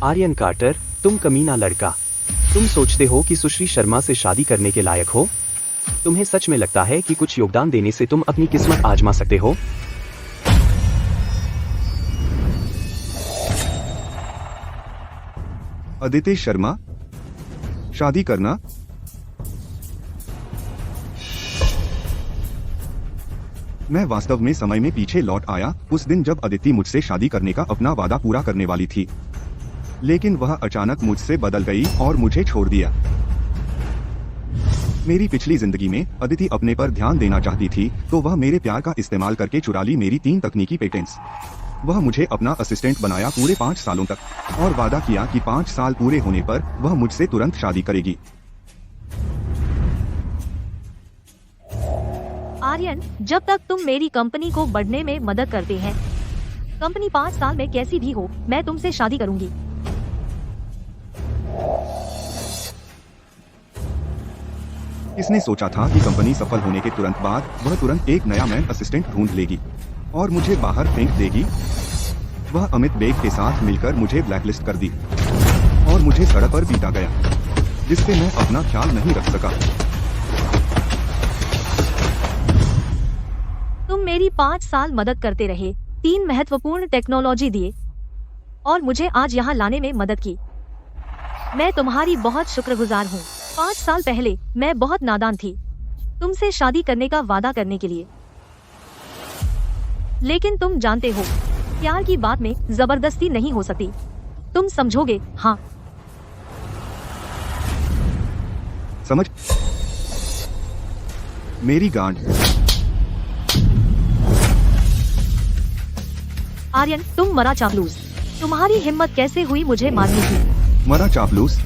Aryan quarter, तुम कमीना लड़का। तुम सोचते हो कि सुश्री शर्मा से शादी करने के लायक हो? तुम्हें सच में लगता है कि कुछ योगदान देने से तुम अपनी किस्मत आजमा सकते हो? अदिति शर्मा, शादी करना? मैं वास्तव में समय में पीछे लौट आया उस दिन जब अदिति मुझसे शादी करने का अपना वादा पूरा करने वाली थी, लेकिन वह अचानक मुझसे बदल गई और मुझे छोड़ दिया। मेरी पिछली जिंदगी में अदिति अपने पर ध्यान देना चाहती थी, तो वह मेरे प्यार का इस्तेमाल करके चुरा ली मेरी 3 तकनीकी पेटेंट्स। वह मुझे अपना असिस्टेंट बनाया पूरे 5 सालों तक, और वादा किया कि 5 साल पूरे होने पर वह मुझसे तुरंत शादी करेगी। आर्यन, जब तक तुम मेरी कंपनी को बढ़ने में मदद करते हैं, कंपनी 5 साल में कैसी भी हो, मैं तुमसे शादी करूंगी। किसने सोचा था कि कंपनी सफल होने के तुरंत बाद वह तुरंत एक नया मैन असिस्टेंट ढूंढ लेगी और मुझे बाहर फेंक देगी। वह अमित बेग के साथ मिलकर मुझे ब्लैकलिस्ट कर दी और मुझे सड़क पर पीटा गया, जिससे मैं अपना ख्याल नहीं रख सका। तुम मेरी 5 साल मदद करते रहे, 3 महत्वपूर्ण टेक्नोलॉजी दिए और मुझे आज यहाँ लाने में मदद की। मैं तुम्हारी बहुत शुक्रगुजार हूँ। 5 साल पहले मैं बहुत नादान थी तुमसे शादी करने का वादा करने के लिए, लेकिन तुम जानते हो, प्यार की बात में जबरदस्ती नहीं हो सकती। तुम समझोगे? हाँ। समझ? मेरी गांड। आर्यन, तुम मरा चापलूस। तुम्हारी हिम्मत कैसे हुई मुझे मारने की? मरा चापलूस?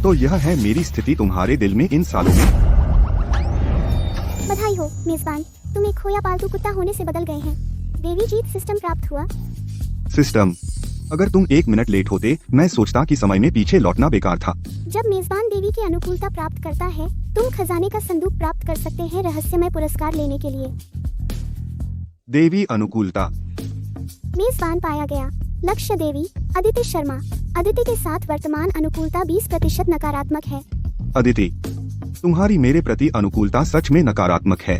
तो यह है मेरी स्थिति तुम्हारे दिल में इन सालों में। बधाई हो मेजबान, तुम एक खोया पालतू कुत्ता होने से बदल गए हैं। देवी जीत सिस्टम प्राप्त हुआ। सिस्टम? अगर तुम 1 मिनट लेट होते, मैं सोचता कि समय में पीछे लौटना बेकार था। जब मेजबान देवी की अनुकूलता प्राप्त करता है, तुम खजाने का संदूक प्राप्त कर सकते हैं रहस्यमय पुरस्कार लेने के लिए। देवी अनुकूलता? मेजबान पाया गया। लक्ष्य देवी अदिति शर्मा। अदिति के साथ वर्तमान अनुकूलता 20% नकारात्मक है। अदिति, तुम्हारी मेरे प्रति अनुकूलता सच में नकारात्मक है।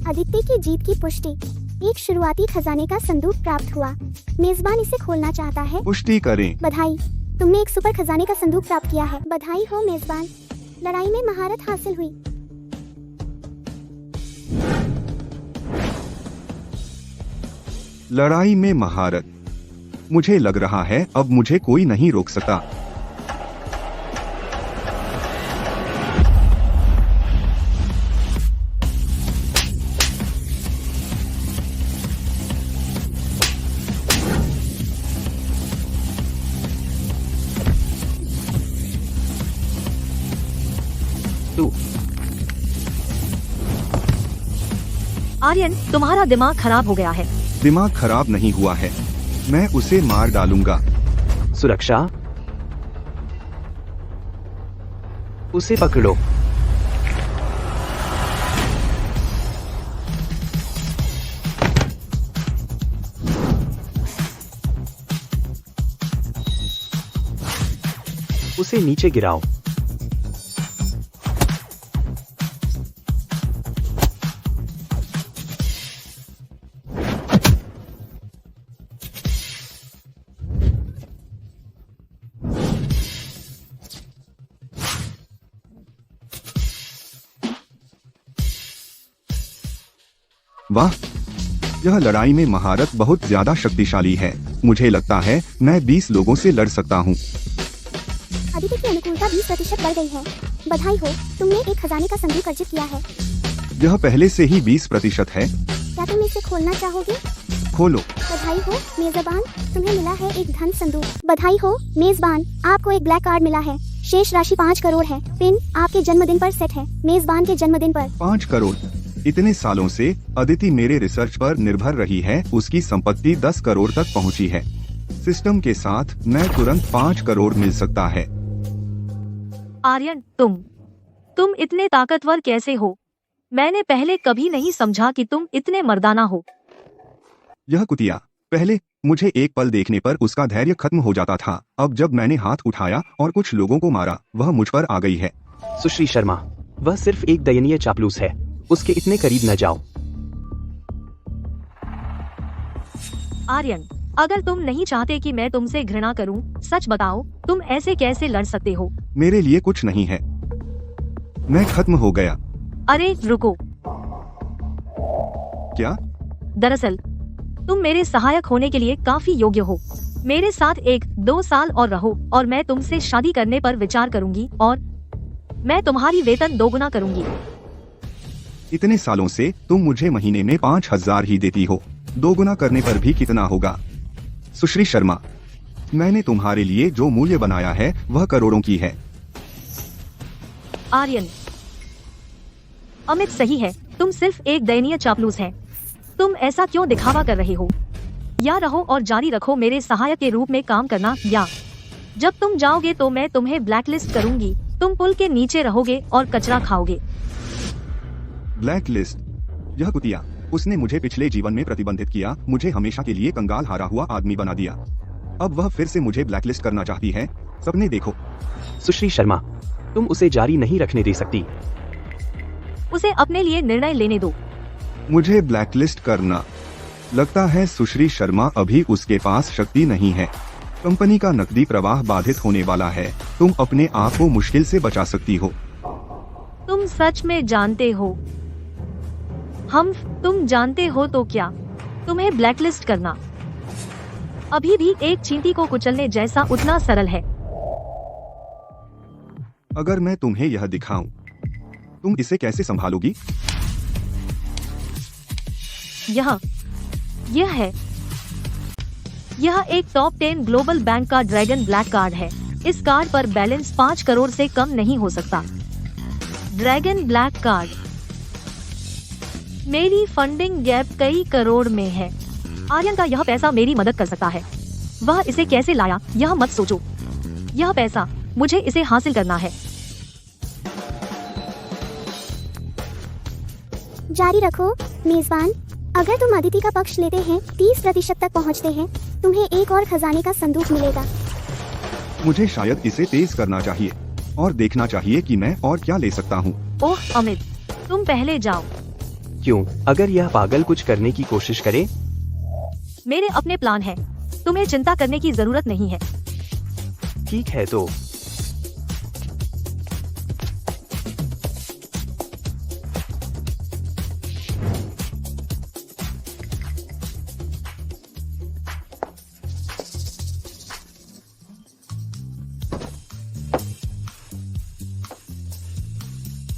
अदिति की जीत की पुष्टि। एक शुरुआती खजाने का संदूक प्राप्त हुआ। मेजबान इसे खोलना चाहता है। पुष्टि करें। बधाई, तुमने एक सुपर खजाने का संदूक प्राप्त किया है। बधाई हो मेजबान, लड़ाई में महारत हासिल हुई। लड़ाई में महारत? मुझे लग रहा है अब मुझे कोई नहीं रोक सकता। तू आर्यन, तुम्हारा दिमाग खराब हो गया है। दिमाग खराब नहीं हुआ है, मैं उसे मार डालूंगा। सुरक्षा, उसे पकड़ो। उसे नीचे गिराओ। वाह, यह लड़ाई में महारत बहुत ज्यादा शक्तिशाली है। मुझे लगता है मैं 20 लोगों से लड़ सकता हूँ। अदिति की अनुकूलता 20% बढ़ गई है। बधाई हो, तुमने एक खजाने का संदूक अर्जित किया है। यह पहले से ही 20% है। क्या तुम इसे खोलना चाहोगे? खोलो। बधाई हो मेजबान, तुम्हें मिला है एक धन संदूक। बधाई हो मेजबान, आपको एक ब्लैक कार्ड मिला है। शेष राशि 5 करोड़ है। पिन आपके जन्मदिन पर सेट है। मेजबान के जन्मदिन पर 5 करोड़? इतने सालों से अदिति मेरे रिसर्च पर निर्भर रही है, उसकी संपत्ति 10 करोड़ तक पहुंची है। सिस्टम के साथ मैं तुरंत 5 करोड़ मिल सकता है। आर्यन, तुम इतने ताकतवर कैसे हो? मैंने पहले कभी नहीं समझा कि तुम इतने मर्दाना हो। यह कुतिया पहले मुझे एक पल देखने पर उसका धैर्य खत्म हो जाता था। अब जब मैंने हाथ उठाया और कुछ लोगों को मारा, वह मुझ पर आ गई है। सुश्री शर्मा, वह सिर्फ एक दयनीय चापलूस है, उसके इतने करीब न जाओ। आर्यन, अगर तुम नहीं चाहते कि मैं तुमसे घृणा करूं, सच बताओ, तुम ऐसे कैसे लड़ सकते हो? मेरे लिए कुछ नहीं है, मैं खत्म हो गया। अरे रुको, क्या? दरअसल तुम मेरे सहायक होने के लिए काफी योग्य हो। मेरे साथ 1-2 साल और रहो और मैं तुमसे शादी करने पर विचार करूंगी और मैं तुम्हारी वेतन दोगुना करूंगी। इतने सालों से तुम मुझे महीने में 5,000 ही देती हो, दोगुना करने पर भी कितना होगा? सुश्री शर्मा, मैंने तुम्हारे लिए जो मूल्य बनाया है वह करोड़ों की है। आर्यन, अमित सही है, तुम सिर्फ एक दयनीय चापलूस हैं। तुम ऐसा क्यों दिखावा कर रहे हो? या रहो और जारी रखो मेरे सहायक के रूप में काम करना, या जब तुम जाओगे तो मैं तुम्हें ब्लैकलिस्ट करूंगी। तुम पुल के नीचे रहोगे और कचरा खाओगे। Black list? यह कुतिया, उसने मुझे पिछले जीवन में प्रतिबंधित किया, मुझे हमेशा के लिए कंगाल हारा हुआ आदमी बना दिया। अब वह फिर से मुझे ब्लैकलिस्ट करना चाहती है। सपने देखो। सुश्री शर्मा, तुम उसे जारी नहीं रखने दे सकती। उसे अपने लिए निर्णय लेने दो। मुझे ब्लैकलिस्ट करना? लगता है सुश्री शर्मा अभी उसके पास शक्ति नहीं है। कंपनी का नकदी प्रवाह बाधित होने वाला है। तुम अपने आप को मुश्किल से बचा सकती हो। तुम सच में जानते हो? तुम जानते हो तो क्या? तुम्हें ब्लैकलिस्ट करना अभी भी एक चींटी को कुचलने जैसा उतना सरल है। अगर मैं तुम्हें यह दिखाऊं, तुम इसे कैसे संभालोगी? यह एक टॉप 10 ग्लोबल बैंक का ड्रैगन ब्लैक कार्ड है। इस कार्ड पर बैलेंस 5 करोड़ से कम नहीं हो सकता। Dragon black card. मेरी फंडिंग गैप कई करोड़ में है। आर्यन का यह पैसा मेरी मदद कर सकता है। वह इसे कैसे लाया यह मत सोचो। यह पैसा, मुझे इसे हासिल करना है। जारी रखो मेजबान। अगर तुम अदिति का पक्ष लेते हैं, 30% तक पहुंचते हैं, तुम्हें एक और खजाने का संदूक मिलेगा। मुझे शायद इसे तेज करना चाहिए और देखना चाहिए कि मैं और क्या ले सकता हूँ। ओह अमित, तुम पहले जाओ। क्यों? अगर यह पागल कुछ करने की कोशिश करे? मेरे अपने प्लान हैं। तुम्हें चिंता करने की जरूरत नहीं है। ठीक है तो।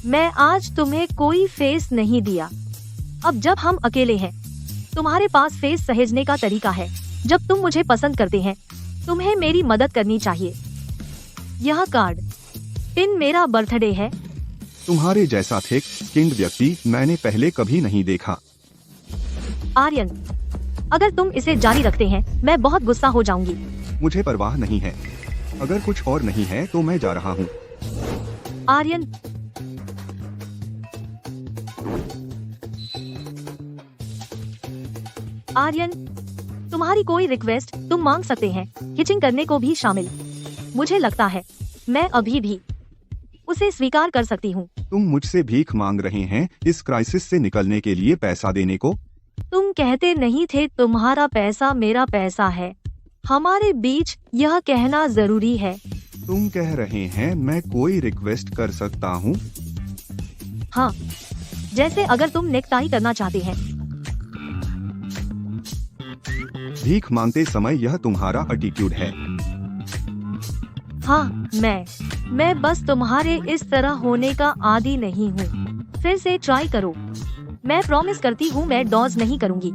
मैं आज तुम्हें कोई फेस नहीं दिया। अब जब हम अकेले हैं, तुम्हारे पास फेस सहेजने का तरीका है। जब तुम मुझे पसंद करते हैं, तुम्हें मेरी मदद करनी चाहिए। यह कार्ड पिन मेरा बर्थडे है। तुम्हारे जैसा थिक स्किन्ड व्यक्ति मैंने पहले कभी नहीं देखा। आर्यन, अगर तुम इसे जारी रखते हैं, मैं बहुत गुस्सा हो जाऊंगी। मुझे परवाह नहीं है। अगर कुछ और नहीं है तो मैं जा रहा हूँ। आर्यन, तुम्हारी कोई रिक्वेस्ट तुम मांग सकते हैं, हिचिंग करने को भी शामिल। मुझे लगता है मैं अभी भी उसे स्वीकार कर सकती हूँ। तुम मुझसे भीख मांग रहे हैं इस क्राइसिस से निकलने के लिए पैसा देने को? तुम कहते नहीं थे तुम्हारा पैसा मेरा पैसा है? हमारे बीच यह कहना जरूरी है। तुम कह रहे हैं मैं कोई रिक्वेस्ट कर सकता हूँ? हाँ, जैसे अगर तुम नेकटाई करना चाहते हैं। भीख मांगते समय यह तुम्हारा एटीट्यूड है। हाँ, मैं बस तुम्हारे इस तरह होने का आदी नहीं हूँ। फिर से ट्राई करो। मैं प्रॉमिस करती हूँ मैं डॉज नहीं करूँगी।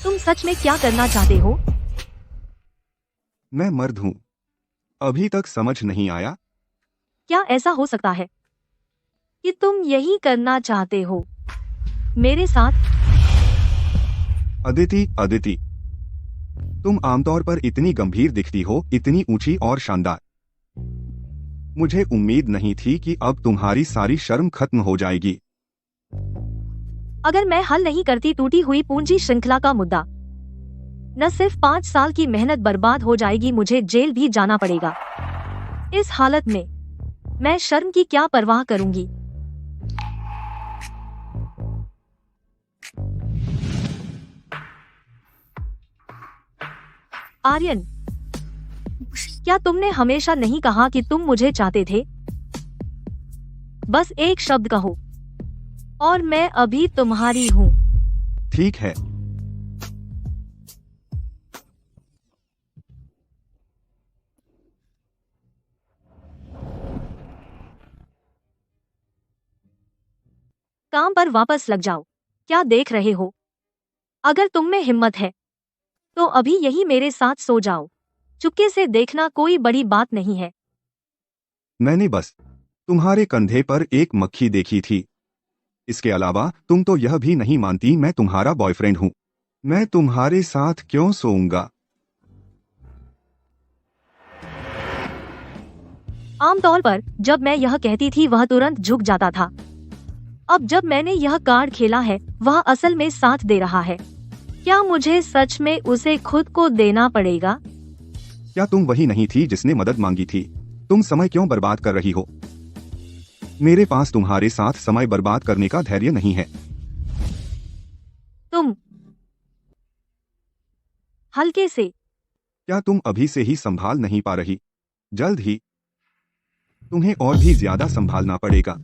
तुम सच में क्या करना चाहते हो? मैं मर्द हूँ। अभी तक समझ नहीं आया? क्या ऐसा हो सकता है कि तुम यही करना चाहते हो मेरे साथ? अदिति, अदिति, तुम आमतौर पर इतनी गंभीर दिखती हो, इतनी ऊंची और शानदार। मुझे उम्मीद नहीं थी कि अब तुम्हारी सारी शर्म खत्म हो जाएगी। अगर मैं हल नहीं करती टूटी हुई पूंजी श्रृंखला का मुद्दा, न सिर्फ 5 साल की मेहनत बर्बाद हो जाएगी, मुझे जेल भी जाना पड़ेगा। इस हालत में मैं शर्म की क्या परवाह करूंगी। आर्यन, क्या तुमने हमेशा नहीं कहा कि तुम मुझे चाहते थे? बस एक शब्द कहो और मैं अभी तुम्हारी हूँ। ठीक है। काम पर वापस लग जाओ। क्या देख रहे हो? अगर तुम में हिम्मत है तो अभी यही मेरे साथ सो जाओ। चुपके से देखना कोई बड़ी बात नहीं है। मैंने बस तुम्हारे कंधे पर एक मक्खी देखी थी। इसके अलावा तुम तो यह भी नहीं मानती मैं तुम्हारा बॉयफ्रेंड हूँ। मैं तुम्हारे साथ क्यों सोऊंगा? आमतौर पर जब मैं यह कहती थी वह तुरंत झुक जाता था। अब जब मैंने यह कार्ड खेला है वह असल में साथ दे रहा है। क्या मुझे सच में उसे खुद को देना पड़ेगा? क्या तुम वही नहीं थी जिसने मदद मांगी थी? तुम समय क्यों बर्बाद कर रही हो? मेरे पास तुम्हारे साथ समय बर्बाद करने का धैर्य नहीं है। तुम हल्के से। क्या तुम अभी से ही संभाल नहीं पा रही? जल्द ही तुम्हें और भी ज्यादा संभालना पड़ेगा।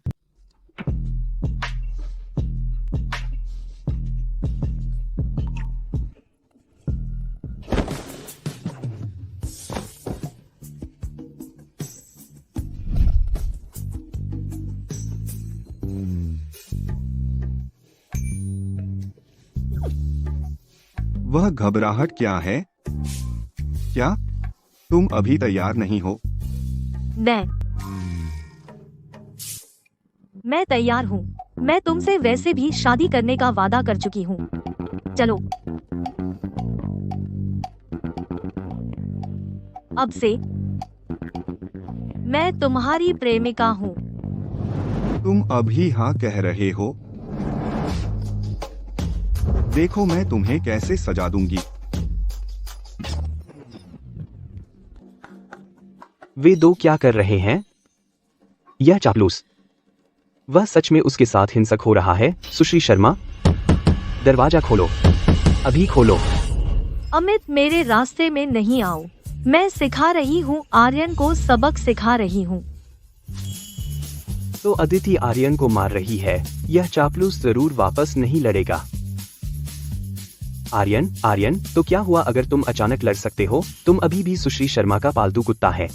वह घबराहट क्या है? क्या तुम अभी तैयार नहीं हो? मैं तैयार हूँ। मैं तुमसे वैसे भी शादी करने का वादा कर चुकी हूँ। चलो अब से मैं तुम्हारी प्रेमिका हूँ। तुम अभी हाँ कह रहे हो? देखो मैं तुम्हें कैसे सजा दूंगी। वे दो क्या कर रहे हैं? यह चापलूस। वह सच में उसके साथ हिंसक हो रहा है। सुश्री शर्मा, दरवाजा खोलो, अभी खोलो। अमित, मेरे रास्ते में नहीं आओ। मैं सिखा रही हूँ, आर्यन को सबक सिखा रही हूँ। तो अदिति आर्यन को मार रही है। यह चापलूस जरूर वापस नहीं लड़ेगा। आर्यन, आर्यन, तो क्या हुआ अगर तुम अचानक लड़ सकते हो? तुम अभी भी सुश्री शर्मा का पालतू कुत्ता है।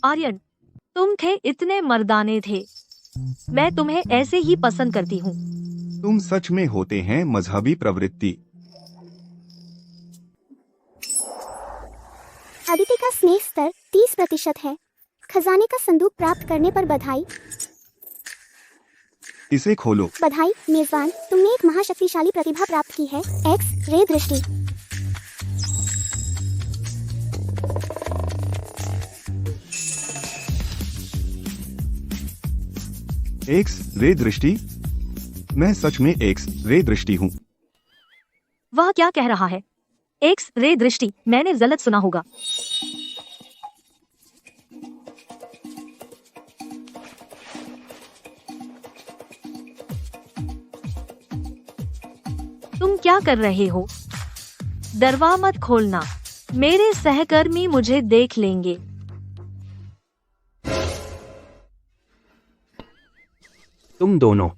आर्यन, तुम थे इतने मर्दाने थे। मैं तुम्हें ऐसे ही पसंद करती हूँ। तुम सच में होते हैं मजहबी प्रवृत्ति। अदिति का स्नेह स्तर 30% है। खजाने का संदूक प्राप्त करने पर बधाई। इसे खोलो। बधाई मेजबान, तुमने एक महाशक्तिशाली प्रतिभा प्राप्त की है, एक्स रे दृष्टि। एक्स रे दृष्टि? मैं सच में एक्स रे दृष्टि हूँ। वह क्या कह रहा है? एक्स रे दृष्टि? मैंने गलत सुना होगा। तुम क्या कर रहे हो? दरवाजा मत खोलना, मेरे सहकर्मी मुझे देख लेंगे। तुम दोनों,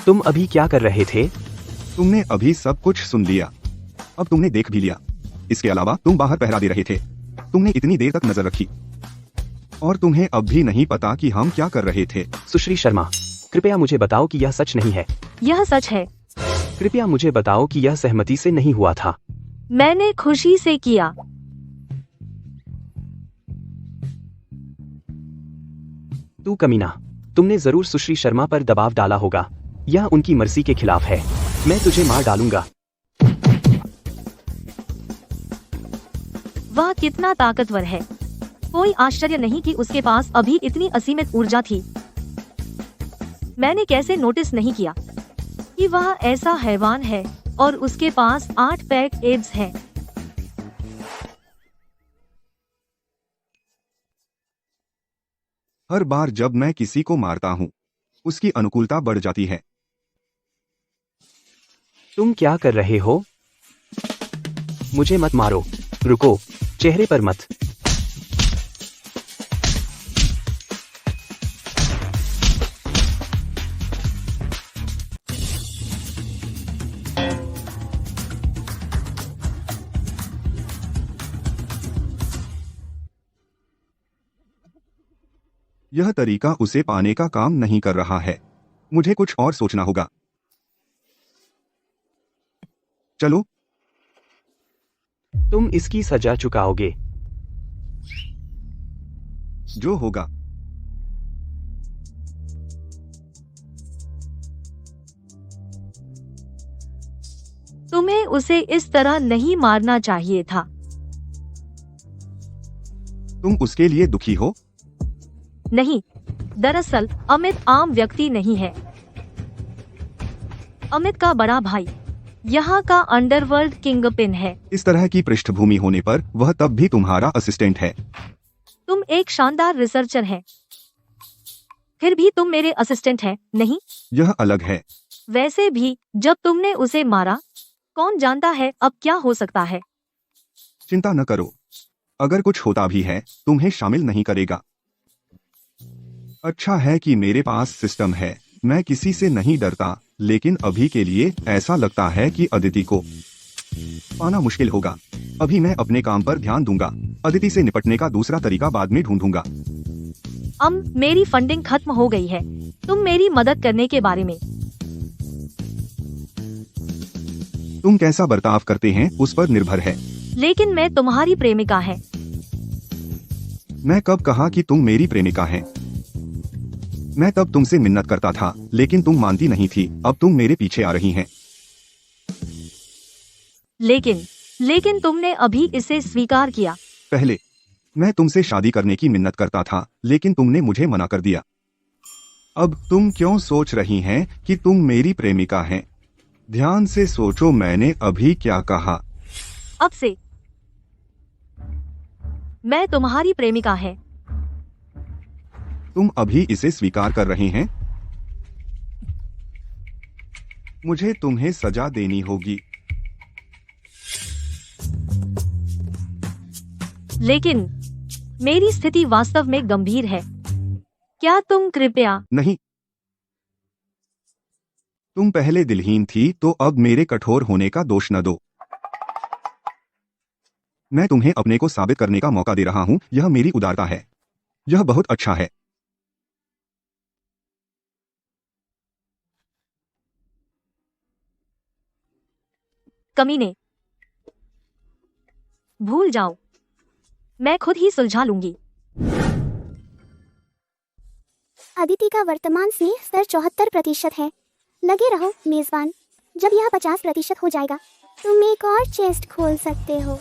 तुम अभी क्या कर रहे थे? तुमने अभी सब कुछ सुन लिया। अब तुमने देख भी लिया। इसके अलावा तुम बाहर पहरा दे रहे थे। तुमने इतनी देर तक नजर रखी और तुम्हें अब भी नहीं पता कि हम क्या कर रहे थे। सुश्री शर्मा, कृपया मुझे बताओ कि यह सच नहीं है। यह सच है। कृपया मुझे बताओ कि यह सहमति से नहीं हुआ था। मैंने खुशी से किया। तू कमीना, तुमने जरूर सुश्री शर्मा पर दबाव डाला होगा। यह उनकी मर्जी के खिलाफ है। मैं तुझे मार डालूंगा। वह कितना ताकतवर है। कोई आश्चर्य नहीं कि उसके पास अभी इतनी असीमित ऊर्जा थी। मैंने कैसे नोटिस नहीं किया कि वह ऐसा हैवान है और उसके पास 8 पैक एब्स है। हर बार जब मैं किसी को मारता हूँ, उसकी अनुकूलता बढ़ जाती है। तुम क्या कर रहे हो? मुझे मत मारो। रुको, चेहरे पर मत। यह तरीका उसे पाने का काम नहीं कर रहा है। मुझे कुछ और सोचना होगा। चलो। तुम इसकी सजा चुकाओगे। जो होगा। तुम्हें उसे इस तरह नहीं मारना चाहिए था। तुम उसके लिए दुखी हो? नहीं, दरअसल अमित आम व्यक्ति नहीं है। अमित का बड़ा भाई यहाँ का अंडरवर्ल्ड किंगपिन है। इस तरह की पृष्ठभूमि होने पर वह तब भी तुम्हारा असिस्टेंट है। तुम एक शानदार रिसर्चर हैं। फिर भी तुम मेरे असिस्टेंट हैं, नहीं? यह अलग है। वैसे भी जब तुमने उसे मारा, कौन जानता है अब क्या हो सकता है। चिंता न करो। अगर कुछ होता भी है, तुम्हें शामिल नहीं करेगा। अच्छा है कि मेरे पास सिस्टम है। मैं किसी से नहीं डरता, लेकिन अभी के लिए ऐसा लगता है कि अदिति को पाना मुश्किल होगा। अभी मैं अपने काम पर ध्यान दूंगा। अदिति से निपटने का दूसरा तरीका बाद में ढूंढूंगा। मेरी फंडिंग खत्म हो गई है। तुम मेरी मदद करने के बारे में। तुम कैसा बर्ताव करते हैं उस पर निर्भर है। लेकिन मैं तुम्हारी प्रेमिका है। मैं कब कहा कि तुम मेरी प्रेमिका हैं? मैं तब तुमसे मिन्नत करता था, लेकिन तुम मानती नहीं थी। अब तुम मेरे पीछे आ रही हैं। लेकिन तुमने अभी इसे स्वीकार किया। पहले मैं तुमसे शादी करने की मिन्नत करता था, लेकिन तुमने मुझे मना कर दिया। अब तुम क्यों सोच रही हैं कि तुम मेरी प्रेमिका हैं? ध्यान से सोचो, मैंने अभी क्या कहा। अब से मैं तुम्हारी प्रेमिका है। तुम अभी इसे स्वीकार कर रहे हैं? मुझे तुम्हें सजा देनी होगी। लेकिन मेरी स्थिति वास्तव में गंभीर है। क्या तुम कृपया? नहीं। तुम पहले दिलहीन थी, तो अब मेरे कठोर होने का दोष न दो। मैं तुम्हें अपने को साबित करने का मौका दे रहा हूं। यह मेरी उदारता है। यह बहुत अच्छा है। कमीने, भूल जाओ। मैं खुद ही सुलझा लूंगी। अदिति का वर्तमान स्नेह स्तर 74% है। लगे रहो मेजबान। जब यह 50% हो जाएगा, तुम एक और चेस्ट खोल सकते हो।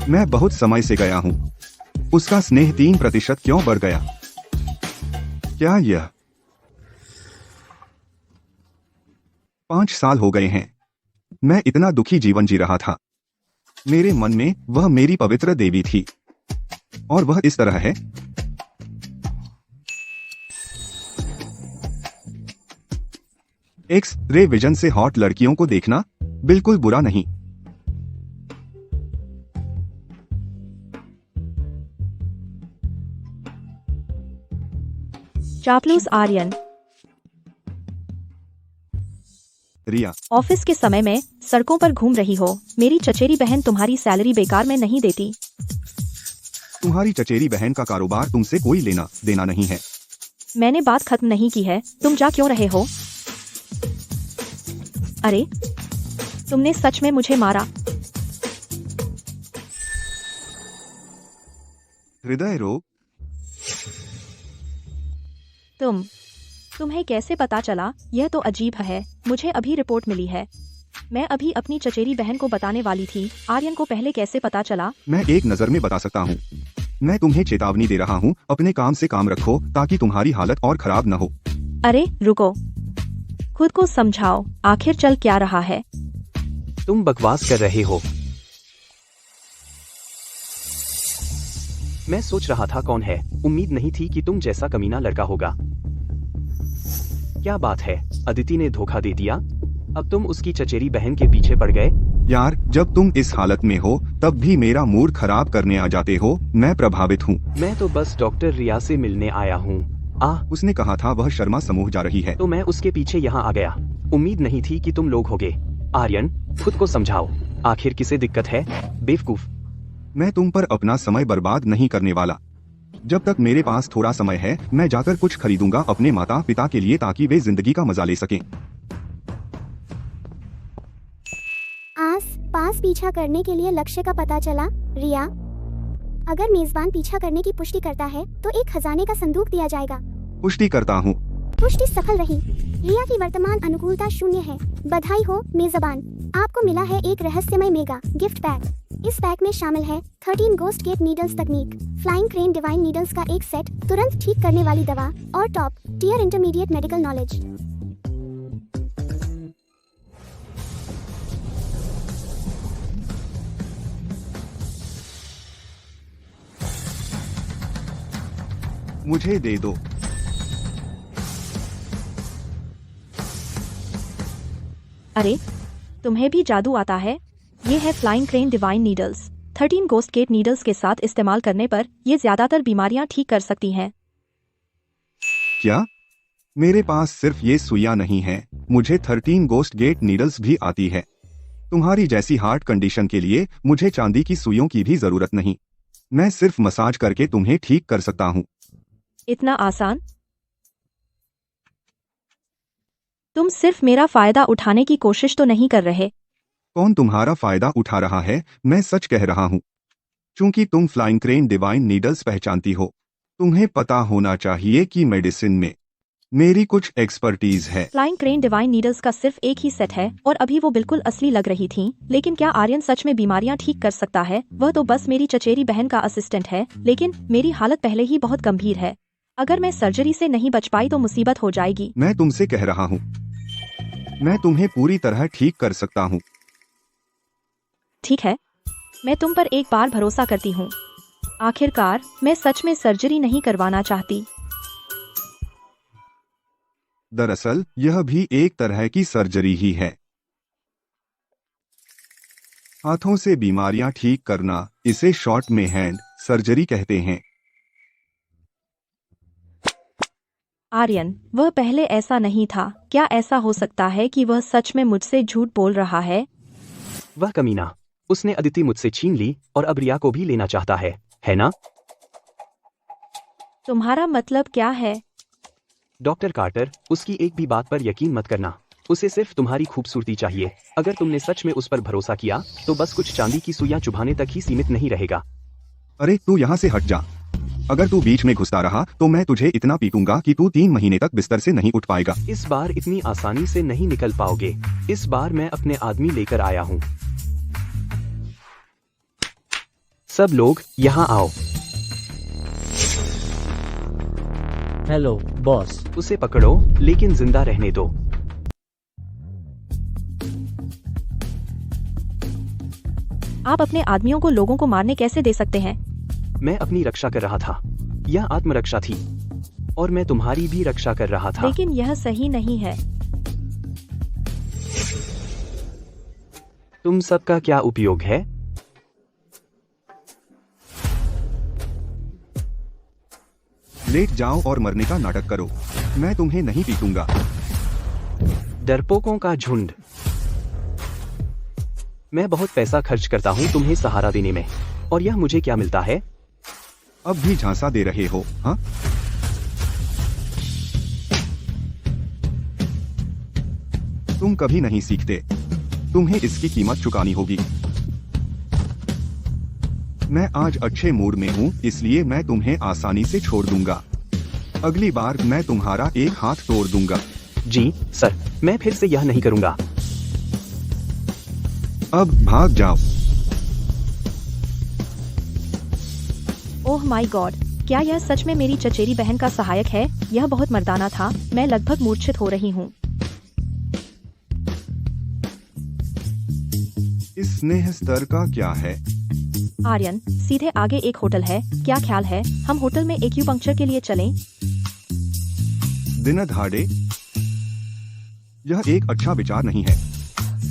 मैं बहुत समय से गया हूं। उसका स्नेह 3% क्यों बढ़ गया? क्या यह 5 साल हो गए हैं? मैं इतना दुखी जीवन जी रहा था। मेरे मन में वह मेरी पवित्र देवी थी, और वह इस तरह है। एक्स-रे विजन से हॉट लड़कियों को देखना बिल्कुल बुरा नहीं। चापलूस आर्यन। रिया, ऑफिस के समय में सड़कों पर घूम रही हो। मेरी चचेरी बहन तुम्हारी सैलरी बेकार में नहीं देती। तुम्हारी चचेरी बहन का कारोबार तुमसे कोई लेना देना नहीं है। मैंने बात खत्म नहीं की है। तुम जा क्यों रहे हो? अरे, तुमने सच में मुझे मारा। हृदय रोग तुम्हें कैसे पता चला? यह तो अजीब है। मुझे अभी रिपोर्ट मिली है। मैं अभी अपनी चचेरी बहन को बताने वाली थी। आर्यन को पहले कैसे पता चला? मैं एक नजर में बता सकता हूँ। मैं तुम्हें चेतावनी दे रहा हूँ, अपने काम से काम रखो ताकि तुम्हारी हालत और खराब न हो। अरे रुको, खुद को समझाओ, आखिर चल क्या रहा है? तुम बकवास कर रहे हो। मैं सोच रहा था कौन है, उम्मीद नहीं थी कि तुम जैसा कमीना लड़का होगा। क्या बात है, अदिति ने धोखा दे दिया? अब तुम उसकी चचेरी बहन के पीछे पड़ गए? यार, जब तुम इस हालत में हो तब भी मेरा मूड खराब करने आ जाते हो। मैं प्रभावित हूँ। मैं तो बस डॉक्टर रिया से मिलने आया हूँ। उसने कहा था वह शर्मा समूह जा रही है। तो मैं उसके पीछे यहाँ आ गया। उम्मीद नहीं थी कि तुम लोग होगे। आर्यन, खुद को समझाओ, आखिर किसे दिक्कत है? बेवकूफ। मैं तुम पर अपना समय बर्बाद नहीं करने वाला। जब तक मेरे पास थोड़ा समय है, मैं जाकर कुछ खरीदूंगा अपने माता पिता के लिए ताकि वे जिंदगी का मजा ले सकें। आस पास पीछा करने के लिए लक्ष्य का पता चला। रिया, अगर मेजबान पीछा करने की पुष्टि करता है तो एक खजाने का संदूक दिया जाएगा। पुष्टि करता हूँ। पुष्टि सफल रही। रिया की वर्तमान अनुकूलता 0 है। बधाई हो मेजबान, आपको मिला है एक रहस्यमय मेगा गिफ्ट पैक। इस पैक में शामिल है 13 गोस्ट गेट नीडल्स तकनीक, फ्लाइंग क्रेन डिवाइन नीडल्स का एक सेट, तुरंत ठीक करने वाली दवा और top tier intermediate medical knowledge. मुझे दे दो। अरे, तुम्हें भी जादू आता है? ये है flying crane divine needles. 13 ghost gate needles के साथ इस्तेमाल करने पर ये ज्यादातर बीमारियां ठीक कर सकती हैं। क्या? मेरे पास सिर्फ ये सुइयां नहीं है, मुझे 13 गोस्ट गेट नीडल्स भी आती है। तुम्हारी जैसी हार्ट कंडीशन के लिए मुझे चांदी की सुइयों की भी जरूरत नहीं। मैं सिर्फ मसाज करके तुम्हें ठीक कर सकता हूँ। इतना आसान? तुम सिर्फ मेरा फायदा उठाने की कोशिश तो नहीं कर रहे? कौन तुम्हारा फायदा उठा रहा है? मैं सच कह रहा हूँ। चूंकि तुम फ्लाइंग क्रेन डिवाइन नीडल्स पहचानती हो, तुम्हें पता होना चाहिए कि मेडिसिन में मेरी कुछ एक्सपर्टीज है। फ्लाइंग क्रेन डिवाइन नीडल्स का सिर्फ एक ही सेट है और अभी वो बिल्कुल असली लग रही थीं। लेकिन क्या आर्यन सच में बीमारियां ठीक कर सकता है? वह तो बस मेरी चचेरी बहन का असिस्टेंट है, लेकिन मेरी हालत पहले ही बहुत गंभीर है। अगर मैं सर्जरी से नहीं बच पाई तो मुसीबत हो जाएगी। मैं तुमसे कह रहा हूँ, मैं तुम्हें पूरी तरह ठीक कर सकता हूँ। ठीक है, मैं तुम पर एक बार भरोसा करती हूँ। आखिरकार मैं सच में सर्जरी नहीं करवाना चाहती। दरअसल यह भी एक तरह की सर्जरी ही है। हाथों से बीमारियां ठीक करना, इसे शॉर्ट में हैंड सर्जरी कहते हैं। आर्यन, वह पहले ऐसा नहीं था। क्या ऐसा हो सकता है कि वह सच में मुझसे झूठ बोल रहा है? वह कमीना, उसने अदिति मुझसे छीन ली और अब रिया को भी लेना चाहता है ना? तुम्हारा मतलब क्या है? डॉक्टर कार्टर, उसकी एक भी बात पर यकीन मत करना। उसे सिर्फ तुम्हारी खूबसूरती चाहिए। अगर तुमने सच में उस पर भरोसा किया तो बस कुछ चांदी की सुइयां चुभाने तक ही सीमित नहीं रहेगा। अरे तू यहाँ से हट जा। अगर तू बीच में घुसता रहा तो मैं तुझे इतना पीटूंगा कि तू 3 महीने तक बिस्तर से नहीं उठ पाएगा। इस बार इतनी आसानी से नहीं निकल पाओगे। इस बार मैं अपने आदमी लेकर आया हूँ। सब लोग यहाँ आओ। Hello boss. उसे पकड़ो, लेकिन जिंदा रहने दो। आप अपने आदमियों को लोगों को मारने कैसे दे सकते हैं? मैं अपनी रक्षा कर रहा था। यह आत्मरक्षा थी और मैं तुम्हारी भी रक्षा कर रहा था। लेकिन यह सही नहीं है। तुम सबका क्या उपयोग है? लेट जाओ और मरने का नाटक करो। मैं तुम्हें नहीं पीटूंगा। डरपोकों का झुंड। मैं बहुत पैसा खर्च करता हूँ तुम्हें सहारा देने में, और यह मुझे क्या मिलता है? अब भी झांसा दे रहे हो, हाँ? तुम कभी नहीं सीखते। तुम्हें इसकी कीमत चुकानी होगी। मैं आज अच्छे मूड में हूँ, इसलिए मैं तुम्हें आसानी से छोड़ दूंगा। अगली बार मैं तुम्हारा एक हाथ तोड़ दूंगा। जी सर, मैं फिर से यह नहीं करूंगा। अब भाग जाओ। ओह माय गॉड, क्या यह सच में मेरी चचेरी बहन का सहायक है? यह बहुत मर्दाना था। मैं लगभग मूर्छित हो रही हूँ। इस स्नेह स्तर का क्या है? आर्यन, सीधे आगे एक होटल है। क्या ख्याल है हम होटल में एक्यूपंक्चर के लिए चलें? दिन दहाड़े यह एक अच्छा विचार नहीं है।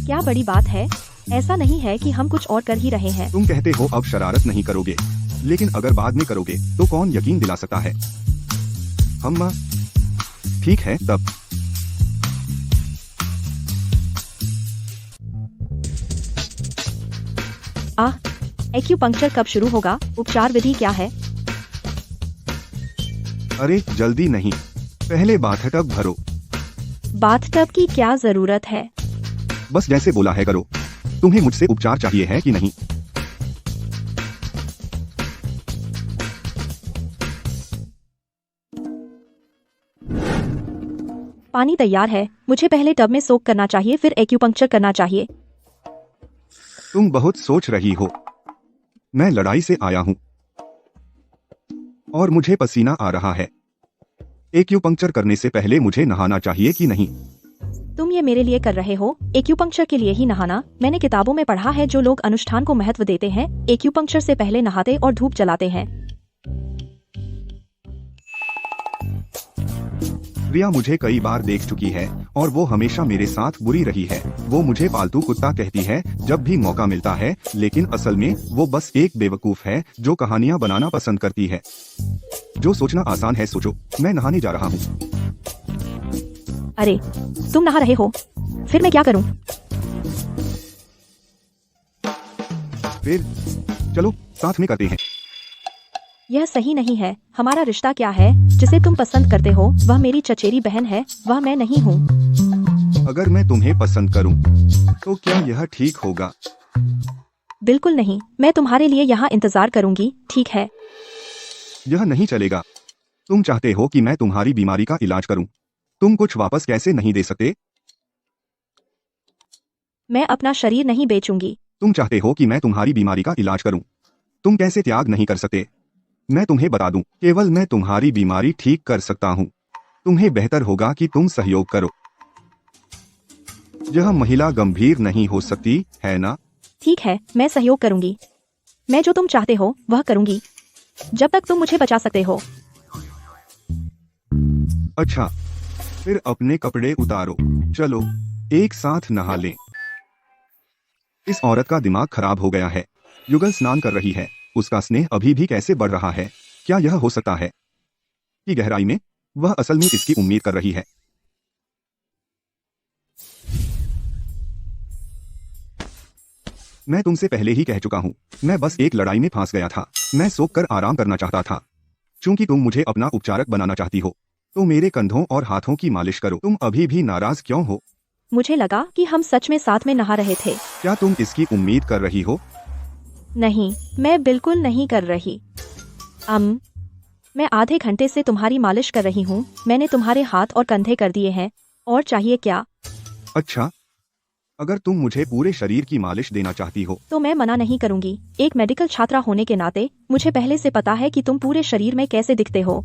क्या बड़ी बात है? ऐसा नहीं है कि हम कुछ और कर ही रहे हैं। तुम कहते हो अब शरारत नहीं करोगे, लेकिन अगर बाद में करोगे तो कौन यकीन दिला सकता है? हम ठीक है तब। एक्यूपंक्चर कब शुरू होगा? उपचार विधि क्या है? अरे जल्दी नहीं, पहले बाथटब भरो। बाथटब की क्या जरूरत है? बस जैसे बोला है करो। तुम्हें मुझसे उपचार चाहिए है कि नहीं? पानी तैयार है। मुझे पहले टब में सोक करना चाहिए, फिर एक्यूपंक्चर करना चाहिए। तुम बहुत सोच रही हो। मैं लड़ाई से आया हूँ और मुझे पसीना आ रहा है। एक्यूपंक्चर करने से पहले मुझे नहाना चाहिए कि नहीं? तुम ये मेरे लिए कर रहे हो? एक्यूपंक्चर के लिए ही नहाना? मैंने किताबों में पढ़ा है जो लोग अनुष्ठान को महत्व देते हैं एक्यूपंक्चर से पहले नहाते और धूप जलाते हैं। रिया मुझे कई बार देख चुकी है और वो हमेशा मेरे साथ बुरी रही है। वो मुझे पालतू कुत्ता कहती है जब भी मौका मिलता है, लेकिन असल में वो बस एक बेवकूफ है जो कहानियां बनाना पसंद करती है। जो सोचना आसान है सोचो। मैं नहाने जा रहा हूँ। अरे तुम नहा रहे हो, फिर मैं क्या करूं? फिर चलो साथ में करते हैं। यह सही नहीं है। हमारा रिश्ता क्या है? जिसे तुम पसंद करते हो वह मेरी चचेरी बहन है, वह मैं नहीं हूँ। अगर मैं तुम्हें पसंद करूं तो क्या यह ठीक होगा? बिल्कुल नहीं। मैं तुम्हारे लिए यहाँ इंतजार करूंगी, ठीक है? यह नहीं चलेगा। तुम चाहते हो कि मैं तुम्हारी बीमारी का इलाज करूं। तुम कुछ वापस कैसे नहीं दे सकते? मैं अपना शरीर नहीं बेचूंगी। तुम चाहते हो कि मैं तुम्हारी बीमारी का इलाज करूं। तुम कैसे त्याग नहीं कर सकते? मैं तुम्हें बता दूं, केवल मैं तुम्हारी बीमारी ठीक कर सकता हूं। तुम्हें बेहतर होगा कि तुम सहयोग करो। यह महिला गंभीर नहीं हो सकती है ना? ठीक है, मैं सहयोग करूंगी। मैं जो तुम चाहते हो वह करूंगी, जब तक तुम मुझे बचा सकते हो। अच्छा, फिर अपने कपड़े उतारो। चलो एक साथ नहा लें। इस औरत का दिमाग खराब हो गया है। युगल स्नान कर रही है। उसका स्नेह अभी भी कैसे बढ़ रहा है? क्या यह हो सकता है कि गहराई में वह असल में इसकी उम्मीद कर रही है? मैं तुमसे पहले ही कह चुका हूं, मैं बस एक लड़ाई में फंस गया था। मैं सोख कर आराम करना चाहता था। चूंकि तुम मुझे अपना उपचारक बनाना चाहती हो तो मेरे कंधों और हाथों की मालिश करो। तुम अभी भी नाराज क्यों हो? मुझे लगा कि हम सच में साथ में नहा रहे थे। क्या तुम इसकी उम्मीद कर रही हो? नहीं, मैं बिल्कुल नहीं कर रही। मैं आधे घंटे से तुम्हारी मालिश कर रही हूँ। मैंने तुम्हारे हाथ और कंधे कर दिए हैं। और चाहिए क्या? अच्छा, अगर तुम मुझे पूरे शरीर की मालिश देना चाहती हो तो मैं मना नहीं करूंगी। एक मेडिकल छात्रा होने के नाते मुझे पहले से पता है कि तुम पूरे शरीर में कैसे दिखते हो।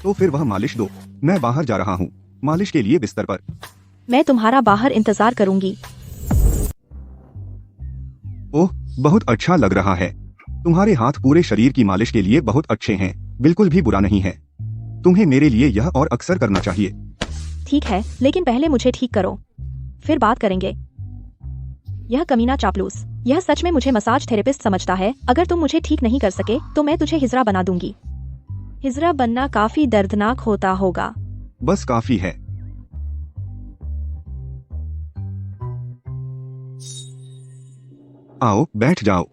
तो फिर वह मालिश दो। मैं बाहर जा रहा हूँ मालिश के लिए बिस्तर पर। मैं तुम्हारा बाहर इंतजार करूंगी। ओह, बहुत अच्छा लग रहा है। तुम्हारे हाथ पूरे शरीर की मालिश के लिए बहुत अच्छे हैं। बिल्कुल भी बुरा नहीं है। तुम्हें मेरे लिए यह और अक्सर करना चाहिए। ठीक है, लेकिन पहले मुझे ठीक करो, फिर बात करेंगे। यह कमीना चापलूस, यह सच में मुझे मसाज थेरेपिस्ट समझता है। अगर तुम मुझे ठीक नहीं कर सके तो मैं तुझे हिजरा बना दूंगी। हिजरा बनना काफी दर्दनाक होता होगा। बस काफी है। आओ बैठ जाओ।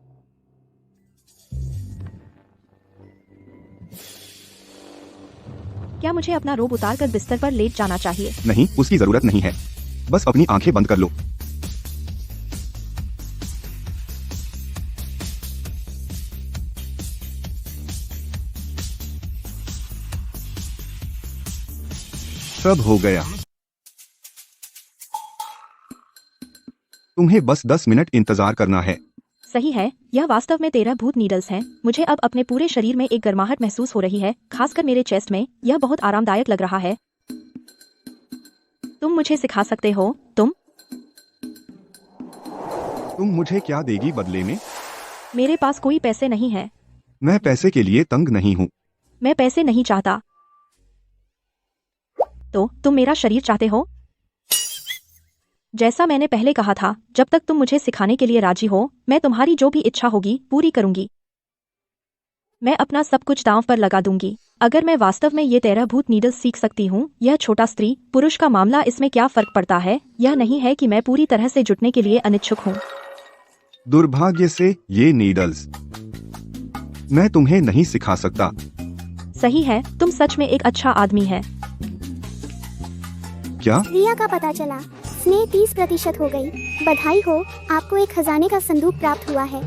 क्या मुझे अपना रोब उतार कर बिस्तर पर लेट जाना चाहिए? नहीं, उसकी जरूरत नहीं है। बस अपनी आंखें बंद कर लो। सब हो गया। तुम्हें बस 10 मिनट इंतजार करना है। सही है, यह वास्तव में 13 भूत नीडल्स हैं। मुझे अब अपने पूरे शरीर में एक गर्माहट महसूस हो रही है, खासकर मेरे चेस्ट में। यह बहुत आरामदायक लग रहा है। तुम मुझे सिखा सकते हो? तुम मुझे क्या देगी बदले में? मेरे पास कोई पैसे नहीं है। मैं पैसे के लिए तंग नहीं हूँ। मैं पैसे नहीं चाहता। तो तुम मेरा शरीर चाहते हो? जैसा मैंने पहले कहा था, जब तक तुम मुझे सिखाने के लिए राजी हो, मैं तुम्हारी जो भी इच्छा होगी पूरी करूंगी। मैं अपना सब कुछ दांव पर लगा दूंगी। अगर मैं वास्तव में ये 13 भूत नीडल्स सीख सकती हूँ, यह छोटा स्त्री पुरुष का मामला, इसमें क्या फर्क पड़ता है? यह नहीं है कि मैं पूरी तरह से जुटने के लिए अनिच्छुक हूँ। दुर्भाग्य से ये नीडल्स मैं तुम्हें नहीं सिखा सकता। सही है, तुम सच में एक अच्छा आदमी है। क्या? रिया का पता चला। स्नेह 30% हो गई। बधाई हो, आपको एक खजाने का संदूक प्राप्त हुआ है।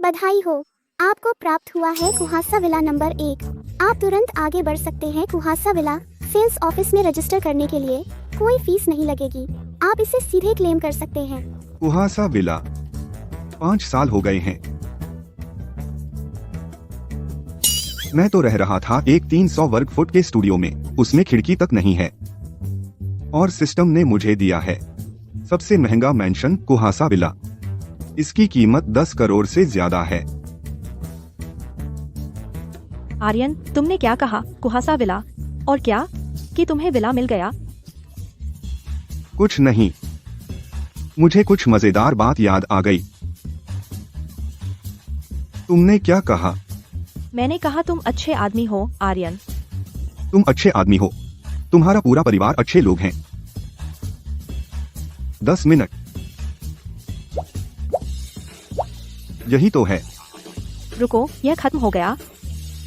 बधाई हो, आपको प्राप्त हुआ है कुहासा विला नंबर 1। आप तुरंत आगे बढ़ सकते हैं कुहासा विला सेल्स ऑफिस में रजिस्टर करने के लिए। कोई फीस नहीं लगेगी। आप इसे सीधे क्लेम कर सकते हैं। कुहासा विला 5 साल हो गए हैं। मैं तो रह रहा था एक 300 वर्ग फुट के स्टूडियो में, उसमें खिड़की तक नहीं है। और सिस्टम ने मुझे दिया है सबसे महंगा मैंशन कुहासा विला। इसकी कीमत 10 करोड़ से ज्यादा है। आर्यन, तुमने क्या कहा? कुहासा विला? और क्या कि तुम्हें विला मिल गया? कुछ नहीं, मुझे कुछ मजेदार बात याद आ गई। तुमने क्या कहा? मैंने कहा तुम अच्छे आदमी हो, आर्यन। तुम अच्छे आदमी हो। तुम्हारा पूरा परिवार अच्छे लोग हैं। 10 मिनट, यही तो है। रुको, यह खत्म हो गया।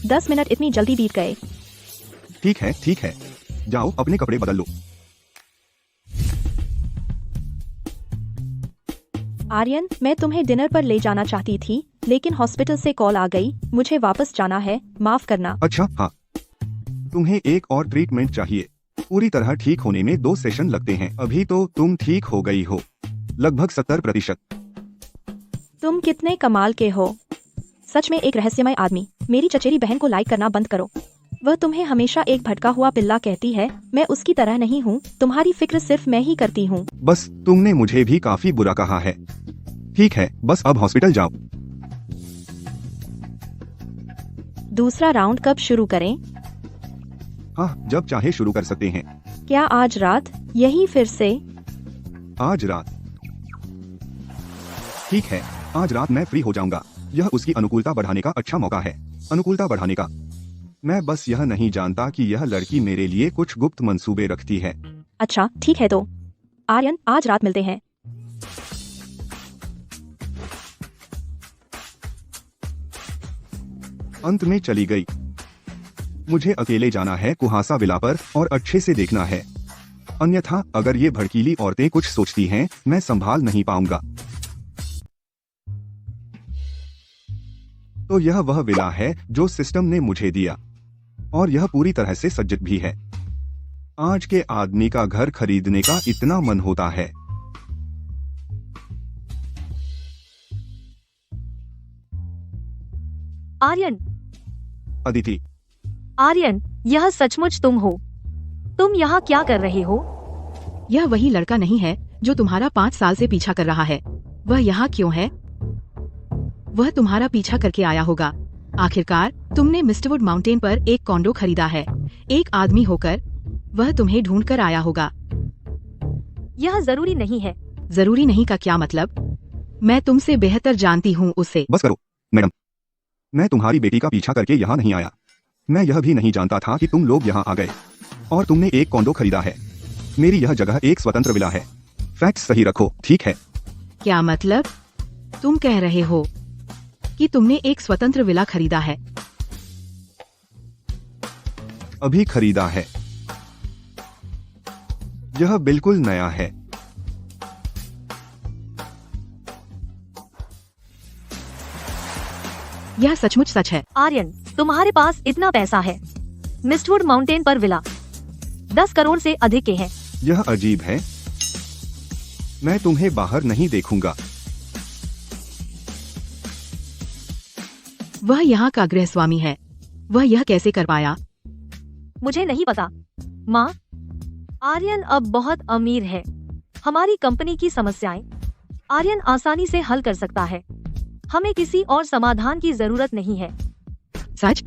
10 मिनट इतनी जल्दी बीत गए। ठीक है, ठीक है, जाओ अपने कपड़े बदल लो। आर्यन, मैं तुम्हें डिनर पर ले जाना चाहती थी, लेकिन हॉस्पिटल से कॉल आ गई। मुझे वापस जाना है, माफ करना। अच्छा, हाँ, तुम्हें एक और ट्रीटमेंट चाहिए। पूरी तरह ठीक होने में 2 सेशन लगते हैं। अभी तो तुम ठीक हो गई हो, लगभग 70%। तुम कितने कमाल के हो। सच में एक रहस्यमय आदमी। मेरी चचेरी बहन को लाइक करना बंद करो। वह तुम्हें हमेशा एक भटका हुआ पिल्ला कहती है। मैं उसकी तरह नहीं हूँ। तुम्हारी फिक्र सिर्फ मैं ही करती हूँ। बस तुमने मुझे भी काफी बुरा कहा है। ठीक है, बस अब हॉस्पिटल जाओ। दूसरा राउंड कब शुरू करें? हाँ, जब चाहे शुरू कर सकते हैं। क्या आज रात? यही फिर से? आज रात? ठीक है, आज रात मैं फ्री हो जाऊंगा। यह उसकी अनुकूलता बढ़ाने का अच्छा मौका है। अनुकूलता बढ़ाने का। मैं बस यह नहीं जानता कि यह लड़की मेरे लिए कुछ गुप्त मंसूबे रखती है। अच्छा, ठीक है तो आर्यन, आज रात मिलते हैं। अंत में चली गई। मुझे अकेले जाना है कुहासा विला पर और अच्छे से देखना है। अन्यथा अगर ये भड़कीली औरतें कुछ सोचती हैं, मैं संभाल नहीं पाऊंगा। तो यह वह विला है जो सिस्टम ने मुझे दिया, और यह पूरी तरह से सज्जित भी है। आज के आदमी का घर खरीदने का इतना मन होता है। आर्यन, अदिति, आर्यन, यह सचमुच तुम हो? तुम यहाँ क्या कर रहे हो? यह वही लड़का नहीं है जो तुम्हारा 5 साल से पीछा कर रहा है। वह यहाँ क्यों है? वह तुम्हारा पीछा करके आया होगा। आखिरकार तुमने मिस्टरवुड माउंटेन पर एक कॉन्डो खरीदा है। एक आदमी होकर वह तुम्हें ढूंढ कर आया होगा। यह जरूरी नहीं है। जरूरी नहीं का क्या मतलब? मैं तुमसे बेहतर जानती हूँ उसे। बस करो मैडम, मैं तुम्हारी बेटी का पीछा करके यहाँ नहीं आया। मैं यह भी नहीं जानता था कि तुम लोग यहाँ आ गए और तुमने एक कॉन्डो खरीदा है। मेरी यह जगह एक स्वतंत्र विला है। फैक्ट्स सही रखो, ठीक है? क्या मतलब? तुम कह रहे हो कि तुमने एक स्वतंत्र विला खरीदा है? अभी खरीदा है। यह बिल्कुल नया है। यह सचमुच सच है। आर्यन, तुम्हारे पास इतना पैसा है। मिस्टवुड माउंटेन पर विला। 10 करोड़ से अधिक के हैं। यह अजीब है। मैं तुम्हें बाहर नहीं देखूंगा। वह यहाँ का गृह स्वामी है। वह यह कैसे कर पाया? मुझे नहीं पता माँ। आर्यन अब बहुत अमीर है। हमारी कंपनी की समस्याएं आर्यन आसानी से हल कर सकता है। हमें किसी और समाधान की जरूरत नहीं है। सच?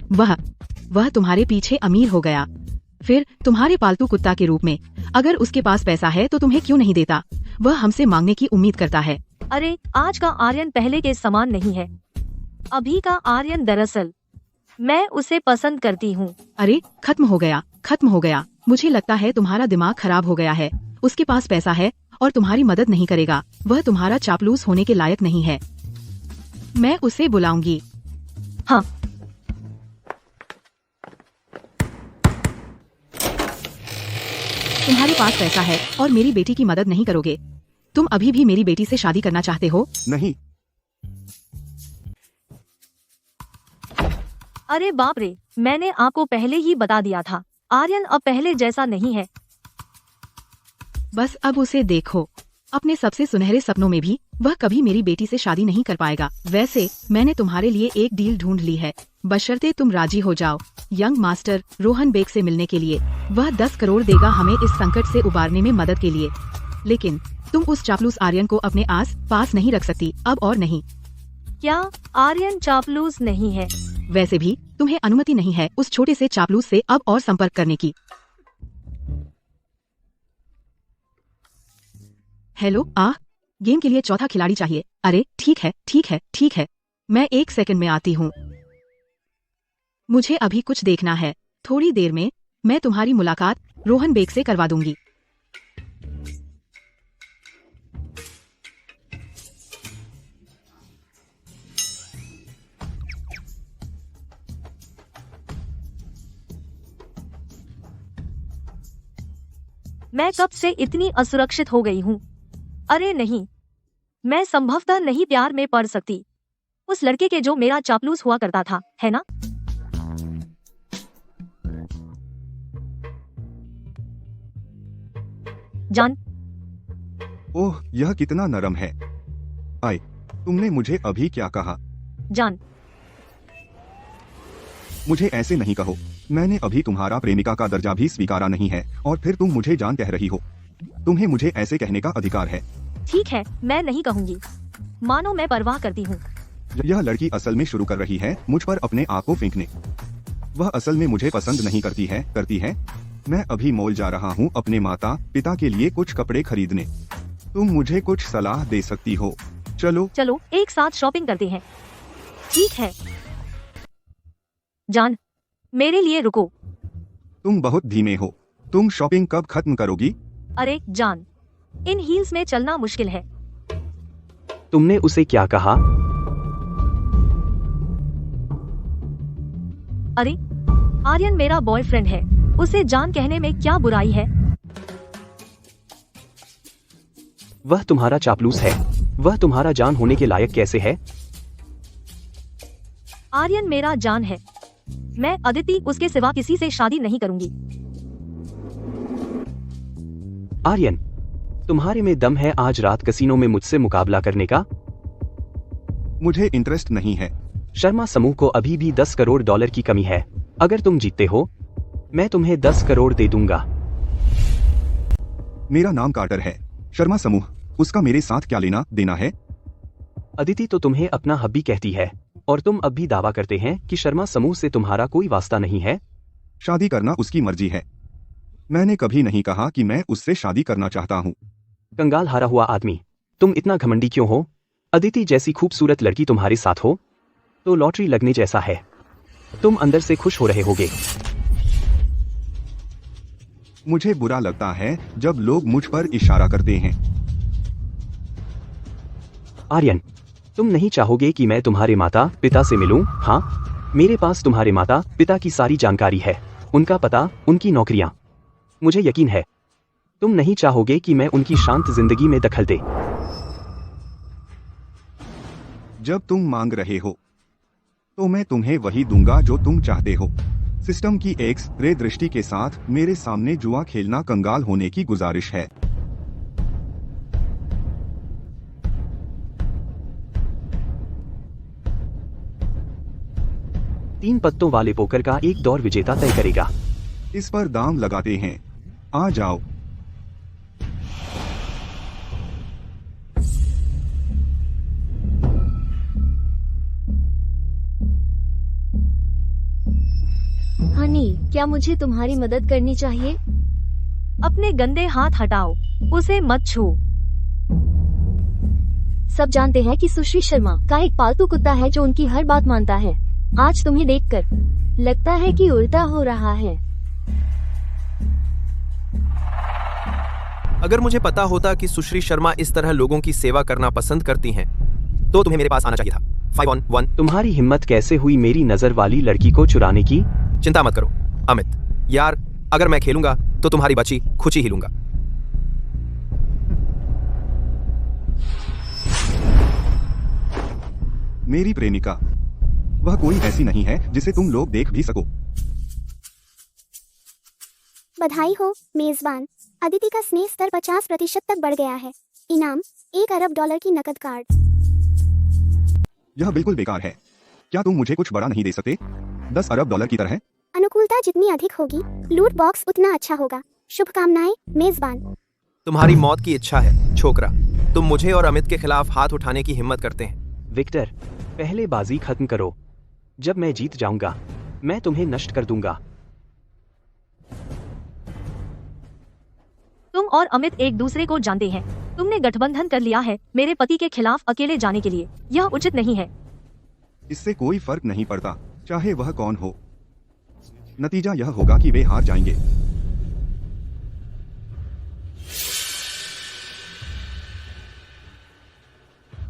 वह तुम्हारे पीछे अमीर हो गया। फिर तुम्हारे पालतू कुत्ता के रूप में अगर उसके पास पैसा है तो तुम्हें क्यों नहीं देता? वह हमसे मांगने की उम्मीद करता है। अरे आज का आर्यन पहले के समान नहीं है। अभी का आर्यन दरअसल मैं उसे पसंद करती हूँ। अरे खत्म हो गया। मुझे लगता है तुम्हारा दिमाग खराब हो गया है। उसके पास पैसा है और तुम्हारी मदद नहीं करेगा। वह तुम्हारा चापलूस होने के लायक नहीं है। मैं उसे बुलाऊंगी। हाँ। तुम्हारे पास पैसा है और मेरी बेटी की मदद नहीं करोगे। तुम अभी भी मेरी बेटी से शादी करना चाहते हो? नहीं। अरे बाप रे, मैंने आपको पहले ही बता दिया था। आर्यन अब पहले जैसा नहीं है। बस अब उसे देखो। अपने सबसे सुनहरे सपनों में भी वह कभी मेरी बेटी से शादी नहीं कर पाएगा। वैसे मैंने तुम्हारे लिए एक डील ढूंढ ली है, बशर्ते तुम राजी हो जाओ यंग मास्टर रोहन बेग से मिलने के लिए। वह 10 करोड़ देगा हमें इस संकट से उबारने में मदद के लिए। लेकिन तुम उस चापलूस आर्यन को अपने आस पास नहीं रख सकती, अब और नहीं। क्या आर्यन चापलूस नहीं है? वैसे भी तुम्हें अनुमति नहीं है उस छोटे से चापलूस से अब और संपर्क करने की। हेलो, गेम के लिए चौथा खिलाड़ी चाहिए। अरे ठीक है। मैं 1 सेकंड में आती हूँ। मुझे अभी कुछ देखना है। थोड़ी देर में मैं तुम्हारी मुलाकात रोहन बेग से करवा दूंगी। मैं कब से इतनी असुरक्षित हो गई हूँ। अरे नहीं, मैं संभवतः नहीं प्यार में पड़ सकती उस लड़के के जो मेरा चापलूस हुआ करता था, है ना? जान। ओह, यह कितना नरम है। आए, तुमने मुझे अभी क्या कहा? जान। मुझे ऐसे नहीं कहो। मैंने अभी तुम्हारा प्रेमिका का दर्जा भी स्वीकारा नहीं है और फिर तुम मुझे जान कह रही हो। तुम्हें मुझे ऐसे कहने का अधिकार है। ठीक है, मैं नहीं कहूँगी। मानो मैं परवाह करती हूँ। यह लड़की असल में शुरू कर रही है मुझ पर अपने आप को फेंकने। वह असल में मुझे पसंद नहीं करती है। मैं अभी मॉल जा रहा हूँ अपने माता पिता के लिए कुछ कपड़े खरीदने। तुम मुझे कुछ सलाह दे सकती हो? चलो एक साथ शॉपिंग करते हैं। ठीक है। जान, मेरे लिए रुको। तुम बहुत धीमे हो। तुम शॉपिंग कब खत्म करोगी? अरे जान, इन हील्स में चलना मुश्किल है। तुमने उसे क्या कहा? अरे आर्यन मेरा बॉयफ्रेंड है, उसे जान कहने में क्या बुराई है? वह तुम्हारा चापलूस है। वह तुम्हारा जान होने के लायक कैसे है? आर्यन मेरा जान है। मैं अदिति उसके सिवा किसी से शादी नहीं करूंगी। आर्यन, तुम्हारे में दम है आज रात कसीनो में मुझसे मुकाबला करने का? मुझे इंटरेस्ट नहीं है। शर्मा समूह को अभी भी 10 करोड़ डॉलर की कमी है। अगर तुम जीतते हो मैं तुम्हें 10 करोड़ दे दूंगा। मेरा नाम कार्टर है। शर्मा समूह, उसका मेरे साथ क्या लेना देना है? अदिति तो तुम्हें अपना हब्बी कहती है और तुम अब भी दावा करते हैं कि शर्मा समूह से तुम्हारा कोई वास्ता नहीं है। शादी करना उसकी मर्जी है। मैंने कभी नहीं कहा कि मैं उससे शादी करना चाहता हूँ। कंगाल हारा हुआ आदमी, तुम इतना घमंडी क्यों हो? अदिति जैसी खूबसूरत लड़की तुम्हारे साथ हो तो लॉटरी लगने जैसा है। तुम अंदर से खुश हो रहे होगे। मुझे बुरा लगता है जब लोग मुझ पर इशारा करते हैं। आर्यन, तुम नहीं चाहोगे कि मैं तुम्हारे माता पिता से मिलूं? हाँ, मेरे पास तुम्हारे माता पिता की सारी जानकारी है, उनका पता, उनकी नौकरियां। मुझे यकीन है तुम नहीं चाहोगे कि मैं उनकी शांत जिंदगी में दखल दे। जब तुम मांग रहे हो तो मैं तुम्हें वही दूंगा जो तुम चाहते हो। सिस्टम की एक्स रे दृष्टि के साथ मेरे सामने जुआ खेलना कंगाल होने की गुजारिश है। तीन पत्तों वाले पोकर का एक दौर विजेता तय करेगा। इस पर दाम लगाते हैं। आ जाओ। हनी, क्या मुझे तुम्हारी मदद करनी चाहिए? अपने गंदे हाथ हटाओ, उसे मत छू। सब जानते हैं कि सुश्री शर्मा का एक पालतू कुत्ता है जो उनकी हर बात मानता है। आज तुम्हें देखकर लगता है कि उल्टा हो रहा है। अगर मुझे पता होता कि सुश्री शर्मा इस तरह लोगों की सेवा करना पसंद करती हैं, तो तुम्हें मेरे पास आना चाहिए था। 5 on 1। तुम्हारी हिम्मत कैसे हुई मेरी नजर वाली लड़की को चुराने की? चिंता मत करो अमित। यार, अगर मैं खेलूंगा तो तुम्हारी बच्ची खुशी हिलूंगा। मेरी प्रेमिका, वह कोई ऐसी नहीं है जिसे तुम लोग देख भी सको। बधाई हो मेजबान, अदिति का स्नेह स्तर 50% तक बढ़ गया है। इनाम $1 अरब की नकद कार्ड। यह बिल्कुल बेकार है। क्या तुम मुझे कुछ बड़ा नहीं दे सकते? $10 अरब की तरह। अनुकूलता जितनी अधिक होगी, लूट बॉक्स उतना अच्छा होगा। शुभकामनाएं मेजबान। तुम्हारी मौत की इच्छा है छोकरा। तुम मुझे और अमित के खिलाफ हाथ उठाने की हिम्मत करते हैं। विक्टर, पहले बाजी खत्म करो। जब मैं जीत जाऊंगा, मैं तुम्हें नष्ट कर दूंगा। तुम और अमित एक दूसरे को जानते हैं। तुमने गठबंधन कर लिया है मेरे पति के खिलाफ अकेले जाने के लिए। यह उचित नहीं है। इससे कोई फर्क नहीं पड़ता, चाहे वह कौन हो। नतीजा यह होगा कि वे हार जाएंगे।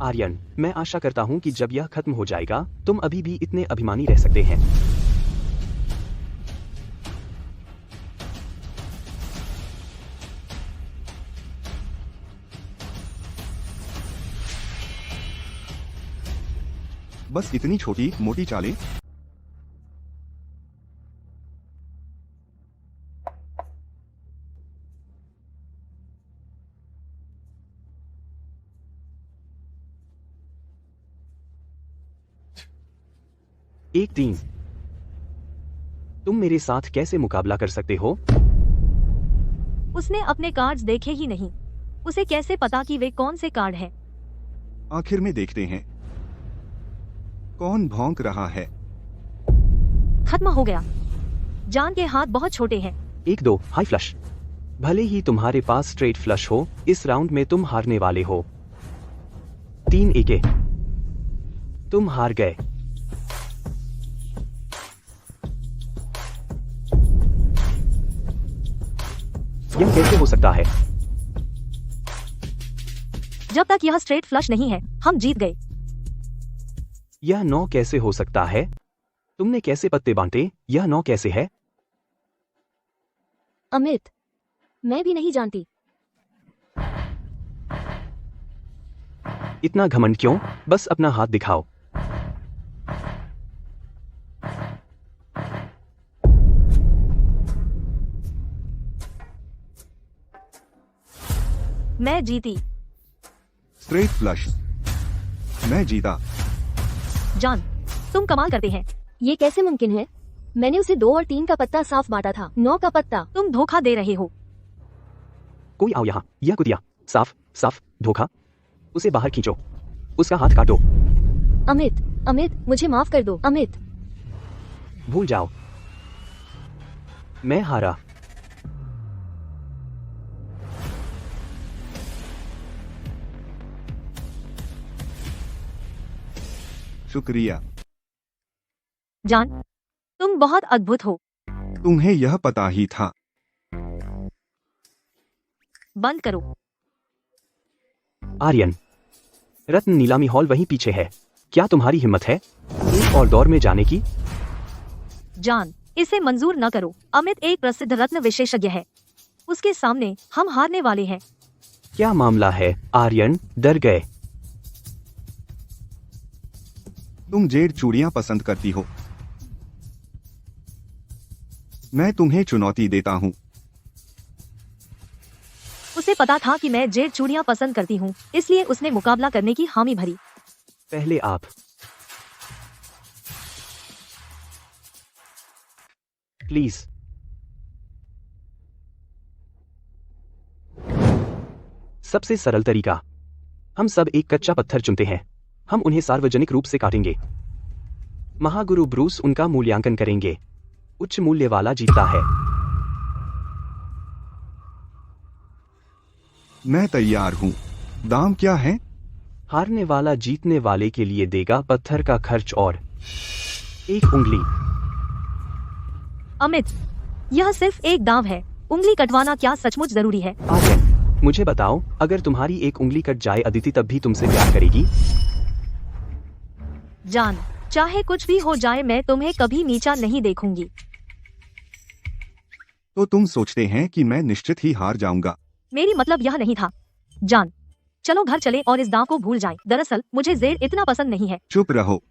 आर्यन, मैं आशा करता हूं कि जब यह खत्म हो जाएगा, तुम अभी भी इतने अभिमानी रह सकते हैं। बस इतनी छोटी मोटी चालें। एक 3। तुम मेरे साथ कैसे मुकाबला कर सकते हो? उसने अपने कार्ड्स देखे ही नहीं। उसे कैसे पता कि वे कौन से कार्ड हैं? आखिर में देखते हैं कौन भौंक रहा है। खत्म हो गया। जान के हाथ बहुत छोटे हैं। 1-2 हाई फ्लश। भले ही तुम्हारे पास स्ट्रेट फ्लश हो, इस राउंड में तुम हारने वाले हो। 3 एके। तुम हार गए। यह कैसे हो सकता है? जब तक यह स्ट्रेट फ्लश नहीं है, हम जीत गए। यह 9 कैसे हो सकता है? तुमने कैसे पत्ते बांटे? यह 9 कैसे है? अमित, मैं भी नहीं जानती। इतना घमंड क्यों? बस अपना हाथ दिखाओ। मैं जीती। Straight flush. मैं जीता। जान, तुम कमाल करते हैं। ये कैसे मुमकिन है? मैंने उसे 2 और 3 का पत्ता साफ बांटा था। 9 का पत्ता। तुम धोखा दे रहे हो। कोई आओ यहाँ। यह कुतिया। साफ साफ धोखा। उसे बाहर खींचो। उसका हाथ काटो। अमित, अमित, मुझे माफ कर दो अमित। भूल जाओ। मैं हारा। शुक्रिया। जान, तुम बहुत अद्भुत हो। तुम्हें यह पता ही था। बंद करो। आर्यन, रत्न नीलामी हॉल वहीं पीछे है। क्या तुम्हारी हिम्मत है एक और दौर में जाने की? जान, इसे मंजूर न करो। अमित एक प्रसिद्ध रत्न विशेषज्ञ है। उसके सामने हम हारने वाले हैं। क्या मामला है आर्यन? डर गए? तुम जेड चूड़ियां पसंद करती हो। मैं तुम्हें चुनौती देता हूँ। उसे पता था कि मैं जेड चूड़ियां पसंद करती हूँ, इसलिए उसने मुकाबला करने की हामी भरी। पहले आप। प्लीज। सबसे सरल तरीका, हम सब एक कच्चा पत्थर चुनते हैं। हम उन्हें सार्वजनिक रूप से काटेंगे। महागुरु ब्रूस उनका मूल्यांकन करेंगे। उच्च मूल्य वाला जीतता है। मैं तैयार हूँ। दाम क्या है? हारने वाला जीतने वाले के लिए देगा पत्थर का खर्च और 1 उंगली। अमित, यह सिर्फ एक दांव है। उंगली कटवाना क्या सचमुच जरूरी है? आर्यन, मुझे बताओ, अगर तुम्हारी 1 उंगली कट जाए अदिति तब भी तुमसे प्यार करेगी? जान, चाहे कुछ भी हो जाए मैं तुम्हें कभी नीचा नहीं देखूंगी। तो तुम सोचते हैं कि मैं निश्चित ही हार जाऊंगा? मेरी मतलब यह नहीं था। जान, चलो घर चले और इस दांव को भूल जाएं। दरअसल मुझे जेड इतना पसंद नहीं है। चुप रहो,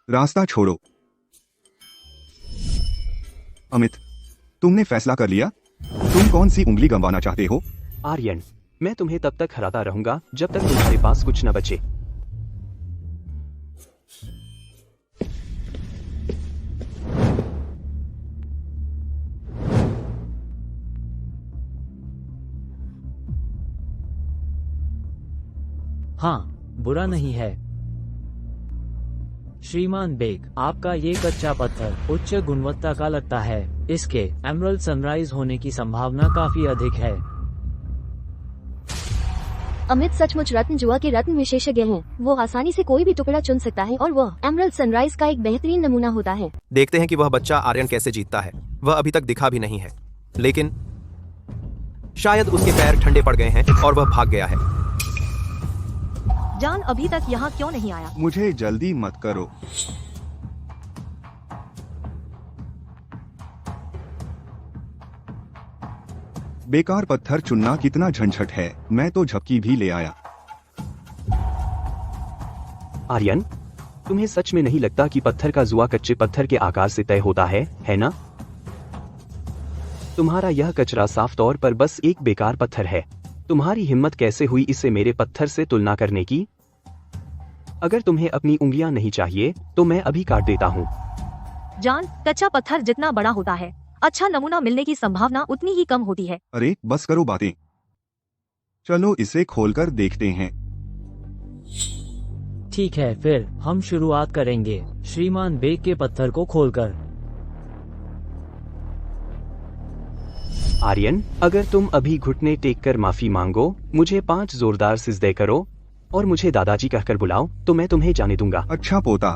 रास्ता छोड़ो। अमित, तुमने फैसला कर लिया? तुम कौन सी उंगली गंवाना चाहते हो? आर्यन, मैं तुम्हें तब तक हराता रहूंगा जब तक तुम्हारे पास कुछ न बचे। हाँ, बुरा नहीं है। श्रीमान बेग, आपका ये कच्चा पत्थर उच्च गुणवत्ता का लगता है। इसके एमरल्ड सनराइज होने की संभावना काफी अधिक है। अमित सचमुच रत्न जुआ के रत्न विशेषज्ञ हैं। वो आसानी से कोई भी टुकड़ा चुन सकता है और वह एमरल्ड सनराइज का एक बेहतरीन नमूना होता है। देखते हैं कि वह बच्चा आर्यन कैसे जीतता है। वह अभी तक दिखा भी नहीं है, लेकिन शायद उसके पैर ठंडे पड़ गए हैं और वह भाग गया है। जान अभी तक यहाँ क्यों नहीं आया? मुझे जल्दी मत करो। बेकार पत्थर चुनना कितना झंझट है। मैं तो झपकी भी ले आया। आर्यन, तुम्हें सच में नहीं लगता कि पत्थर का जुआ कच्चे पत्थर के आकार से तय होता है ना? तुम्हारा यह कचरा साफ तौर पर बस एक बेकार पत्थर है। तुम्हारी हिम्मत कैसे हुई इसे मेरे पत्थर से तुलना करने की? अगर तुम्हें अपनी उंगलियां नहीं चाहिए तो मैं अभी काट देता हूँ। जान, कच्चा पत्थर जितना बड़ा होता है, अच्छा नमूना मिलने की संभावना उतनी ही कम होती है। अरे बस करो बातें, चलो इसे खोलकर देखते हैं। ठीक है, फिर हम शुरुआत करेंगे श्रीमान बेग के पत्थर को खोलकर। आर्यन, अगर तुम अभी घुटने टेक कर माफी मांगो, मुझे 5 जोरदार सिजदे करो और मुझे दादाजी कहकर बुलाओ तो मैं तुम्हें जाने दूंगा। अच्छा पोता,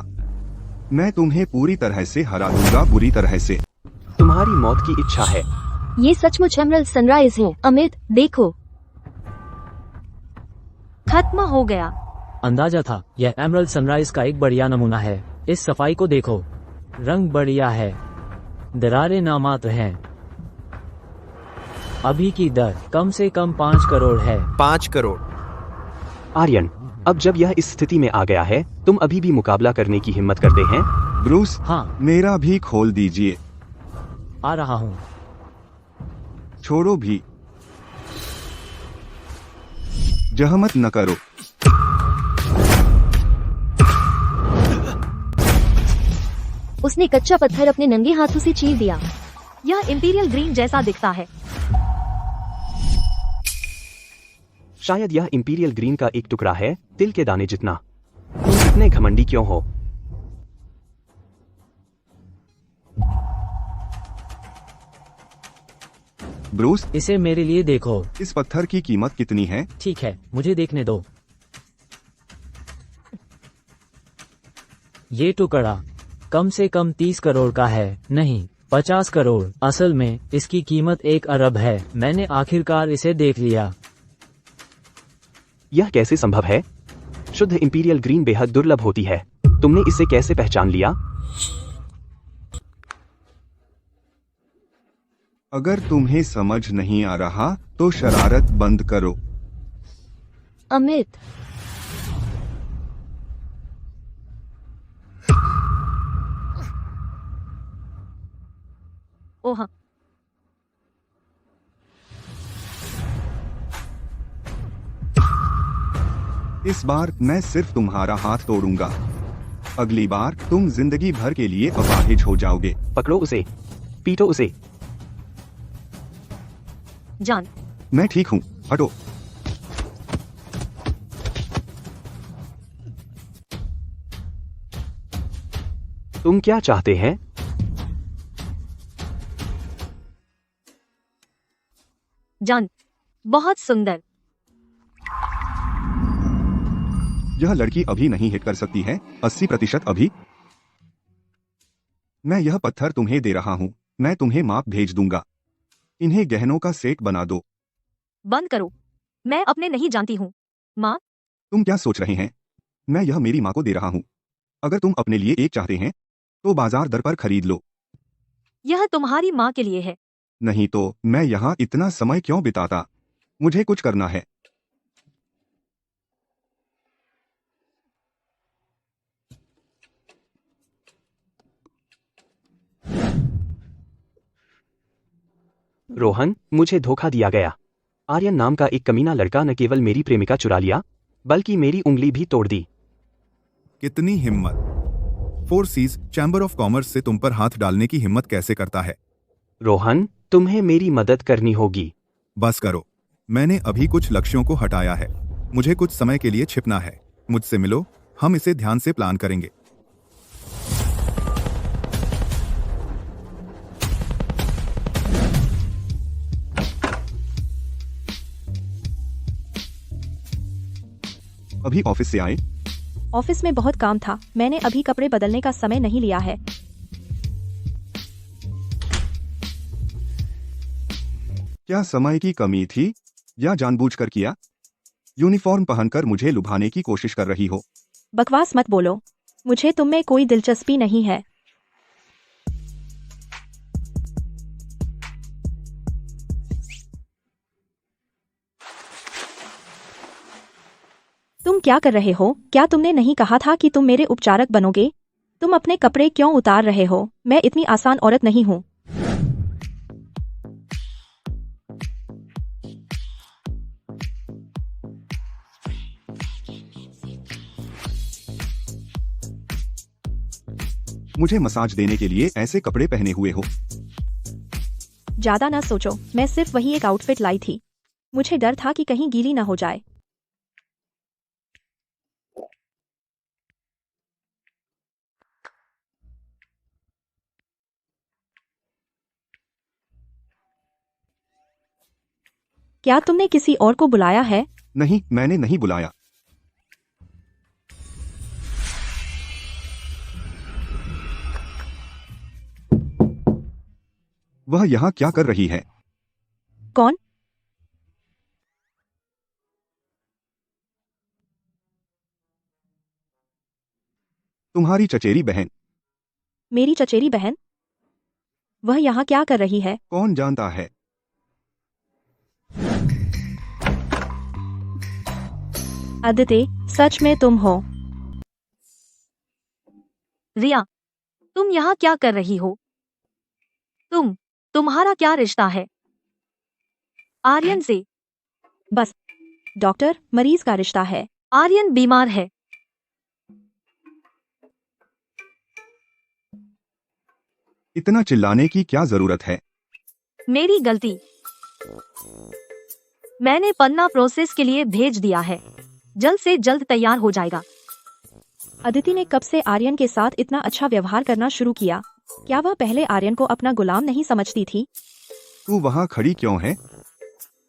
मैं तुम्हें पूरी तरह से हरा दूंगा, बुरी तरह से। तुम्हारी मौत की इच्छा है। ये सचमुच एमरल्ड सनराइज है। अमित देखो, खत्म हो गया। अंदाजा था, यह एमरल्ड सनराइज का एक बढ़िया नमूना है। इस सफाई को देखो, रंग बढ़िया है, दरारें नामात्र हैं। अभी की दर कम से कम 5 करोड़ है। 5 करोड़। आर्यन, अब जब यह इस स्थिति में आ गया है, तुम अभी भी मुकाबला करने की हिम्मत करते हैं? ब्रूस, हाँ, मेरा भी खोल दीजिए। आ रहा हूँ। छोड़ो भी, जहमत न करो। उसने कच्चा पत्थर अपने नंगे हाथों से चीर दिया। यह इंपीरियल ग्रीन जैसा दिखता है। शायद यह इंपीरियल ग्रीन का एक टुकड़ा है, तिल के दाने जितना। तुम इतने घमंडी क्यों हो? ब्रूस, इसे मेरे लिए देखो। इस पत्थर की कीमत कितनी है? ठीक है, मुझे देखने दो। ये टुकड़ा कम से कम 30 करोड़ का है। नहीं, 50 करोड़। असल में इसकी कीमत 1 अरब है। मैंने आखिरकार इसे देख लिया। यह कैसे संभव है? शुद्ध इंपीरियल ग्रीन बेहद दुर्लभ होती है। तुमने इसे कैसे पहचान लिया? अगर तुम्हें समझ नहीं आ रहा तो शरारत बंद करो। अमित, ओह, इस बार मैं सिर्फ तुम्हारा हाथ तोड़ूंगा। अगली बार तुम जिंदगी भर के लिए अपाहिज हो जाओगे। पकड़ो उसे, पीटो उसे। जान, मैं ठीक हूँ, हटो। तुम क्या चाहते हैं? जान, बहुत सुंदर। यह लड़की अभी नहीं हिट कर सकती है, 80% अभी। मैं यह पत्थर तुम्हें दे रहा हूँ, मैं तुम्हें माप भेज दूंगा। इन्हें गहनों का सेट बना दो। बंद करो, मैं अपने नहीं जानती हूँ। माँ, तुम क्या सोच रहे हैं? मैं यह मेरी माँ को दे रहा हूँ। अगर तुम अपने लिए एक चाहते हैं तो बाजार दर पर खरीद लो। यह तुम्हारी माँ के लिए है। नहीं तो मैं यहाँ इतना समय क्यों बिताता? मुझे कुछ करना है। रोहन, मुझे धोखा दिया गया। आर्यन नाम का एक कमीना लड़का न केवल मेरी प्रेमिका चुरा लिया, बल्कि मेरी उंगली भी तोड़ दी। कितनी हिम्मत! Four seas chamber of commerce से तुम पर हाथ डालने की हिम्मत कैसे करता है? रोहन, तुम्हें मेरी मदद करनी होगी। बस करो, मैंने अभी कुछ लक्ष्यों को हटाया है। मुझे कुछ समय के लिए छिपना है। मुझसे मिलो, हम इसे ध्यान से प्लान करेंगे। अभी ऑफिस से आए? ऑफिस में बहुत काम था, मैंने अभी कपड़े बदलने का समय नहीं लिया है। क्या समय की कमी थी या जानबूझकर किया? यूनिफॉर्म पहनकर मुझे लुभाने की कोशिश कर रही हो। बकवास मत बोलो, मुझे तुम में कोई दिलचस्पी नहीं है। तुम क्या कर रहे हो? क्या तुमने नहीं कहा था कि तुम मेरे उपचारक बनोगे? तुम अपने कपड़े क्यों उतार रहे हो? मैं इतनी आसान औरत नहीं हूँ। मुझे मसाज देने के लिए ऐसे कपड़े पहने हुए हो। ज्यादा ना सोचो, मैं सिर्फ वही एक आउटफिट लाई थी। मुझे डर था कि कहीं गीली ना हो जाए। क्या तुमने किसी और को बुलाया है? नहीं, मैंने नहीं बुलाया। वह यहाँ क्या कर रही है? कौन? तुम्हारी चचेरी बहन। मेरी चचेरी बहन? वह यहाँ क्या कर रही है? कौन जानता है। अदिति, सच में तुम हो? रिया, तुम यहाँ क्या कर रही हो? तुम्हारा क्या रिश्ता है आर्यन से? बस, डॉक्टर, मरीज का रिश्ता है। आर्यन बीमार है। इतना चिल्लाने की क्या जरूरत है? मेरी गलती। मैंने पन्ना प्रोसेस के लिए भेज दिया है, जल्द से जल्द तैयार हो जाएगा। अदिति ने कब से आर्यन के साथ इतना अच्छा व्यवहार करना शुरू किया? क्या वह पहले आर्यन को अपना गुलाम नहीं समझती थी? तू वहाँ खड़ी क्यों है?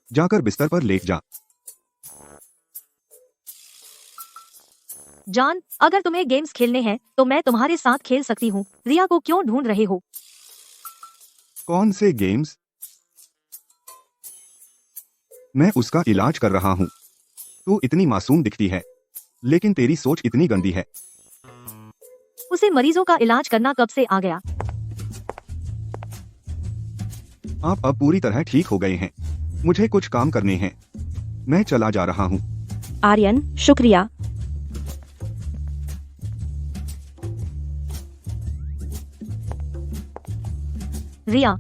जाकर बिस्तर पर लेट जा। जान, अगर तुम्हें गेम्स खेलने हैं तो मैं तुम्हारे साथ खेल सकती हूँ। रिया को क्यों ढूंढ रहे हो? कौन से गेम्स? मैं उसका इलाज कर रहा हूँ। तू इतनी मासूम दिखती है, लेकिन तेरी सोच इतनी गंदी है। उसे मरीजों का इलाज करना कब से आ गया? आप अब पूरी तरह ठीक हो गए हैं। मुझे कुछ काम करने हैं। मैं चला जा रहा हूँ। आर्यन, शुक्रिया। रिया,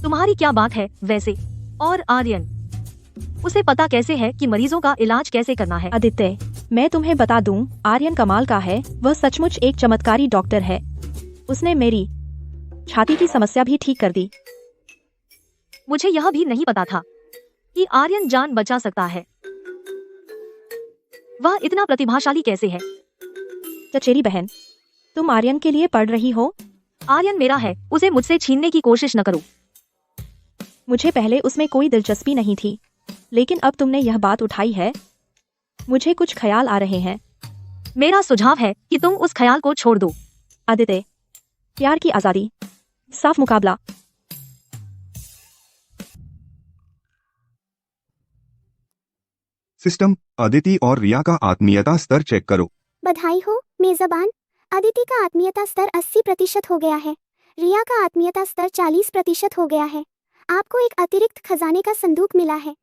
तुम्हारी क्या बात है वैसे? और आर्यन, उसे पता कैसे है कि मरीजों का इलाज कैसे करना है? आदित्य, मैं तुम्हें बता दूं, आर्यन कमाल का है, वह सचमुच एक चमत्कारी डॉक्टर है। उसने मेरी छाती की समस्या भी ठीक कर दी। मुझे यह भी नहीं पता था कि आर्यन जान बचा सकता है। वह इतना प्रतिभाशाली कैसे है? चचेरी बहन, तुम आर्यन के लिए पढ़ रही हो? आर्यन मेरा है, उसे मुझसे छीनने की कोशिश न करो। मुझे पहले उसमें कोई दिलचस्पी नहीं थी, लेकिन अब तुमने यह बात उठाई है, मुझे कुछ ख्याल आ रहे हैं। मेरा सुझाव है कि तुम उस ख्याल को छोड़ दो। आदित्य, प्यार की आजादी, साफ मुकाबला। सिस्टम, अदिति और रिया का आत्मीयता स्तर चेक करो। बधाई हो मेजबान। अदिति का आत्मीयता स्तर 80% हो गया है। रिया का आत्मीयता स्तर 40% हो गया है। आपको एक अतिरिक्त खजाने का संदूक मिला है।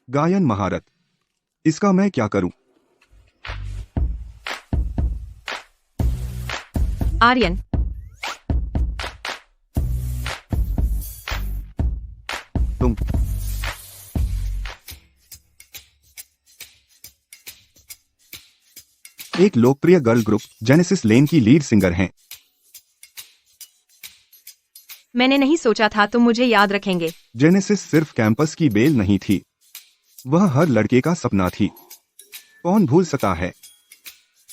गायन महारत, इसका मैं क्या करूं? आर्यन, तुम एक लोकप्रिय गर्ल ग्रुप जेनेसिस लेन की लीड सिंगर हैं। मैंने नहीं सोचा था तुम मुझे याद रखेंगे। जेनेसिस सिर्फ कैंपस की बेल नहीं थी, वह हर लड़के का सपना थी। कौन भूल सकता है?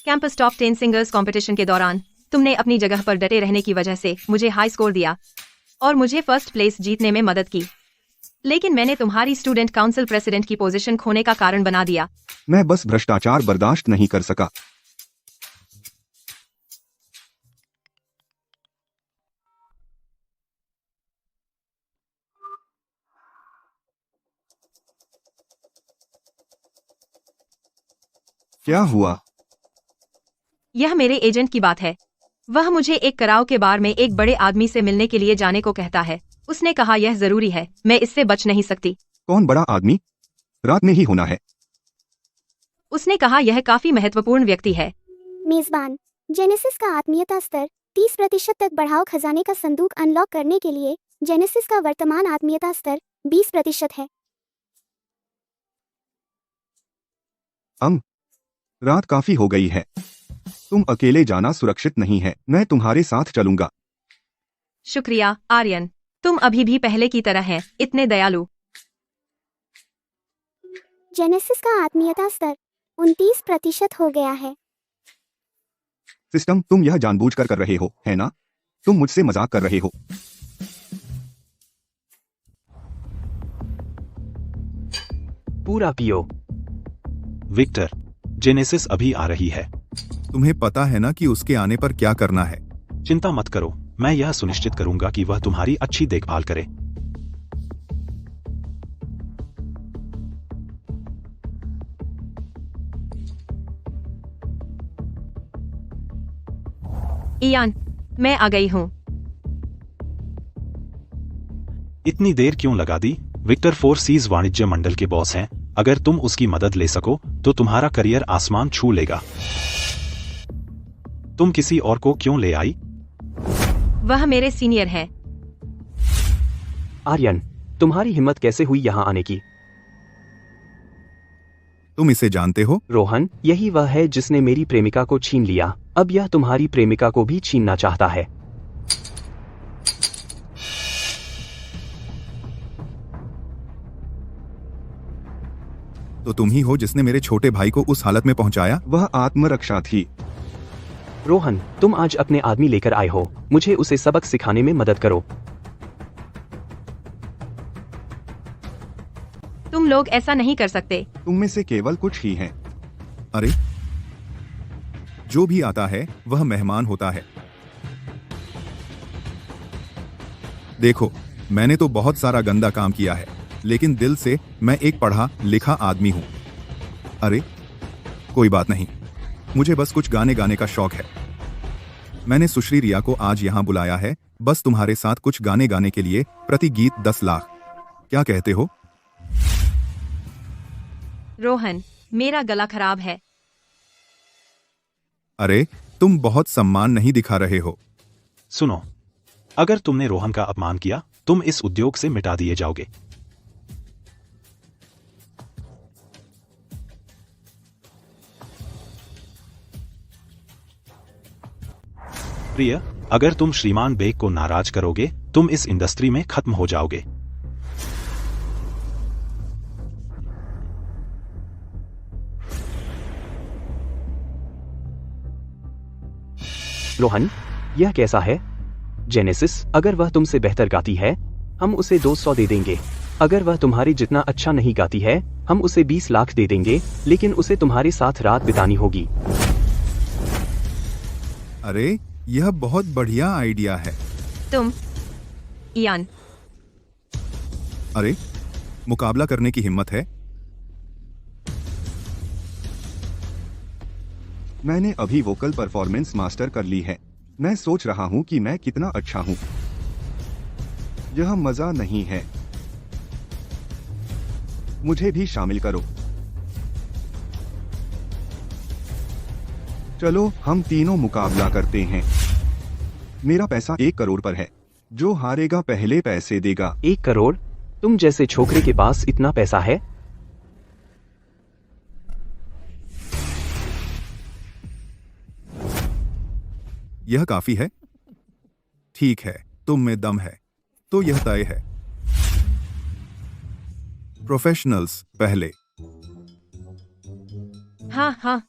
कैंपस टॉप 10 सिंगर्स कंपटीशन के दौरान तुमने अपनी जगह पर डटे रहने की वजह से मुझे हाई स्कोर दिया और मुझे फर्स्ट प्लेस जीतने में मदद की, लेकिन मैंने तुम्हारी स्टूडेंट काउंसिल प्रेसिडेंट की पोजीशन खोने का कारण बना दिया। मैं बस भ्रष्टाचार बर्दाश्त नहीं कर सका। क्या हुआ? यह मेरे एजेंट की बात है। वह मुझे एक कराओ के बार में एक बड़े आदमी से मिलने के लिए जाने को कहता है। उसने कहा यह जरूरी है, मैं इससे बच नहीं सकती। कौन बड़ा आदमी? रात में ही होना है। उसने कहा यह काफी महत्वपूर्ण व्यक्ति है। मेजबान, जेनेसिस का आत्मीयता स्तर 30% तक बढ़ाओ। खजाने का संदूक अनलॉक करने के लिए जेनेसिस का वर्तमान आत्मीयता स्तर 20% है। रात काफी हो गई है। तुम अकेले जाना सुरक्षित नहीं है, मैं तुम्हारे साथ चलूंगा। शुक्रिया आर्यन, तुम अभी भी पहले की तरह हैं, इतने दयालु। जेनेसिस का आत्मीयता स्तर 29% हो गया है। सिस्टम, तुम यह जानबूझकर कर रहे हो, है ना? तुम मुझसे मजाक कर रहे हो। पूरा पियो। विक्टर, जेनेसिस अभी आ रही है। तुम्हें पता है ना कि उसके आने पर क्या करना है? चिंता मत करो, मैं यह सुनिश्चित करूंगा कि वह तुम्हारी अच्छी देखभाल करे। इयान, मैं आ गई हूँ। इतनी देर क्यों लगा दी? विक्टर 4 सीज वाणिज्य मंडल के बॉस हैं। अगर तुम उसकी मदद ले सको तो तुम्हारा करियर आसमान छू लेगा। तुम किसी और को क्यों ले आई? वह मेरे सीनियर है। आर्यन, तुम्हारी हिम्मत कैसे हुई यहाँ आने की? तुम इसे जानते हो? रोहन, यही वह है जिसने मेरी प्रेमिका को छीन लिया। अब यह तुम्हारी प्रेमिका को भी छीनना चाहता है। तो तुम ही हो जिसने मेरे छोटे भाई को उस हालत में पहुंचाया? वह आत्मरक्षा थी। रोहन, तुम आज अपने आदमी लेकर आए हो, मुझे उसे सबक सिखाने में मदद करो। तुम लोग ऐसा नहीं कर सकते। तुम में से केवल कुछ ही हैं। अरे, जो भी आता है वह मेहमान होता है। देखो, मैंने तो बहुत सारा गंदा काम किया है, लेकिन दिल से मैं एक पढ़ा लिखा आदमी हूं। अरे, कोई बात नहीं, मुझे बस कुछ गाने गाने का शौक है। मैंने सुश्री रिया को आज यहां बुलाया है, बस तुम्हारे साथ कुछ गाने गाने के लिए। प्रति गीत 10 लाख। क्या कहते हो? रोहन, मेरा गला खराब है। अरे, तुम बहुत सम्मान नहीं दिखा रहे हो। सुनो, अगर तुमने रोहन का अपमान किया, तुम इस उद्योग से मिटा दिए जाओगे। प्रिय, अगर तुम श्रीमान बेग को नाराज करोगे तुम इस इंडस्ट्री में खत्म हो जाओगे। रोहन, यह कैसा है? जेनेसिस, अगर वह तुमसे बेहतर गाती है हम उसे 200 दे देंगे। अगर वह तुम्हारे जितना अच्छा नहीं गाती है हम उसे 20 लाख दे देंगे, लेकिन उसे तुम्हारे साथ रात बितानी होगी। अरे यह बहुत बढ़िया आइडिया है। तुम इयान, अरे मुकाबला करने की हिम्मत है? मैंने अभी वोकल परफॉर्मेंस मास्टर कर ली है। मैं सोच रहा हूँ कि मैं कितना अच्छा हूँ। यह मजा नहीं है। मुझे भी शामिल करो। चलो हम तीनों मुकाबला करते हैं। मेरा पैसा 1 करोड़ पर है। जो हारेगा पहले पैसे देगा। 1 करोड़? तुम जैसे छोकरे के पास इतना पैसा है? यह काफी है? ठीक है, तुम में दम है तो यह तय है। प्रोफेशनल्स पहले। हाँ हाँ।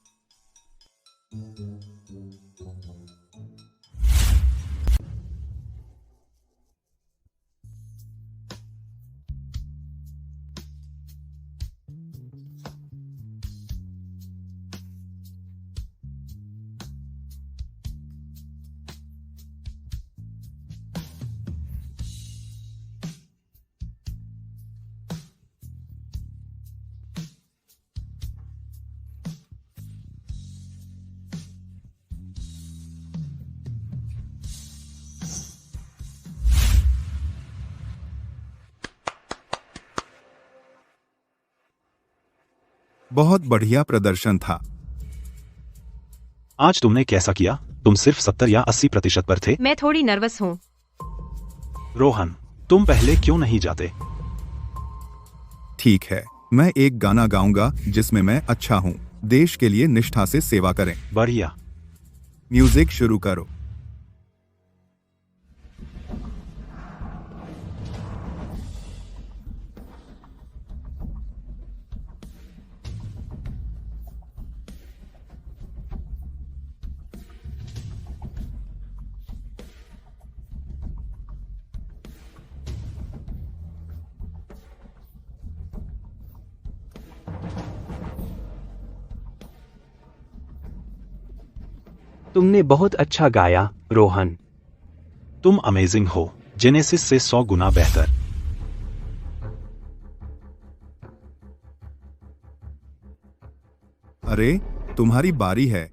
बहुत बढ़िया प्रदर्शन था। आज तुमने कैसा किया? तुम सिर्फ 70 या 80% पर थे। मैं थोड़ी नर्वस हूँ। रोहन, तुम पहले क्यों नहीं जाते? ठीक है, मैं एक गाना गाऊंगा जिसमें मैं अच्छा हूँ। देश के लिए निष्ठा से सेवा करें। बढ़िया। म्यूजिक शुरू करो। तुमने बहुत अच्छा गाया, रोहन। तुम अमेजिंग हो, जेनेसिस से 100 गुना बेहतर। अरे तुम्हारी बारी है।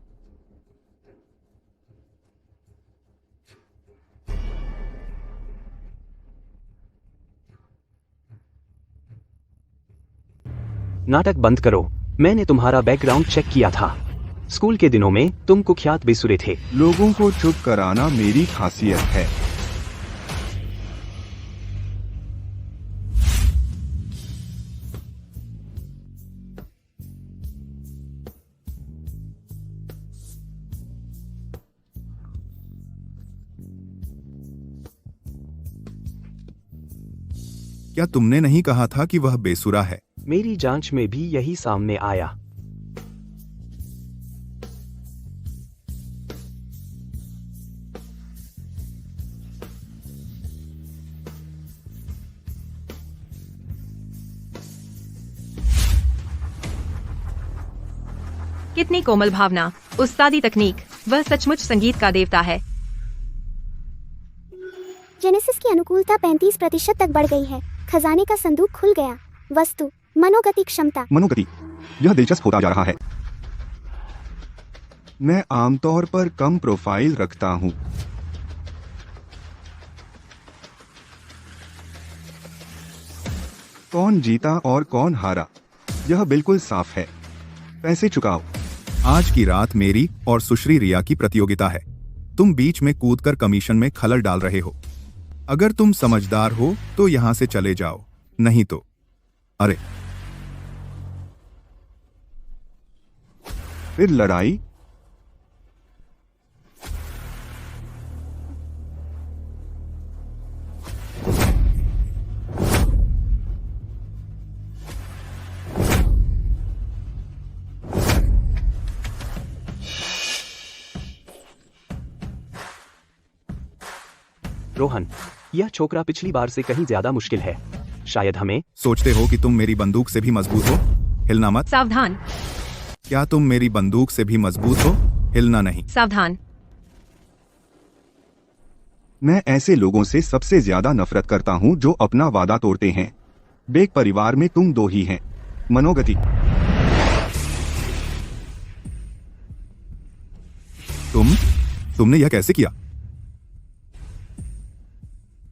नाटक बंद करो। मैंने तुम्हारा बैकग्राउंड चेक किया था। स्कूल के दिनों में तुम कुख्यात बेसुरे थे। लोगों को चुप कराना मेरी खासियत है। क्या तुमने नहीं कहा था कि वह बेसुरा है? मेरी जांच में भी यही सामने आया। कितनी कोमल भावना, उस्तादी तकनीक, वह सचमुच संगीत का देवता है। जेनेसिस की अनुकूलता 35% तक बढ़ गई है। खजाने का संदूक खुल गया। वस्तु, मनोगति क्षमता। मनोगति, यह दिलचस्प होता जा रहा है। मैं आमतौर पर कम प्रोफाइल रखता हूँ। कौन जीता और कौन हारा, यह बिल्कुल साफ है। पैसे चुकाओ। आज की रात मेरी और सुश्री रिया की प्रतियोगिता है। तुम बीच में कूदकर कमीशन में खलल डाल रहे हो। अगर तुम समझदार हो तो यहां से चले जाओ, नहीं तो। अरे फिर लड़ाई। रोहन, यह छोकरा पिछली बार से कहीं ज्यादा मुश्किल है। शायद हमें सोचते हो कि तुम मेरी बंदूक से भी मजबूत हो? हिलना मत। सावधान। क्या तुम मेरी बंदूक से भी मजबूत हो? हिलना नहीं। सावधान। मैं ऐसे लोगों से सबसे ज्यादा नफरत करता हूं जो अपना वादा तोड़ते हैं। बेक परिवार में तुम दो ही हैं। मनोगति। तुमने यह कैसे किया?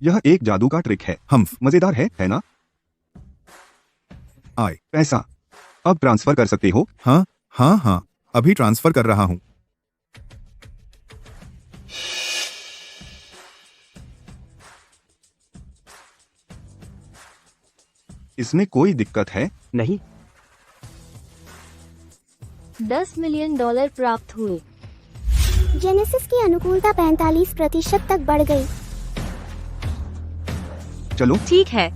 यह एक जादू का ट्रिक है। मजेदार है ना? आए। पैसा अब ट्रांसफर कर सकते हो? हाँ, अभी ट्रांसफर कर रहा हूँ। इसमें कोई दिक्कत है? नहीं। $10 मिलियन प्राप्त हुए। जेनेसिस की अनुकूलता 45% तक बढ़ गई। चलो ठीक है।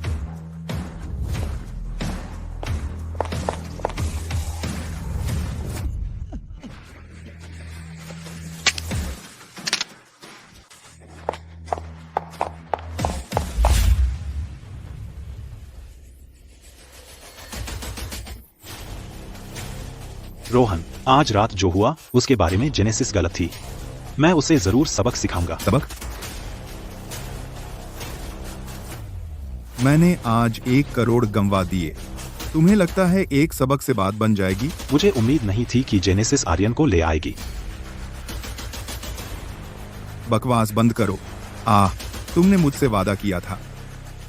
रोहन, आज रात जो हुआ उसके बारे में जेनेसिस गलत थी। मैं उसे जरूर सबक सिखाऊंगा। सबक? मैंने आज 1 करोड़ गंवा दिए। तुम्हें लगता है एक सबक से बात बन जाएगी? मुझे उम्मीद नहीं थी कि जेनेसिस आर्यन को ले आएगी। बकवास बंद करो। तुमने मुझसे वादा किया था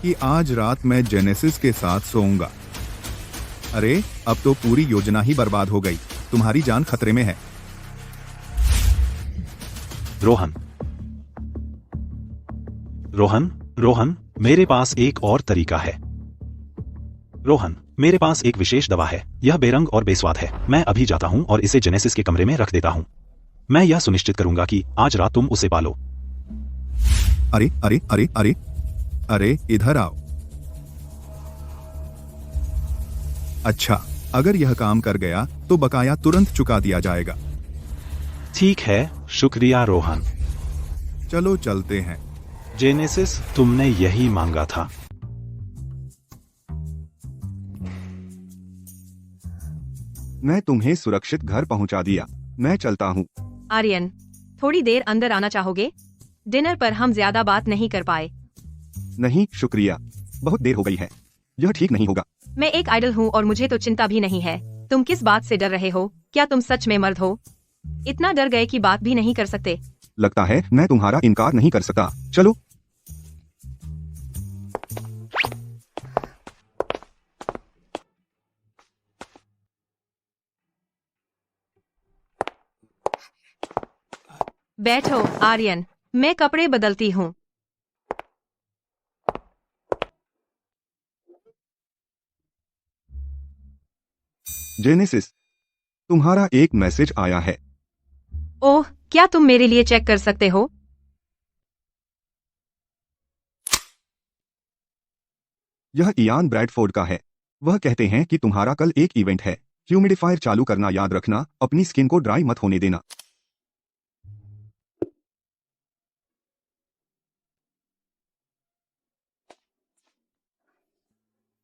कि आज रात मैं जेनेसिस के साथ सोऊंगा। अरे, अब तो पूरी योजना ही बर्बाद हो गई। तुम्हारी जान खतरे में है। रोहन, मेरे पास एक और तरीका है। रोहन, मेरे पास एक विशेष दवा है। यह बेरंग और बेस्वाद है। मैं अभी जाता हूँ और इसे जेनेसिस के कमरे में रख देता हूँ। मैं यह सुनिश्चित करूंगा कि आज रात तुम उसे पालो। अरे, इधर आओ। अच्छा, अगर यह काम कर गया तो बकाया तुरंत चुका दिया जाएगा। ठीक है, शुक्रिया रोहन। चलो चलते हैं। जेनेसिस, तुमने यही मांगा था। मैं तुम्हें सुरक्षित घर पहुंचा दिया। मैं चलता हूँ। आर्यन, थोड़ी देर अंदर आना चाहोगे? डिनर पर हम ज्यादा बात नहीं कर पाए। नहीं शुक्रिया, बहुत देर हो गई है। यह ठीक नहीं होगा। मैं एक आइडल हूँ और मुझे तो चिंता भी नहीं है। तुम किस बात से डर रहे हो? क्या तुम सच में मर्द हो? इतना डर गए कि बात भी नहीं कर सकते। लगता है मैं तुम्हारा इनकार नहीं कर सकता। चलो। बैठो आर्यन, मैं कपड़े बदलती हूँ। जेनेसिस, तुम्हारा एक मैसेज आया है। ओह, क्या तुम मेरे लिए चेक कर सकते हो? यह इयान ब्रैडफोर्ड का है। वह कहते हैं कि तुम्हारा कल एक इवेंट है। ह्यूमिडिफायर चालू करना याद रखना। अपनी स्किन को ड्राई मत होने देना।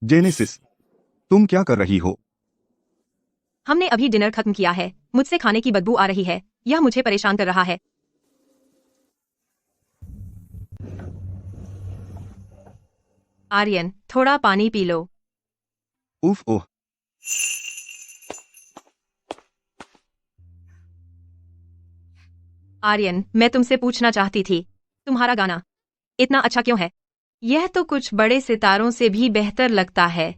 जेनेसिस, तुम क्या कर रही हो? हमने अभी डिनर खत्म किया है। मुझसे खाने की बदबू आ रही है। यह मुझे परेशान कर रहा है। आर्यन, थोड़ा पानी पी लो। उफ ओह। आर्यन, मैं तुमसे पूछना चाहती थी, तुम्हारा गाना इतना अच्छा क्यों है? यह तो कुछ बड़े सितारों से भी बेहतर लगता है।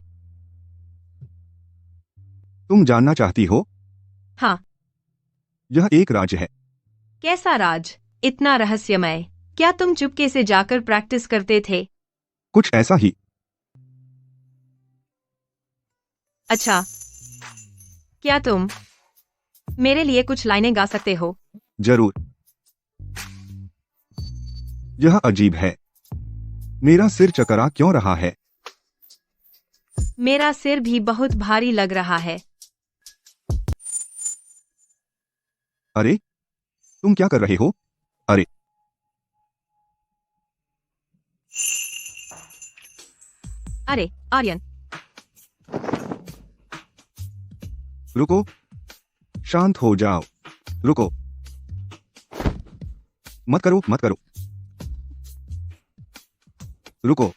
तुम जानना चाहती हो? हाँ। यह एक राज है। कैसा राज? इतना रहस्यमय। क्या तुम चुपके से जाकर प्रैक्टिस करते थे? कुछ ऐसा ही। अच्छा, क्या तुम मेरे लिए कुछ लाइनें गा सकते हो? जरूर। यह अजीब है। मेरा सिर चकरा क्यों रहा है? मेरा सिर भी बहुत भारी लग रहा है। अरे, तुम क्या कर रहे हो? अरे, अरे आर्यन, रुको, शांत हो जाओ, रुको, मत करो, मत करो, रुको।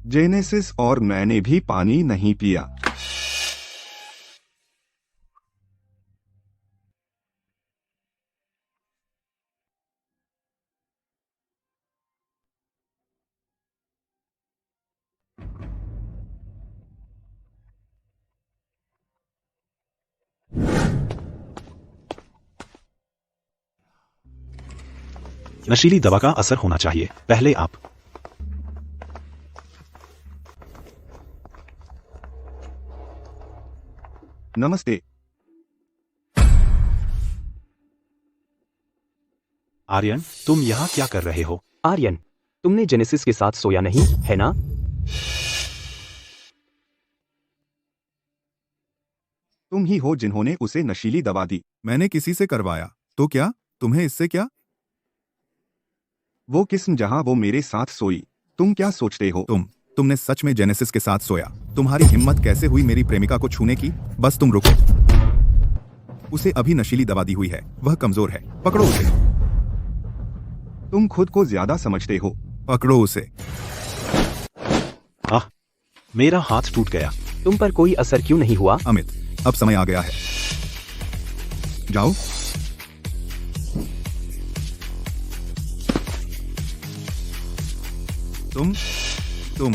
जेनेसिस और मैंने भी पानी नहीं पिया। नशीली दवा का असर होना चाहिए। पहले आप। नमस्ते। आर्यन, तुम यहाँ क्या कर रहे हो? आर्यन, तुमने जेनेसिस के साथ सोया नहीं, है ना? तुम ही हो जिन्होंने उसे नशीली दवा दी। मैंने किसी से करवाया, तो क्या तुम्हें इससे क्या? वो किस्म जहां वो मेरे साथ सोई। तुम क्या सोचते हो? तुमने सच में जेनेसिस के साथ सोया? तुम्हारी हिम्मत कैसे हुई मेरी प्रेमिका को छूने की? बस तुम रुको। उसे अभी नशीली दवा दी हुई है, वह कमजोर है, पकड़ो उसे। तुम खुद को ज्यादा समझते हो। पकड़ो उसे। आह, मेरा हाथ टूट गया। तुम पर कोई असर क्यों नहीं हुआ? अमित, अब समय आ गया है, जाओ। तुम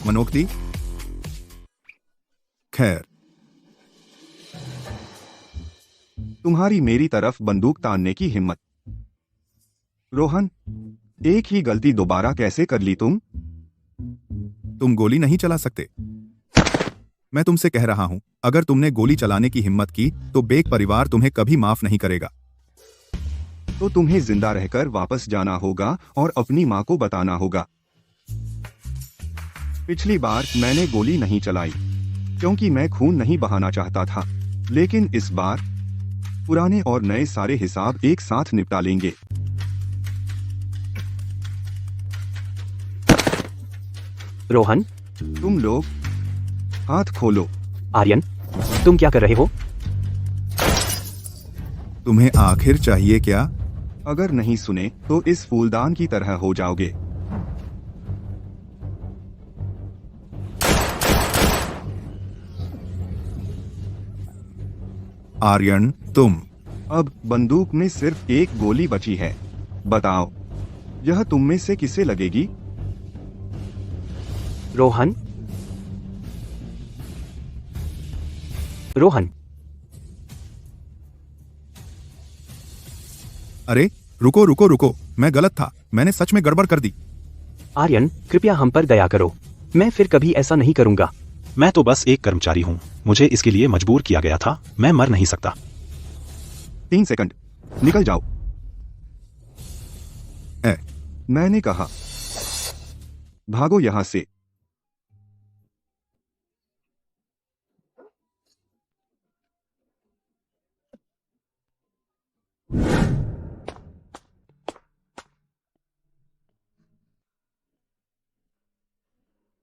मनोक्ति? खैर, तुम्हारी मेरी तरफ बंदूक तानने की हिम्मत। रोहन, एक ही गलती दोबारा कैसे कर ली तुम? तुम गोली नहीं चला सकते। मैं तुमसे कह रहा हूं, अगर तुमने गोली चलाने की हिम्मत की तो बेक परिवार तुम्हें कभी माफ नहीं करेगा। तो तुम्हें जिंदा रहकर वापस जाना होगा और अपनी मां को बताना होगा। पिछली बार मैंने गोली नहीं चलाई क्योंकि मैं खून नहीं बहाना चाहता था, लेकिन इस बार पुराने और नए सारे हिसाब एक साथ निपटा लेंगे। रोहन, तुम लोग हाथ खोलो। आर्यन, तुम क्या कर रहे हो? तुम्हें आखिर चाहिए क्या? अगर नहीं सुने तो इस फूलदान की तरह हो जाओगे। आर्यन, तुम। अब बंदूक में सिर्फ एक गोली बची है। बताओ, यह तुम में से किसे लगेगी? रोहन, रोहन, अरे रुको रुको रुको, मैं गलत था, मैंने सच में गड़बड़ कर दी। आर्यन, कृपया हम पर दया करो, मैं फिर कभी ऐसा नहीं करूंगा। मैं तो बस एक कर्मचारी हूँ, मुझे इसके लिए मजबूर किया गया था, मैं मर नहीं सकता। 3 सेकंड, निकल जाओ। ए, मैंने कहा भागो यहां से।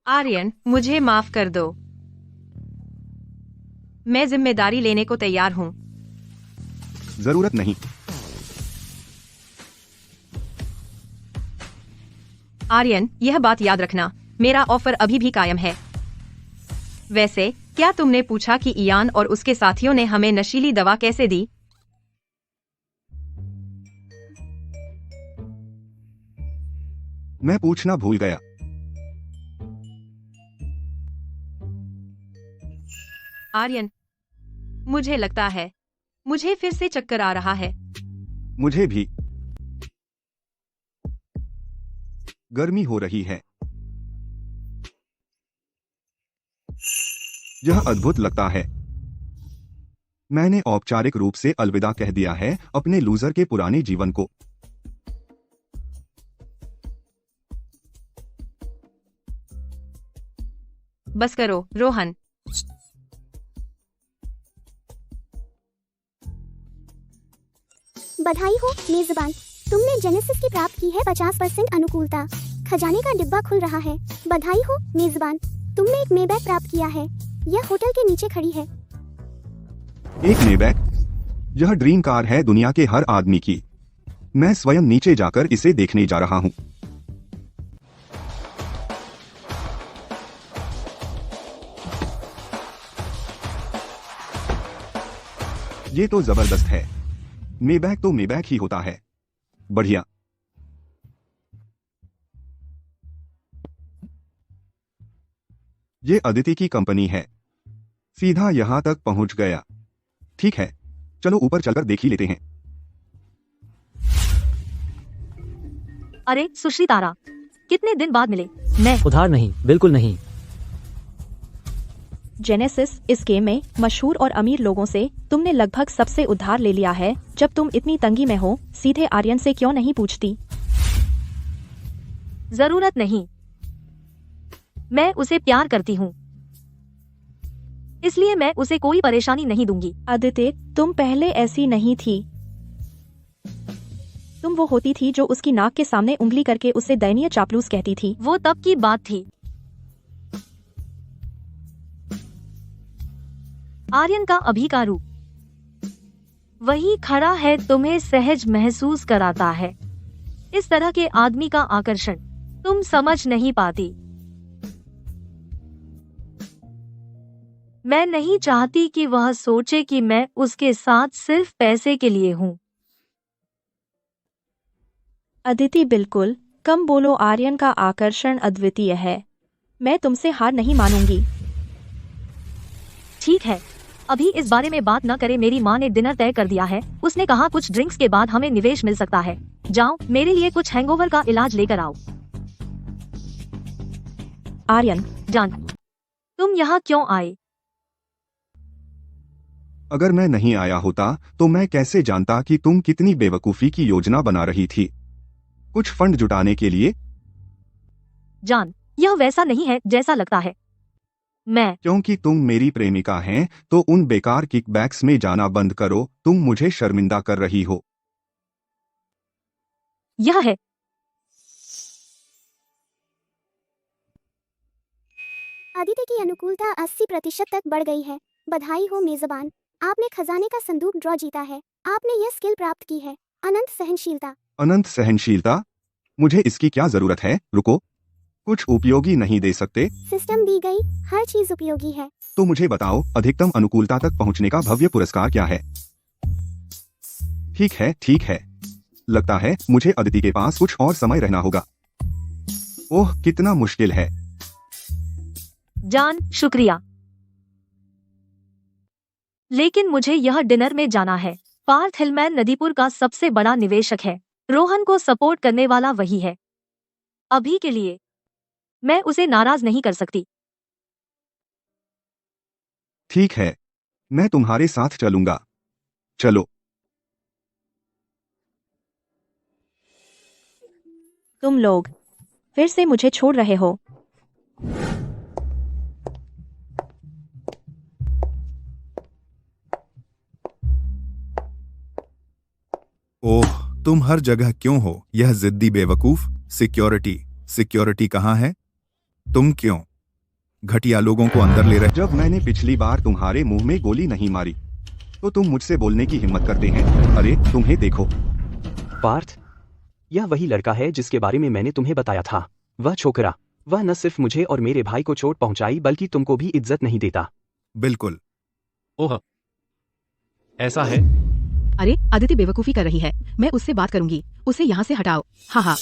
आर्यन, मुझे माफ कर दो, मैं जिम्मेदारी लेने को तैयार हूँ। जरूरत नहीं। आर्यन, यह बात याद रखना, मेरा ऑफर अभी भी कायम है। वैसे, क्या तुमने पूछा कि इयान और उसके साथियों ने हमें नशीली दवा कैसे दी? मैं पूछना भूल गया। आर्यन, मुझे लगता है मुझे फिर से चक्कर आ रहा है। मुझे भी। गर्मी हो रही है। यह अद्भुत लगता है। मैंने औपचारिक रूप से अलविदा कह दिया है अपने लूजर के पुराने जीवन को। बस करो रोहन। बधाई हो मेजबान, तुमने जेनेसिस की प्राप्त की है 50% अनुकूलता। खजाने का डिब्बा खुल रहा है। बधाई हो मेजबान, तुमने एक मेबैक प्राप्त किया है। यह होटल के नीचे खड़ी है। एक मेबैक? यह ड्रीम कार है दुनिया के हर आदमी की। मैं स्वयं नीचे जाकर इसे देखने जा रहा हूँ। ये तो जबरदस्त है। मेबैक तो मेबैक ही होता है। बढ़िया। ये अदिति की कंपनी है। सीधा यहां तक पहुंच गया। ठीक है, चलो ऊपर चलकर देख ही लेते हैं। अरे सुश्री तारा, कितने दिन बाद मिले। मैं उधार नहीं, बिल्कुल नहीं। जेनेसिस, इस गेम में मशहूर और अमीर लोगों से तुमने लगभग सबसे उधार ले लिया है। जब तुम इतनी तंगी में हो, सीधे आर्यन से क्यों नहीं पूछती? जरूरत नहीं, मैं उसे प्यार करती हूँ, इसलिए मैं उसे कोई परेशानी नहीं दूंगी। अदिति, तुम पहले ऐसी नहीं थी। तुम वो होती थी जो उसकी नाक के सामने उंगली करके उससे दयनीय चापलूस कहती थी। वो तब की बात थी। आर्यन का अभी का रूप वही खड़ा है, तुम्हें सहज महसूस कराता है। इस तरह के आदमी का आकर्षण तुम समझ नहीं पाती। मैं नहीं चाहती कि वह सोचे कि मैं उसके साथ सिर्फ पैसे के लिए हूँ। अदिति, बिल्कुल कम बोलो। आर्यन का आकर्षण अद्वितीय है। मैं तुमसे हार नहीं मानूंगी। ठीक है, अभी इस बारे में बात न करें। मेरी माँ ने डिनर तय कर दिया है। उसने कहा कुछ ड्रिंक्स के बाद हमें निवेश मिल सकता है। जाओ, मेरे लिए कुछ हैंगओवर का इलाज लेकर आओ। आर्यन, जान, तुम यहाँ क्यों आए? अगर मैं नहीं आया होता तो मैं कैसे जानता कि तुम कितनी बेवकूफी की योजना बना रही थी? कुछ फंड जुटाने के लिए? जान, यह वैसा नहीं है जैसा लगता है। मैं क्योंकि तुम मेरी प्रेमिका हैं, तो उन बेकार किकबैक्स में जाना बंद करो। तुम मुझे शर्मिंदा कर रही हो। यह है। आदित्य की अनुकूलता 80% तक बढ़ गई है। बधाई हो मेजबान, आपने खजाने का संदूक ड्रॉ जीता है। आपने यह स्किल प्राप्त की है, अनंत सहनशीलता। अनंत सहनशीलता? मुझे इसकी क्या जरूरत है? रुको, कुछ उपयोगी नहीं दे सकते? सिस्टम दी गई हर चीज उपयोगी है। तो मुझे बताओ, अधिकतम अनुकूलता तक पहुंचने का भव्य पुरस्कार क्या है? ठीक है, ठीक है। लगता है मुझे अदिति के पास कुछ और समय रहना होगा। ओह, कितना मुश्किल है। जान, शुक्रिया, लेकिन मुझे यह डिनर में जाना है। पार्थ हिलमैन नदीपुर का सबसे बड़ा निवेशक है। रोहन को सपोर्ट करने वाला वही है। अभी के लिए मैं उसे नाराज नहीं कर सकती। ठीक है, मैं तुम्हारे साथ चलूंगा। चलो। तुम लोग फिर से मुझे छोड़ रहे हो। ओह, तुम हर जगह क्यों हो, यह जिद्दी बेवकूफ? सिक्योरिटी, सिक्योरिटी कहाँ है? तुम क्यों घटिया लोगों को अंदर ले रहे? जब मैंने पिछली बार तुम्हारे मुंह में गोली नहीं मारी तो तुम मुझसे बोलने की हिम्मत करते हैं। अरे तुम्हें देखो। पार्थ, यह वही लड़का है जिसके बारे में मैंने तुम्हें बताया था। वह छोकरा, वह न सिर्फ मुझे और मेरे भाई को चोट पहुंचाई बल्कि तुमको भी इज्जत नहीं देता। बिल्कुल। ओह, ऐसा है? अरे अदिति बेवकूफी कर रही है। मैं उससे बात करूंगी। उसे यहाँ से हटाओ। हाँ हाँ,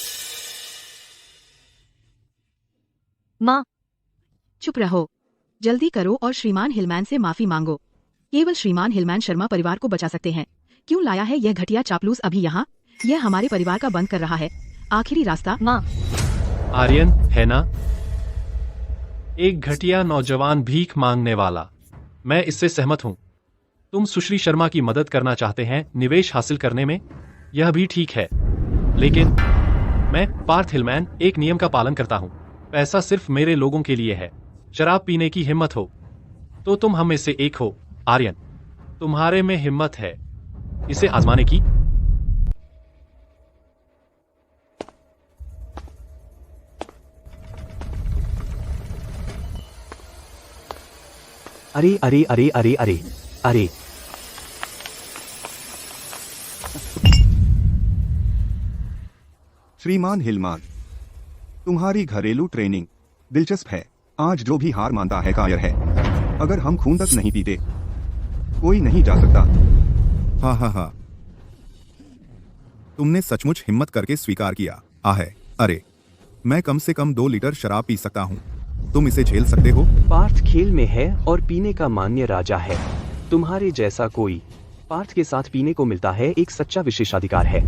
माँ, चुप रहो। जल्दी करो और श्रीमान हिलमैन से माफी मांगो। केवल श्रीमान हिलमैन शर्मा परिवार को बचा सकते हैं। क्यों लाया है यह घटिया चापलूस अभी यहाँ? यह हमारे परिवार का बंद कर रहा है। आखिरी रास्ता। माँ, आर्यन है ना? एक घटिया नौजवान भीख मांगने वाला। मैं इससे सहमत हूँ। तुम सुश्री शर्मा की मदद करना चाहते हैं निवेश हासिल करने में, यह भी ठीक है। लेकिन मैं पार्थ हिलमैन एक नियम का पालन करता हूँ। पैसा सिर्फ मेरे लोगों के लिए है। शराब पीने की हिम्मत हो तो तुम हम में से एक हो। आर्यन, तुम्हारे में हिम्मत है इसे आजमाने की? अरे अरे अरे अरे अरे अरे, श्रीमान हिलमान, तुम्हारी घरेलू ट्रेनिंग दिलचस्प है। आज जो भी हार मानता है कायर है। अगर हम खून तक नहीं पीते कोई नहीं जा सकता। हाँ हाँ हाँ, तुमने सचमुच हिम्मत करके स्वीकार किया। है अरे, मैं कम से कम 2 लीटर शराब पी सकता हूँ। तुम इसे झेल सकते हो? पार्थ खेल में है और पीने का मान्य राजा है। तुम्हारे जैसा कोई पार्थ के साथ पीने को मिलता है एक सच्चा विशेषाधिकार है।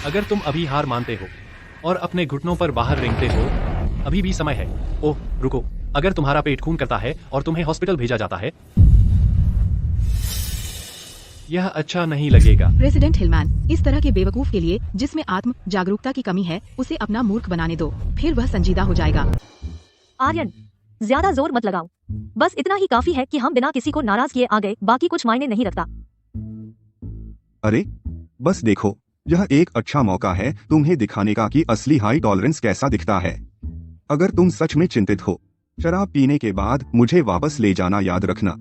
अगर तुम अभी हार मानते हो और अपने घुटनों पर बाहर रेंगते हो, अभी भी समय है। ओह रुको, अगर तुम्हारा पेट खून करता है और तुम्हें हॉस्पिटल भेजा जाता है, यह अच्छा नहीं लगेगा। प्रेसिडेंट हिलमैन, इस तरह के बेवकूफ के लिए जिसमें आत्म जागरूकता की कमी है, उसे अपना मूर्ख बनाने दो, फिर वह संजीदा हो जाएगा। आर्यन, ज्यादा जोर मत लगाओ। बस इतना ही काफी है कि हम बिना किसी को नाराज किए आ गए, बाकी कुछ मायने नहीं रखता। अरे बस देखो, यह एक अच्छा मौका है तुम्हें दिखाने का कि असली हाई टॉलरेंस कैसा दिखता है। अगर तुम सच में चिंतित हो, शराब पीने के बाद मुझे वापस ले जाना याद रखना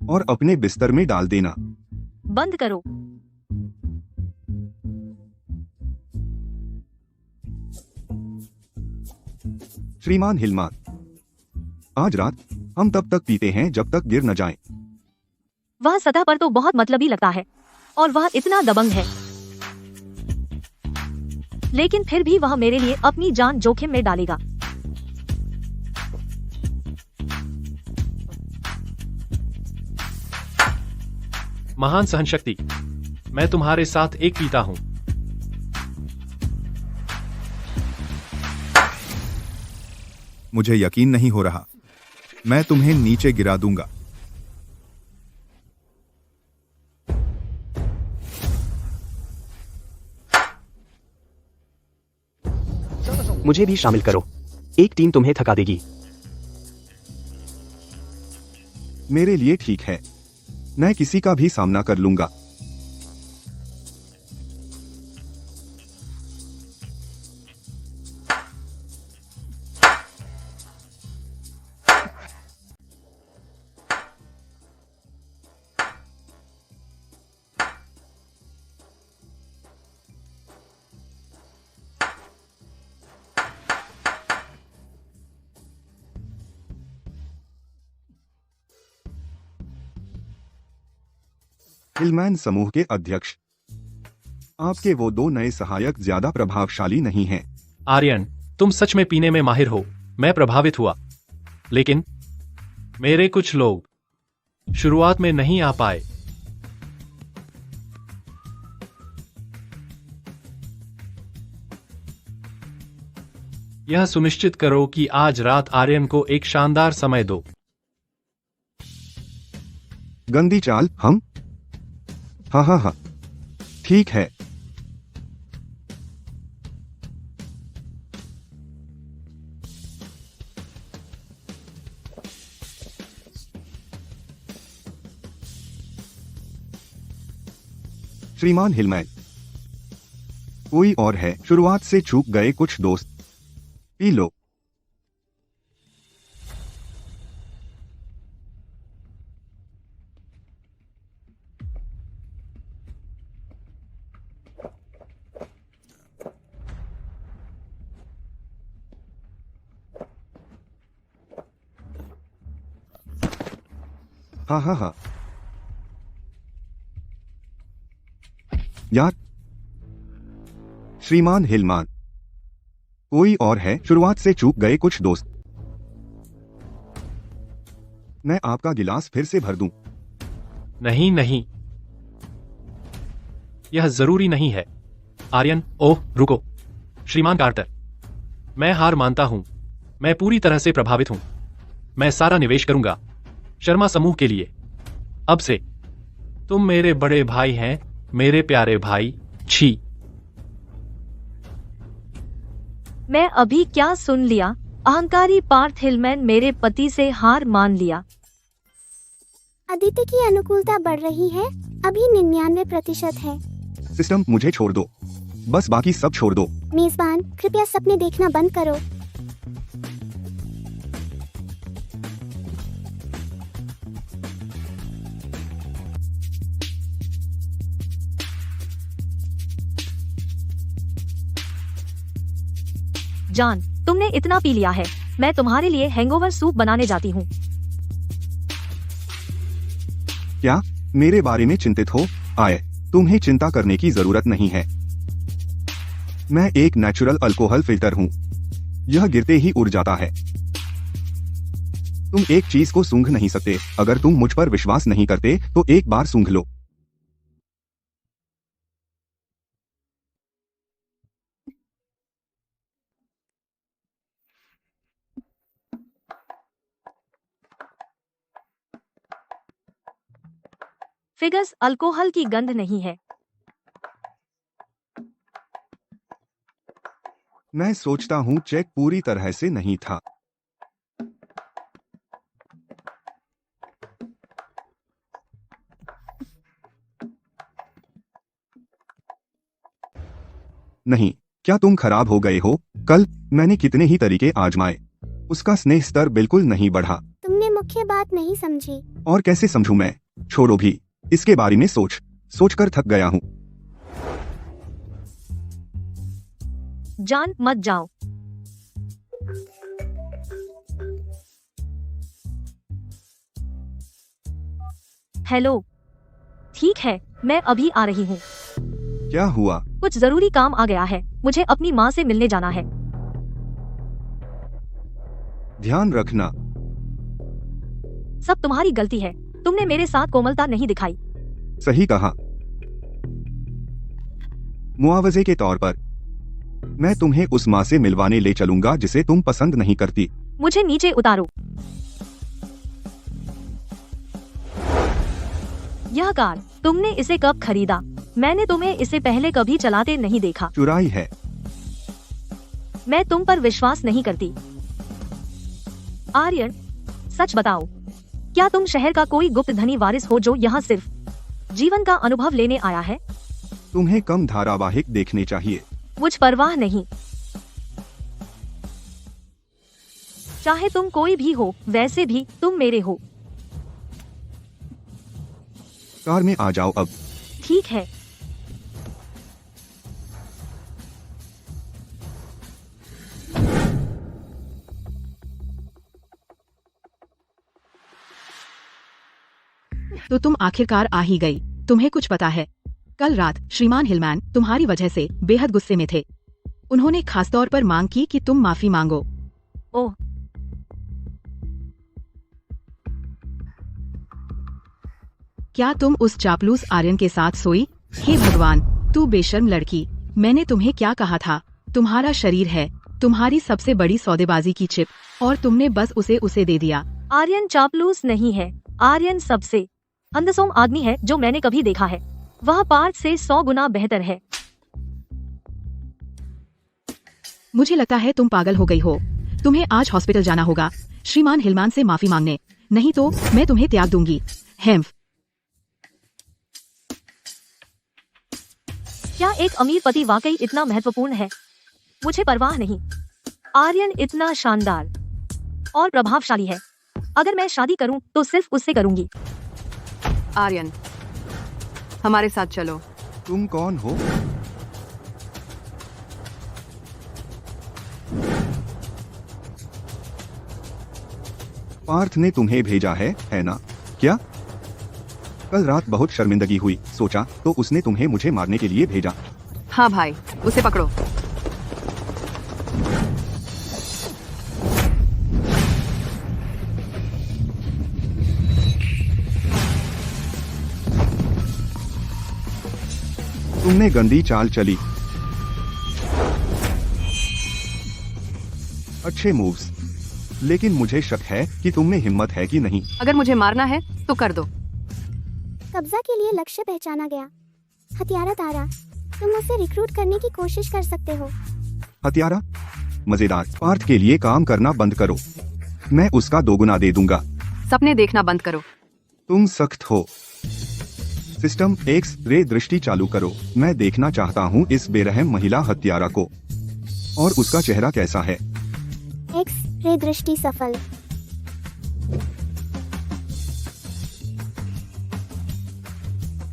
और अपने बिस्तर में डाल देना। बंद करो। श्रीमान हिलमान, आज रात हम तब तक पीते हैं जब तक गिर न जाएं। वह सतह पर तो बहुत मतलबी लगता है और वह इतना दबंग है, लेकिन फिर भी वह मेरे लिए अपनी जान जोखिम में डालेगा। महान सहनशक्ति, मैं तुम्हारे साथ एक पीता हूं। मुझे यकीन नहीं हो रहा। मैं तुम्हें नीचे गिरा दूंगा। मुझे भी शामिल करो। एक टीम तुम्हें थका देगी। मेरे लिए ठीक है, मैं किसी का भी सामना कर लूंगा। हिलमैन समूह के अध्यक्ष, आपके वो 2 नए सहायक ज्यादा प्रभावशाली नहीं हैं। आर्यन, तुम सच में पीने में माहिर हो। मैं प्रभावित हुआ, लेकिन मेरे कुछ लोग शुरुआत में नहीं आ पाए। यह सुनिश्चित करो कि आज रात आर्यन को एक शानदार समय दो। गंदी चाल। हम हाँ हाँ हाँ, ठीक है। श्रीमान हिलमैन, कोई और है? शुरुआत से चूक गए कुछ दोस्त। P low. हाँ हाँ हाँ यार। श्रीमान हिलमान, कोई और है? शुरुआत से चूक गए कुछ दोस्त। मैं आपका गिलास फिर से भर दूं? नहीं नहीं, यह जरूरी नहीं है। आर्यन, ओह रुको। श्रीमान कार्टर, मैं हार मानता हूं। मैं पूरी तरह से प्रभावित हूं। मैं सारा निवेश करूंगा शर्मा समूह के लिए। अब से तुम मेरे बड़े भाई हैं, मेरे प्यारे भाई। छी। मैं अभी क्या सुन लिया? अहंकारी पार्थ हिलमैन मेरे पति से हार मान लिया। अदिति की अनुकूलता बढ़ रही है, अभी 99% है। सिस्टम, मुझे छोड़ दो, बस बाकी सब छोड़ दो। मेजबान, कृपया सपने देखना बंद करो। जान, तुमने इतना पी लिया है, मैं तुम्हारे लिए हैंगओवर सूप बनाने जाती हूँ। क्या मेरे बारे में चिंतित हो? आए, तुम्हें चिंता करने की जरूरत नहीं है। मैं एक नेचुरल अल्कोहल फिल्टर हूँ, यह गिरते ही उड़ जाता है। तुम एक चीज को सूंघ नहीं सकते। अगर तुम मुझ पर विश्वास नहीं करते तो एक बार सूंघ लो। फिगर्स, अल्कोहल की गंध नहीं है। मैं सोचता हूँ चेक पूरी तरह से नहीं था। नहीं, क्या तुम खराब हो गए हो? कल मैंने कितने ही तरीके आजमाए, उसका स्नेह स्तर बिल्कुल नहीं बढ़ा। तुमने मुख्य बात नहीं समझी। और कैसे समझूं मैं? छोड़ो भी, इसके बारे में सोचकर थक गया हूँ। जान, मत जाओ। हेलो, ठीक है, मैं अभी आ रही हूँ। क्या हुआ? कुछ जरूरी काम आ गया है, मुझे अपनी माँ से मिलने जाना है। ध्यान रखना। सब तुम्हारी गलती है, तुमने मेरे साथ कोमलता नहीं दिखाई। सही कहा। मुआवजे के तौर पर मैं तुम्हें उस माँ से मिलवाने ले चलूंगा जिसे तुम पसंद नहीं करती। मुझे नीचे उतारो। यह कार, तुमने इसे कब खरीदा? मैंने तुम्हें इसे पहले कभी चलाते नहीं देखा। चुराई है। मैं तुम पर विश्वास नहीं करती। आर्यन, सच बताओ, क्या तुम शहर का कोई गुप्त धनी वारिस हो जो यहाँ सिर्फ जीवन का अनुभव लेने आया है? तुम्हें कम धारावाहिक देखने चाहिए। मुझ परवाह नहीं। चाहे तुम कोई भी हो, वैसे भी तुम मेरे हो। कार में आ जाओ अब। ठीक है। तो तुम आखिरकार आ ही गई। तुम्हें कुछ पता है? कल रात श्रीमान हिलमैन तुम्हारी वजह से बेहद गुस्से में थे। उन्होंने खासतौर पर मांग की कि तुम माफी मांगो। ओह, क्या तुम उस चापलूस आर्यन के साथ सोई? हे भगवान, तू बेशर्म लड़की। मैंने तुम्हें क्या कहा था? तुम्हारा शरीर है तुम्हारी सबसे बड़ी सौदेबाजी की चिप, और तुमने बस उसे दे दिया। आर्यन चापलूस नहीं है। आर्यन सबसे अंधसोम आदमी है जो मैंने कभी देखा है। वह पार्थ से 100 गुना बेहतर है। मुझे लगता है तुम पागल हो गई हो। तुम्हें आज हॉस्पिटल जाना होगा श्रीमान हिलमैन से माफी मांगने, नहीं तो मैं तुम्हें त्याग दूंगी। हेम्फ। क्या एक अमीर पति वाकई इतना महत्वपूर्ण है? मुझे परवाह नहीं। आर्यन इतना शानदार और प्रभावशाली है। अगर मैं शादी करूं तो सिर्फ उससे करूंगी। आर्यन, हमारे साथ चलो। तुम कौन हो? पार्थ ने तुम्हें भेजा है ना? क्या? कल रात बहुत शर्मिंदगी हुई, सोचा तो उसने तुम्हें मुझे मारने के लिए भेजा। हाँ भाई, उसे पकड़ो। तुमने गंदी चाल चली। अच्छे मूव्स, लेकिन मुझे शक है कि तुम में हिम्मत है कि नहीं। अगर मुझे मारना है तो कर दो। कब्जा के लिए लक्ष्य पहचाना गया। हत्यारा तारा, तुम उसे रिक्रूट करने की कोशिश कर सकते हो। हत्यारा? मजेदार। पार्थ के लिए काम करना बंद करो, मैं उसका दोगुना दे दूंगा। सपने देखना बंद करो। तुम सख्त हो। सिस्टम एक्स रे दृष्टि चालू करो। मैं देखना चाहता हूँ इस बेरहम महिला हत्यारा को, और उसका चेहरा कैसा है। एक्स रे दृष्टि सफल।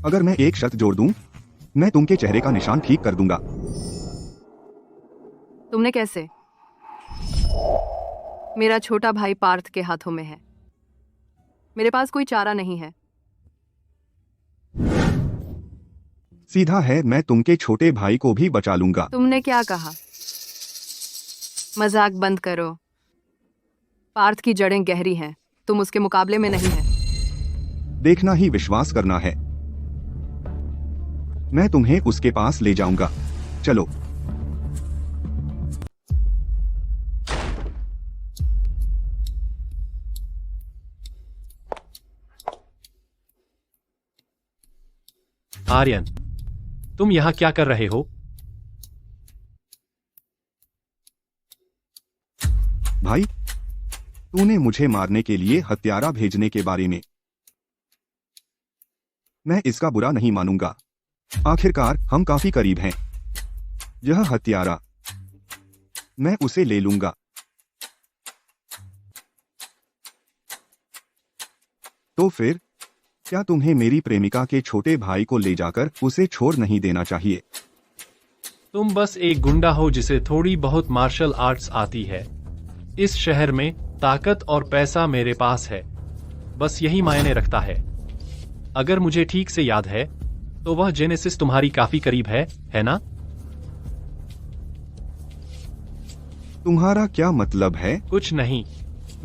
अगर मैं एक शर्त जोड़ दूं, मैं तुम के चेहरे का निशान ठीक कर दूंगा। तुमने कैसे? मेरा छोटा भाई पार्थ के हाथों में है। मेरे पास कोई चारा नहीं है। सीधा है, मैं तुम के छोटे भाई को भी बचा लूंगा। तुमने क्या कहा? मजाक बंद करो। पार्थ की जड़ें गहरी हैं, तुम उसके मुकाबले में नहीं है। देखना ही विश्वास करना है। मैं तुम्हें उसके पास ले जाऊंगा। चलो। आर्यन, तुम यहाँ क्या कर रहे हो? भाई, तूने मुझे मारने के लिए हत्यारा भेजने के बारे में। मैं इसका बुरा नहीं मानूंगा। आखिरकार हम काफी करीब हैं। यह हत्यारा, मैं उसे ले लूंगा। तो फिर क्या तुम्हें मेरी प्रेमिका के छोटे भाई को ले जाकर उसे छोड़ नहीं देना चाहिए? तुम बस एक गुंडा हो जिसे थोड़ी बहुत मार्शल आर्ट्स आती है। इस शहर में ताकत और पैसा मेरे पास है, बस यही मायने रखता है। अगर मुझे ठीक से याद है तो वह जेनेसिस तुम्हारी काफी करीब है ना? तुम्हारा क्या मतलब है? कुछ नहीं,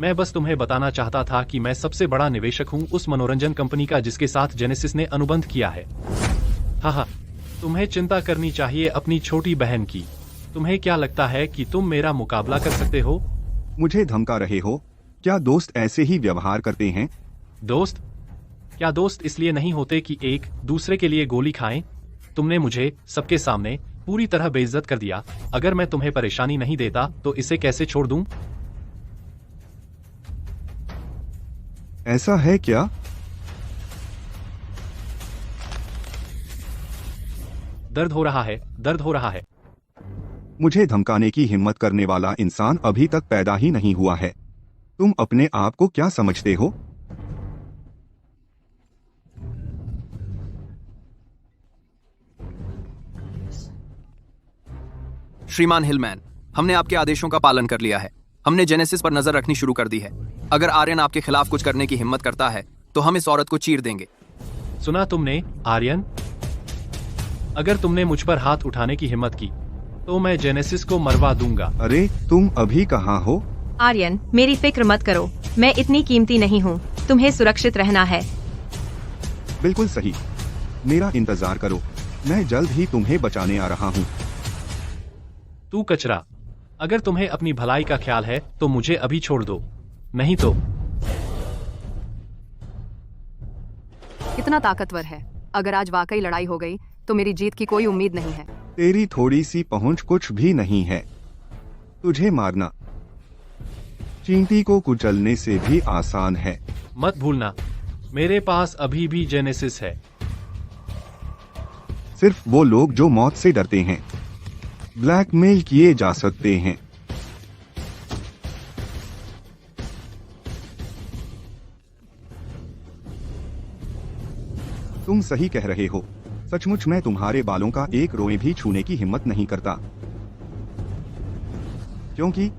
मैं बस तुम्हें बताना चाहता था कि मैं सबसे बड़ा निवेशक हूँ उस मनोरंजन कंपनी का जिसके साथ जेनेसिस ने अनुबंध किया है। हाँ, तुम्हें चिंता करनी चाहिए अपनी छोटी बहन की। तुम्हें क्या लगता है कि तुम मेरा मुकाबला कर सकते हो? मुझे धमका रहे हो? क्या दोस्त ऐसे ही व्यवहार करते हैं? दोस्त? क्या दोस्त इसलिए नहीं होते कि एक दूसरे के लिए गोली खाएं? तुमने मुझे सबके सामने पूरी तरह बेइज्जत कर दिया। अगर मैं तुम्हें परेशानी नहीं देता तो इसे कैसे छोड़ दूं? ऐसा है क्या? दर्द हो रहा है, दर्द हो रहा है। मुझे धमकाने की हिम्मत करने वाला इंसान अभी तक पैदा ही नहीं हुआ है। तुम अपने आप को क्या समझते हो? श्रीमान हिलमैन, हमने आपके आदेशों का पालन कर लिया है। हमने जेनेसिस पर नजर रखनी शुरू कर दी है। अगर आर्यन आपके खिलाफ कुछ करने की हिम्मत करता है तो हम इस औरत को चीर देंगे। सुना तुमने, आर्यन? अगर तुमने मुझ पर हाथ उठाने की हिम्मत की तो मैं जेनेसिस को मरवा दूंगा। अरे तुम अभी कहाँ हो? आर्यन, मेरी फिक्र मत करो, मैं इतनी कीमती नहीं हूँ। तुम्हें सुरक्षित रहना है। बिल्कुल सही। मेरा इंतजार करो, मैं जल्द ही तुम्हें बचाने आ रहा हूँ। तू कचरा, अगर तुम्हें अपनी भलाई का ख्याल है तो मुझे अभी छोड़ दो, नहीं तो। कितना ताकतवर है। अगर आज वाकई लड़ाई हो गई तो मेरी जीत की कोई उम्मीद नहीं है। तेरी थोड़ी सी पहुंच कुछ भी नहीं है। तुझे मारना चींटी को कुचलने से भी आसान है। मत भूलना, मेरे पास अभी भी जेनेसिस है। सिर्फ वो लोग जो मौत से डरते हैं ब्लैकमेल किए जा सकते हैं। तुम सही कह रहे हो। सचमुच मैं तुम्हारे बालों का एक रोए भी छूने की हिम्मत नहीं करता, क्योंकि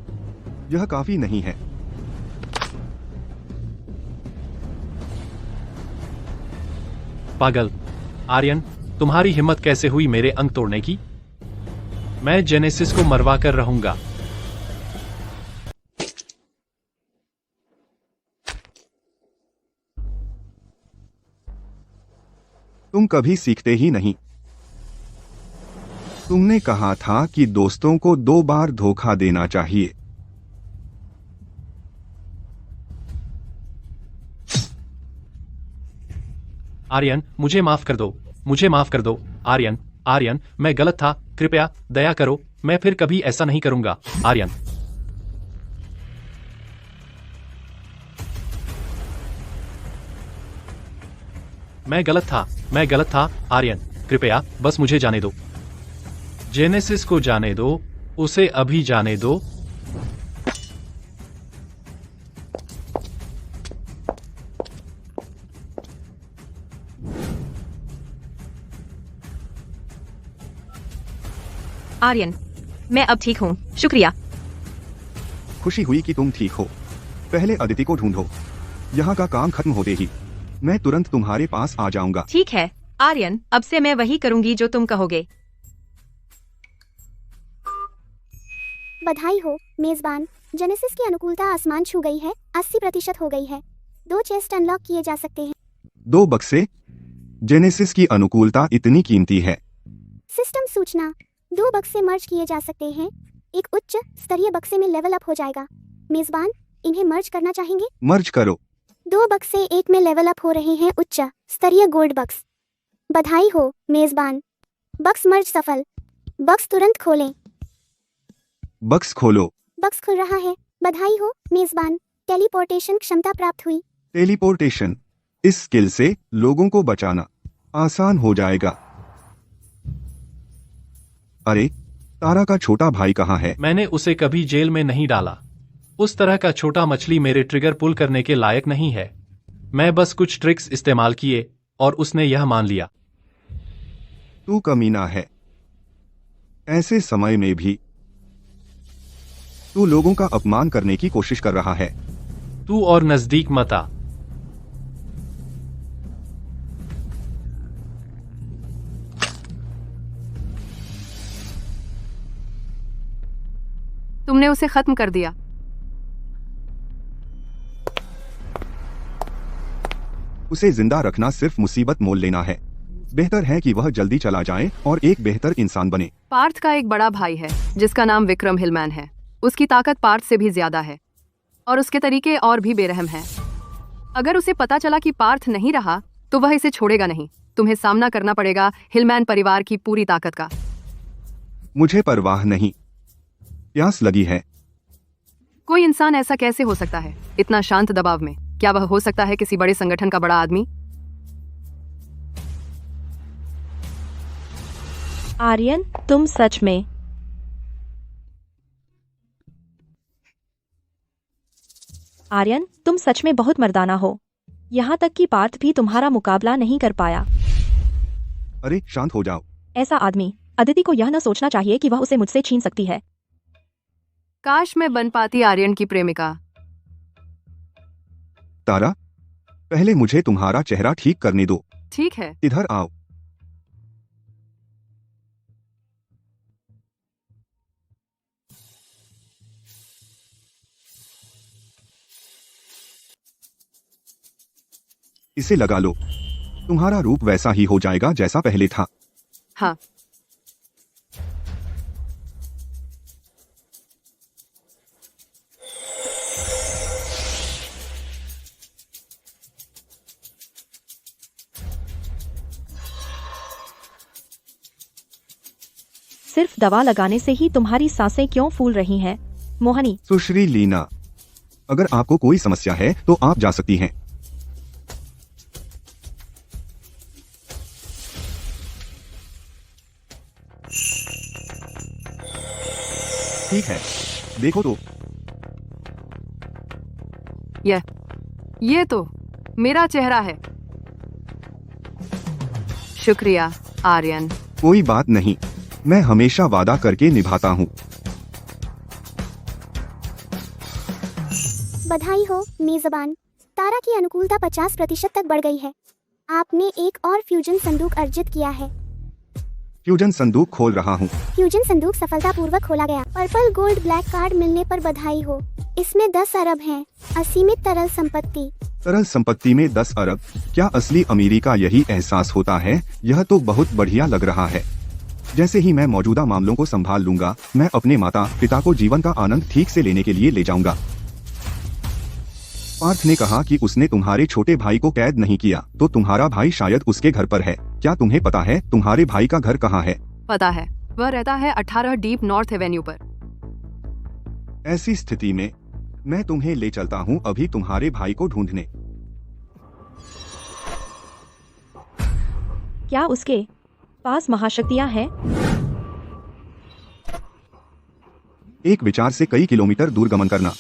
यह काफी नहीं है। पागल आर्यन, तुम्हारी हिम्मत कैसे हुई मेरे अंग तोड़ने की? मैं जेनेसिस को मरवा कर रहूंगा। तुम कभी सीखते ही नहीं। तुमने कहा था कि दोस्तों को 2 बार धोखा देना चाहिए। आर्यन, मुझे माफ कर दो, मुझे माफ कर दो। आर्यन, आर्यन, मैं गलत था, कृपया दया करो, मैं फिर कभी ऐसा नहीं करूंगा। आर्यन, मैं गलत था, आर्यन, कृपया बस मुझे जाने दो। जेनेसिस को जाने दो, उसे अभी जाने दो। आर्यन, मैं अब ठीक हूँ, शुक्रिया। खुशी हुई कि तुम ठीक हो। पहले अदिति को ढूंढो। यहाँ का काम खत्म होते ही मैं तुरंत तुम्हारे पास आ जाऊंगा। ठीक है आर्यन, अब से मैं वही करूंगी जो तुम कहोगे। बधाई हो मेजबान, जेनेसिस की अनुकूलता आसमान छू गई है, 80% हो गई है। 2 चेस्ट अनलॉक किए जा सकते हैं। 2 बक्से? जेनेसिस की अनुकूलता इतनी कीमती है। सिस्टम सूचना, 2 बक्से मर्ज किए जा सकते हैं। एक उच्च स्तरीय बक्से में लेवल अप हो जाएगा। मेजबान, इन्हें मर्ज करना चाहेंगे? मर्ज करो। 2 बक्से एक में लेवल अप हो रहे हैं, उच्च स्तरीय गोल्ड बक्स। बधाई हो मेजबान, बक्स मर्ज सफल। बक्स तुरंत खोलें। बक्स खोलो। बक्स खुल रहा है। बधाई हो मेजबान, टेलीपोर्टेशन क्षमता प्राप्त हुई। टेलीपोर्टेशन, इस स्किल से लोगों को बचाना आसान हो जाएगा। अरे, तारा का छोटा भाई कहाँ है? मैंने उसे कभी जेल में नहीं डाला। उस तरह का छोटा मछली मेरे ट्रिगर पुल करने के लायक नहीं है। मैं बस कुछ ट्रिक्स इस्तेमाल किए और उसने यह मान लिया। तू कमीना है। ऐसे समय में भी तू लोगों का अपमान करने की कोशिश कर रहा है। तू और नजदीक मत आ। तुमने उसे खत्म कर दिया। उसे जिंदा रखना सिर्फ मुसीबत मोल लेना है। बेहतर है कि वह जल्दी चला जाए और एक बेहतर इंसान बने। पार्थ का एक बड़ा भाई है जिसका नाम विक्रम हिलमैन है। उसकी ताकत पार्थ से भी ज्यादा है और उसके तरीके और भी बेरहम हैं। अगर उसे पता चला कि पार्थ नहीं रहा तो वह इसे छोड़ेगा नहीं। तुम्हें सामना करना पड़ेगा हिलमैन परिवार की पूरी ताकत का। मुझे परवाह नहीं। प्यास लगी है। कोई इंसान ऐसा कैसे हो सकता है इतना शांत दबाव में? क्या वह हो सकता है किसी बड़े संगठन का बड़ा आदमी? आर्यन, तुम सच में आर्यन, तुम सच में बहुत मर्दाना हो। यहाँ तक कि पार्थ भी तुम्हारा मुकाबला नहीं कर पाया। अरे शांत हो जाओ। ऐसा आदमी, अदिति को यह न सोचना चाहिए कि वह उसे मुझसे छीन सकती है। काश मैं बन पाती आर्यन की प्रेमिका। तारा, पहले मुझे तुम्हारा चेहरा ठीक करने दो। ठीक है। इधर आओ। इसे लगा लो। तुम्हारा रूप वैसा ही हो जाएगा जैसा पहले था। हाँ। सिर्फ दवा लगाने से ही तुम्हारी सांसें क्यों फूल रही हैं? मोहनी। सुश्री लीना, अगर आपको कोई समस्या है तो आप जा सकती हैं। ठीक है, देखो तो। ये तो मेरा चेहरा है। शुक्रिया आर्यन। कोई बात नहीं, मैं हमेशा वादा करके निभाता हूँ। बधाई हो मेजबान, तारा की अनुकूलता 50% तक बढ़ गई है। आपने एक और फ्यूजन संदूक अर्जित किया है। फ्यूजन संदूक खोल रहा हूँ। फ्यूजन संदूक सफलतापूर्वक खोला गया। पर्पल गोल्ड ब्लैक कार्ड मिलने पर बधाई हो। इसमें 10 अरब हैं। असीमित तरल संपत्ति। तरल संपत्ति में 10 अरब? क्या असली अमीरी का यही एहसास होता है? यह तो बहुत बढ़िया लग रहा है। जैसे ही मैं मौजूदा मामलों को संभाल लूंगा, मैं अपने माता पिता को जीवन का आनंद ठीक से लेने के लिए ले जाऊंगा। पार्थ ने कहा कि उसने तुम्हारे छोटे भाई को कैद नहीं किया, तो तुम्हारा भाई शायद उसके घर पर है। क्या तुम्हें पता है तुम्हारे भाई का घर कहाँ है? पता है, वह रहता है 18 डीप नॉर्थ एवेन्यू पर। ऐसी स्थिति में मैं तुम्हें ले चलता हूँ अभी तुम्हारे भाई को ढूंढने। क्या उसके पास महाशक्तियाँ हैं? एक विचार से कई किलोमीटर दूर गमन करना,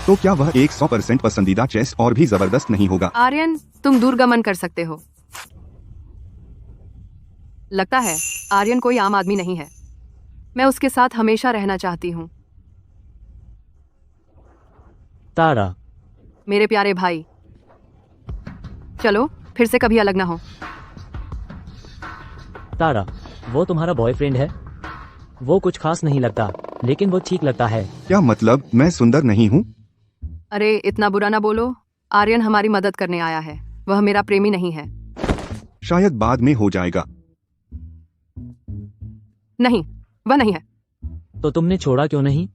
तो क्या वह एक 100% पसंदीदा चेस और भी जबरदस्त नहीं होगा? आर्यन, तुम दूरगमन कर सकते हो। लगता है आर्यन कोई आम आदमी नहीं है। मैं उसके साथ हमेशा रहना चाहती हूँ। तारा, मेरे प्यारे भाई, चलो फिर से कभी अलग ना हो। तारा, वो तुम्हारा बॉयफ्रेंड है? वो कुछ खास नहीं लगता, लेकिन वो ठीक लगता है। क्या मतलब मैं सुंदर नहीं हूँ? अरे इतना बुरा ना बोलो। आर्यन हमारी मदद करने आया है, वह मेरा प्रेमी नहीं है। शायद बाद में हो जाएगा। नहीं, वह नहीं है। तो तुमने छोड़ा क्यों नहीं?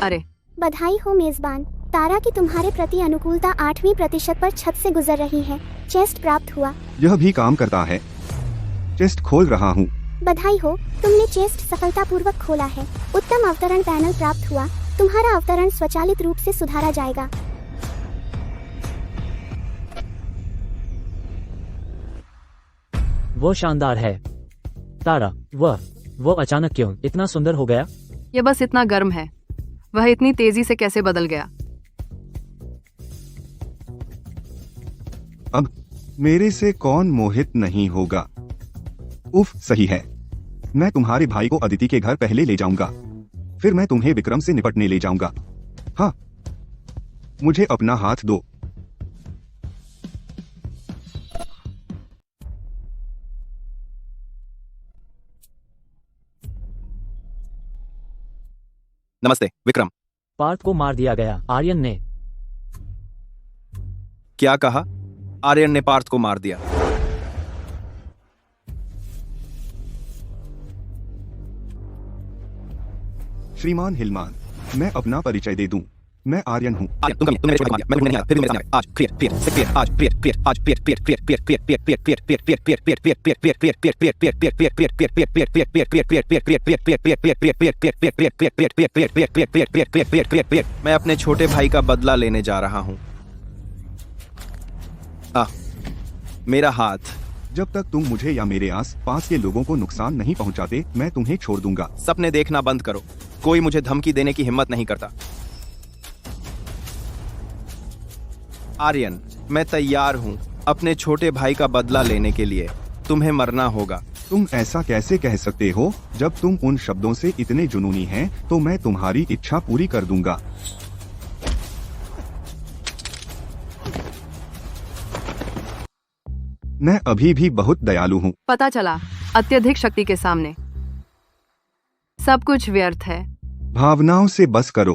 अरे बधाई हो मेजबान, तारा की तुम्हारे प्रति अनुकूलता 8वीं प्रतिशत पर छत से गुजर रही है। चेस्ट प्राप्त हुआ। यह भी काम करता है। चेस्ट खोल रहा हूँ। बधाई हो, तुमने चेस्ट सफलतापूर्वक खोला है। उत्तम अवतरण पैनल प्राप्त हुआ। तुम्हारा अवतरण स्वचालित रूप से सुधारा जाएगा। वो शानदार है। तारा, वो अचानक क्यों इतना सुंदर हो गया? यह बस इतना गर्म है। वह इतनी तेजी से कैसे बदल गया? अब मेरे से कौन मोहित नहीं होगा? उफ, सही है। मैं तुम्हारे भाई को अदिति के घर पहले ले जाऊंगा, फिर मैं तुम्हें विक्रम से निपटने ले जाऊंगा। हाँ, मुझे अपना हाथ दो। नमस्ते विक्रम। पार्थ को मार दिया गया। आर्यन ने। क्या कहा? आर्यन ने पार्थ को मार दिया। श्रीमान हिलमान, मैं अपना परिचय दे दूं। मैं आर्यन हूँ। मैं अपने छोटे भाई का बदला लेने जा रहा हूँ। मेरा हाथ। जब तक तुम मुझे या मेरे आस पास के लोगों को नुकसान नहीं पहुंचाते, मैं तुम्हें छोड़ दूंगा। सपने देखना बंद करो। कोई मुझे धमकी देने की हिम्मत नहीं करता। आर्यन, मैं तैयार हूँ अपने छोटे भाई का बदला लेने के लिए। तुम्हें मरना होगा। तुम ऐसा कैसे कह सकते हो? जब तुम उन शब्दों से इतने जुनूनी हैं, तो मैं तुम्हारी इच्छा पूरी कर दूंगा। मैं अभी भी बहुत दयालु हूँ। पता चला, अत्यधिक शक्ति के सामने सब कुछ व्यर्थ है। भावनाओं से बस करो।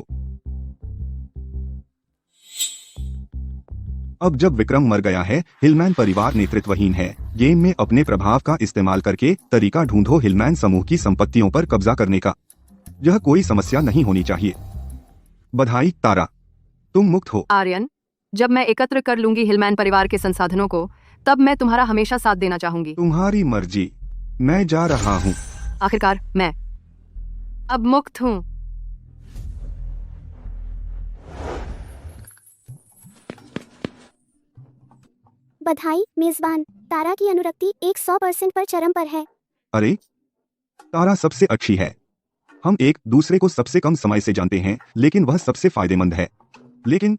अब जब विक्रम मर गया है, हिलमैन परिवार नेतृत्वहीन है। गेम में अपने प्रभाव का इस्तेमाल करके तरीका ढूंढो हिलमैन समूह की संपत्तियों पर कब्जा करने का। यह कोई समस्या नहीं होनी चाहिए। बधाई तारा, तुम मुक्त हो। आर्यन, जब मैं एकत्र कर लूंगी हिलमैन परिवार के संसाधनों को, तब मैं तुम्हारा हमेशा साथ देना चाहूंगी। तुम्हारी मर्जी। मैं जा रहा हूँ। आखिरकार मैं अब मुक्त हूँ। बधाई मेजबान, तारा की अनुरक्ति 100% पर चरम पर है। अरे, तारा सबसे अच्छी है। हम एक दूसरे को सबसे कम समय से जानते हैं, लेकिन वह सबसे फायदेमंद है। लेकिन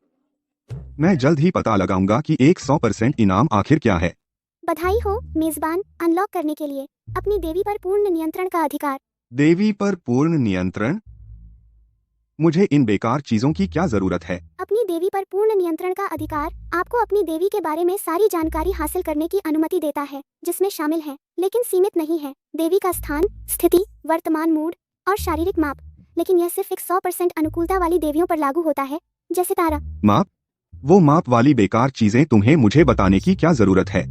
मैं जल्द ही पता लगाऊंगा कि 100% इनाम आखिर क्या है। बधाई हो मेजबान, अनलॉक करने के लिए अपनी देवी पर पूर्ण नियंत्रण का अधिकार। देवी पर पूर्ण नियंत्रण? मुझे इन बेकार चीजों की क्या जरूरत है? अपनी देवी पर पूर्ण नियंत्रण का अधिकार आपको अपनी देवी के बारे में सारी जानकारी हासिल करने की अनुमति देता है, जिसमें शामिल है, लेकिन सीमित नहीं है, देवी का स्थान, स्थिति, वर्तमान मूड और शारीरिक माप। लेकिन यह सिर्फ एक 100% अनुकूलता वाली देवियों पर लागू होता है, जैसे तारा। माप? वो माप वाली बेकार चीजें तुम्हें मुझे बताने की क्या जरूरत है?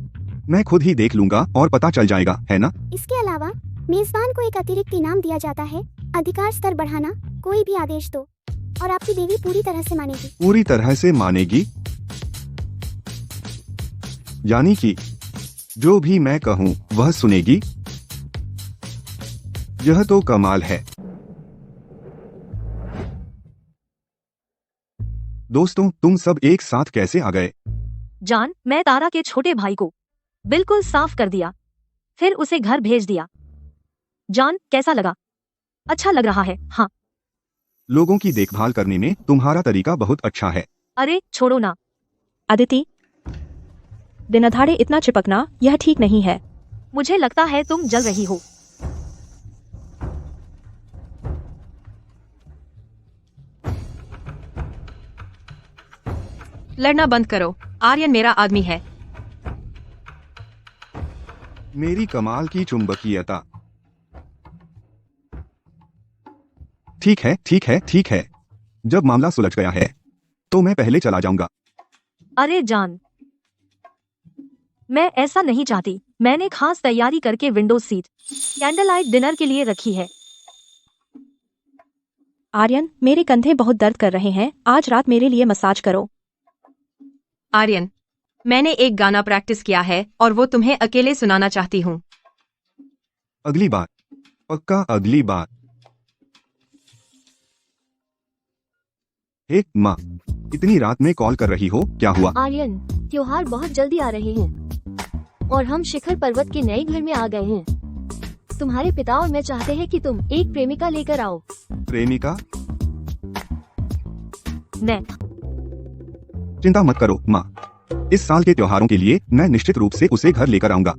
मैं खुद ही देख लूंगा और पता चल जाएगा, है ना? इसके अलावा मेजबान को एक अतिरिक्त इनाम दिया जाता है, अधिकार स्तर बढ़ाना। कोई भी आदेश दो और आपकी देवी पूरी तरह से मानेगी। पूरी तरह से मानेगी? यानी कि जो भी मैं कहूँ वह सुनेगी। यह तो कमाल है। दोस्तों, तुम सब एक साथ कैसे आ गए? जान, मैं तारा के छोटे भाई को बिल्कुल साफ कर दिया, फिर उसे घर भेज दिया। जान, कैसा लगा? अच्छा लग रहा है, हाँ। लोगों की देखभाल करने में तुम्हारा तरीका बहुत अच्छा है। अरे छोड़ो ना। अदिति, दिनदहाड़े इतना चिपकना यह ठीक नहीं है। मुझे लगता है तुम जल रही हो। लड़ना बंद करो। आर्यन मेरा आदमी है। मेरी कमाल की चुंबकीयता। ठीक है, ठीक है, ठीक है। जब मामला सुलझ गया है तो मैं पहले चला जाऊंगा। अरे जान, मैं ऐसा नहीं चाहती। मैंने खास तैयारी करके window seat candle light dinner के लिए रखी है। आर्यन, मेरे कंधे बहुत दर्द कर रहे हैं, आज रात मेरे लिए मसाज करो। आर्यन, मैंने एक गाना प्रैक्टिस किया है और वो तुम्हें अकेले सुनाना चाहती हूँ। अगली बार, पक्का अगली बार। हे माँ, इतनी रात में कॉल कर रही हो, क्या हुआ? आर्यन, त्योहार बहुत जल्दी आ रहे हैं और हम शिखर पर्वत के नए घर में आ गए हैं। तुम्हारे पिता और मैं चाहते हैं कि तुम एक प्रेमिका लेकर आओ। प्रेमिका? मैं चिंता मत करो माँ, इस साल के त्योहारों के लिए मैं निश्चित रूप से उसे घर लेकर आऊंगा।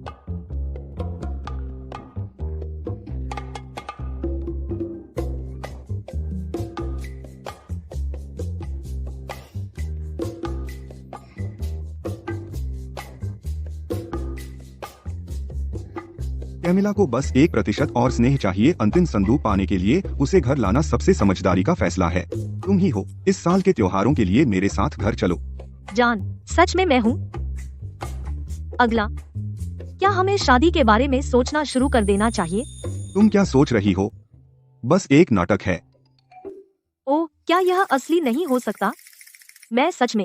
कैमिला को बस 1% और स्नेह चाहिए। अंतिम संदूक पाने के लिए उसे घर लाना सबसे समझदारी का फैसला है। तुम ही हो। इस साल के त्योहारों के लिए मेरे साथ घर चलो। जान, सच में मैं हूँ। अगला, क्या हमें शादी के बारे में सोचना शुरू कर देना चाहिए? तुम क्या सोच रही हो? बस एक नाटक है। ओह, क्या यह असली नहीं हो सकता? मैं सच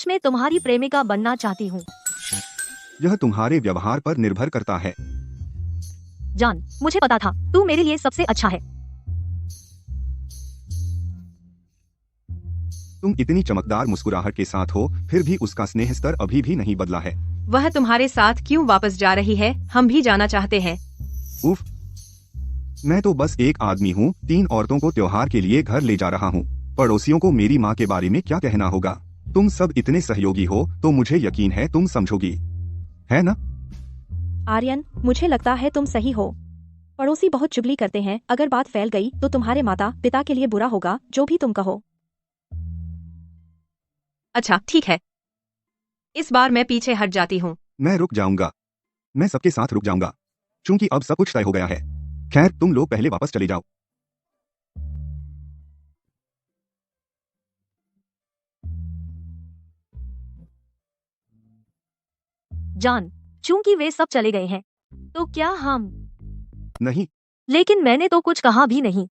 में तुम्हारी प्रेमिका बनना चाहती हूँ। यह तुम्हारे व्यवहार पर निर्भर करता है। जान, मुझे पता था तू मेरे लिए सबसे अच्छा है। तुम इतनी चमकदार मुस्कुराहट के साथ हो, फिर भी उसका स्नेह स्तर अभी भी नहीं बदला है। वह तुम्हारे साथ क्यों वापस जा रही है, हम भी जाना चाहते हैं। उफ, मैं तो बस एक आदमी हूँ, 3 औरतों को त्योहार के लिए घर ले जा रहा हूँ। पड़ोसियों को मेरी माँ के बारे में क्या कहना होगा? तुम सब इतने सहयोगी हो तो मुझे यकीन है तुम समझोगी, है ना? आर्यन, मुझे लगता है तुम सही हो। पड़ोसी बहुत चुगली करते हैं, अगर बात फैल गई तो तुम्हारे माता पिता के लिए बुरा होगा, जो भी तुम कहो। अच्छा, ठीक है। इस बार मैं पीछे हट जाती हूँ। मैं रुक जाऊंगा। मैं सबके साथ रुक जाऊंगा, क्योंकि अब सब कुछ तय हो गया है। खैर, तुम लोग पहले वापस चले जाओ। जान, चूंकि वे सब चले गए हैं, तो क्या हम? नहीं। लेकिन मैंने तो कुछ कहा भी नहीं।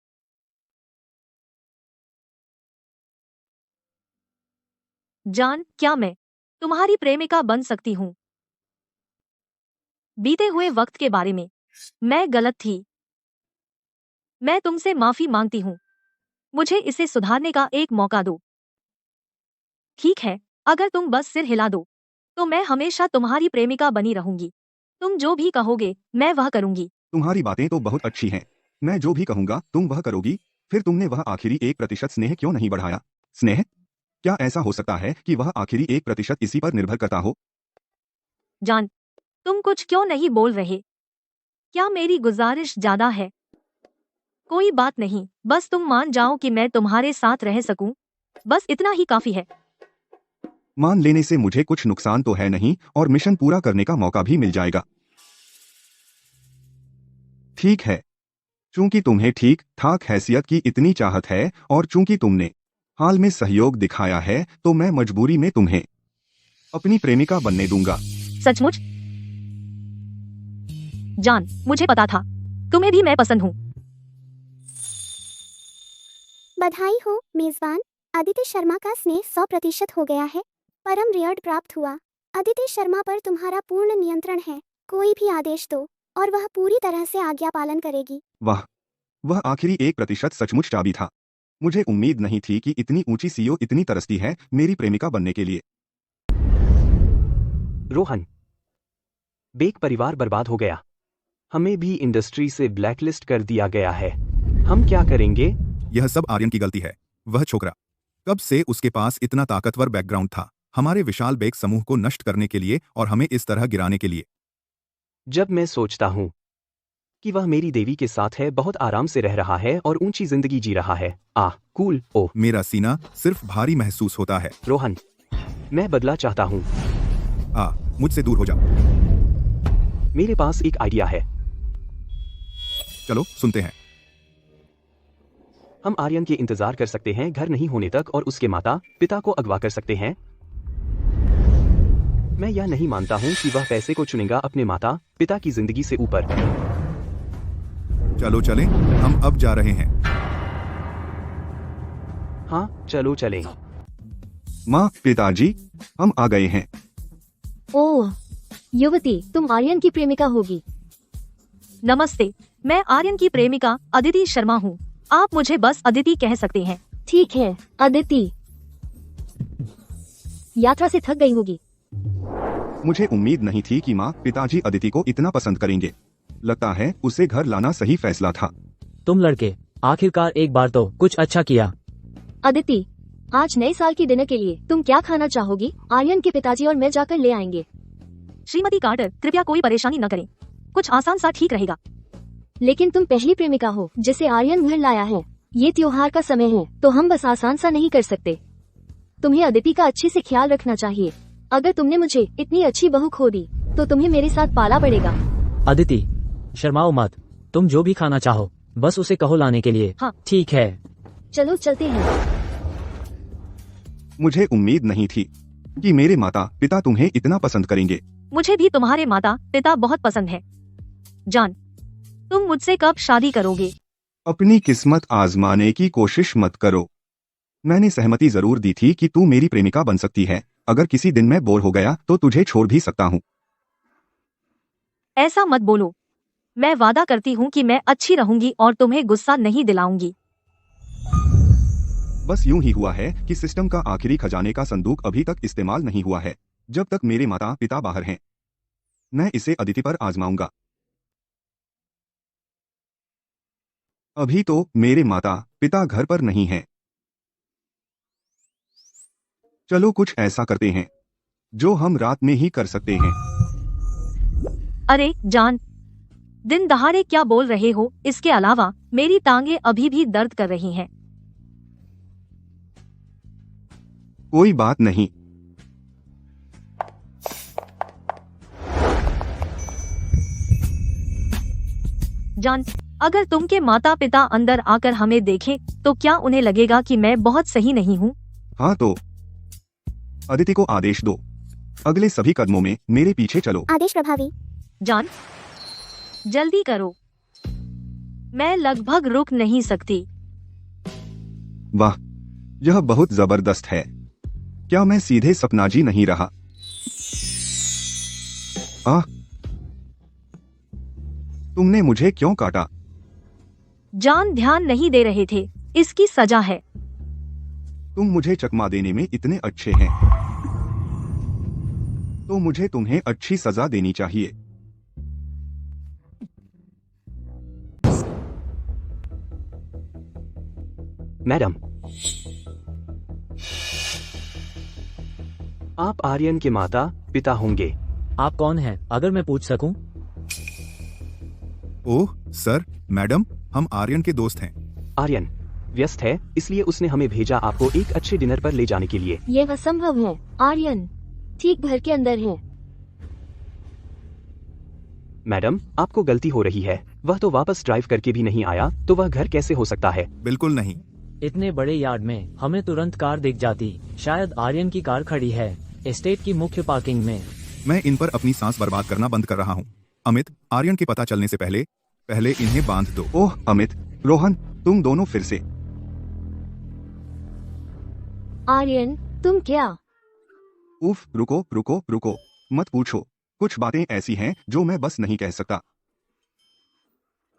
जान, क्या मैं तुम्हारी प्रेमिका बन सकती हूँ? बीते हुए वक्त के बारे में मैं गलत थी। मैं तुमसे माफी मांगती हूँ। मुझे इसे सुधारने का एक मौका दो। ठीक है, अगर तुम बस सिर हिला दो तो मैं हमेशा तुम्हारी प्रेमिका बनी रहूंगी। तुम जो भी कहोगे मैं वह करूंगी। तुम्हारी बातें तो बहुत अच्छी हैं। मैं जो भी कहूंगा तुम वह करोगी। फिर तुमने वह आखिरी 1% स्नेह क्यों नहीं बढ़ाया? स्नेह? क्या ऐसा हो सकता है कि वह आखिरी 1% इसी पर निर्भर करता हो? जान, तुम कुछ क्यों नहीं बोल रहे? क्या मेरी गुजारिश ज्यादा है? कोई बात नहीं, बस तुम मान जाओ कि मैं तुम्हारे साथ रह सकूं। बस इतना ही काफी है। मान लेने से मुझे कुछ नुकसान तो है नहीं और मिशन पूरा करने का मौका भी मिल जाएगा। ठीक है, चूंकि तुम्हें ठीक ठाक हैसियत की इतनी चाहत है और चूंकि तुमने हाल में सहयोग दिखाया है, तो मैं मजबूरी में तुम्हें अपनी प्रेमिका बनने दूंगा। सचमुच? जान, मुझे पता था तुम्हें भी मैं पसंद हूँ। बधाई हो मेजबान। आदित्य शर्मा का स्नेह 100% हो गया है। परम रियर्ड प्राप्त हुआ। अदिति शर्मा पर तुम्हारा पूर्ण नियंत्रण है, कोई भी आदेश दो और वह पूरी तरह से आज्ञा पालन करेगी। वाह, वह आखिरी 1% सचमुच चाबी था। मुझे उम्मीद नहीं थी कि इतनी ऊंची सीईओ इतनी तरसती है मेरी प्रेमिका बनने के लिए। रोहन, बेक परिवार बर्बाद हो गया। हमें भी इंडस्ट्री से ब्लैकलिस्ट कर दिया गया है। हम क्या करेंगे? यह सब आर्यन की गलती है। वह छोकरा, कब से उसके पास इतना ताकतवर बैकग्राउंड था हमारे विशाल बेक समूह को नष्ट करने के लिए और हमें इस तरह गिराने के लिए। जब मैं सोचता हूँ कि वह मेरी देवी के साथ है, बहुत आराम से रह रहा है और ऊंची जिंदगी जी रहा है। कूल। ओह, मेरा सीना सिर्फ भारी महसूस होता है। रोहन, मैं बदला चाहता हूँ। मुझसे दूर हो जा। मेरे पास एक आइडिया है। चलो सुनते हैं। हम आर्यन के इंतजार कर सकते हैं घर नहीं होने तक और उसके माता पिता को अगवा कर सकते हैं। मैं यह नहीं मानता हूं कि वह पैसे को चुनेगा अपने माता पिता की जिंदगी से ऊपर। चलो चलें, हम अब जा रहे हैं। हाँ, चलो चलें। माँ, पिताजी, हम आ गए हैं। ओह, युवती, तुम आर्यन की प्रेमिका होगी। नमस्ते, मैं आर्यन की प्रेमिका अदिति शर्मा हूँ। आप मुझे बस अदिति कह सकते हैं। ठीक है, अदिति। यात्रा से थक गई होगी। मुझे उम्मीद नहीं थी कि माँ पिताजी अदिति को इतना पसंद करेंगे। लगता है उसे घर लाना सही फैसला था। तुम लड़के, आखिरकार एक बार तो कुछ अच्छा किया। अदिति, आज नए साल की डिनर के लिए तुम क्या खाना चाहोगी? आर्यन के पिताजी और मैं जाकर ले आएंगे। श्रीमती कार्टर, कृपया कोई परेशानी न करें। कुछ आसान सा ठीक रहेगा। लेकिन तुम पहली प्रेमिका हो जिसे आर्यन घर लाया है। ये त्योहार का समय है तो हम बस आसान सा नहीं कर सकते। तुम्हें अदिति का अच्छे से ख्याल रखना चाहिए। अगर तुमने मुझे इतनी अच्छी बहू खो दी तो तुम्हें मेरे साथ पाला पड़ेगा। अदिति, शर्माओ मत। तुम जो भी खाना चाहो बस उसे कहो लाने के लिए। हाँ। ठीक है, चलो चलते हैं। मुझे उम्मीद नहीं थी कि मेरे माता पिता तुम्हें इतना पसंद करेंगे। मुझे भी तुम्हारे माता पिता बहुत पसंद है। जान, तुम मुझसे कब शादी करोगे? अपनी किस्मत आजमाने की कोशिश मत करो। मैंने सहमति जरूर दी थी कि तू मेरी प्रेमिका बन सकती है। अगर किसी दिन मैं बोर हो गया तो तुझे छोड़ भी सकता हूँ। ऐसा मत बोलो। मैं वादा करती हूँ कि मैं अच्छी रहूंगी और तुम्हें गुस्सा नहीं दिलाऊंगी। बस यूं ही हुआ है कि सिस्टम का आखिरी खजाने का संदूक अभी तक इस्तेमाल नहीं हुआ है। जब तक मेरे माता पिता बाहर हैं, मैं इसे अदिति पर आजमाऊंगा। अभी तो मेरे माता पिता घर पर नहीं हैं। चलो कुछ ऐसा करते हैं जो हम रात में ही कर सकते हैं। अरे जान, दिन दहाड़े क्या बोल रहे हो? इसके अलावा मेरी टांगे अभी भी दर्द कर रही हैं। कोई बात नहीं। जान, अगर तुम के माता पिता अंदर आकर हमें देखें तो क्या उन्हें लगेगा कि मैं बहुत सही नहीं हूँ? हाँ तो अदिति को आदेश दो। अगले सभी कदमों में मेरे पीछे चलो। आदेश प्रभावी। जान, जल्दी करो। मैं लगभग रुक नहीं सकती। वाह, यह बहुत जबरदस्त है। क्या मैं सीधे सपनाजी नहीं रहा? तुमने मुझे क्यों काटा? जान, ध्यान नहीं दे रहे थे। इसकी सजा है। तुम मुझे चकमा देने में इतने अच्छे हैं तो मुझे तुम्हें अच्छी सजा देनी चाहिए। मैडम, आप आर्यन के माता पिता होंगे। आप कौन हैं, अगर मैं पूछ सकूं? ओह सर, मैडम, हम आर्यन के दोस्त हैं। आर्यन व्यस्त है, इसलिए उसने हमें भेजा आपको एक अच्छे डिनर पर ले जाने के लिए। यह असंभव है। आर्यन ठीक घर के अंदर है। मैडम, आपको गलती हो रही है। वह तो वापस ड्राइव करके भी नहीं आया, तो वह घर कैसे हो सकता है? बिल्कुल नहीं। इतने बड़े यार्ड में हमें तुरंत कार दिख जाती। शायद आर्यन की कार खड़ी है एस्टेट की मुख्य पार्किंग में। मैं इन पर अपनी सांस बर्बाद करना बंद कर रहा हूँ। अमित, आर्यन के पता चलने से पहले इन्हें बांध दो। ओह अमित, रोहन, तुम दोनों फिर से। आर्यन, तुम क्या? उफ, रुको रुको रुको, मत पूछो। कुछ बातें ऐसी हैं जो मैं बस नहीं कह सकता।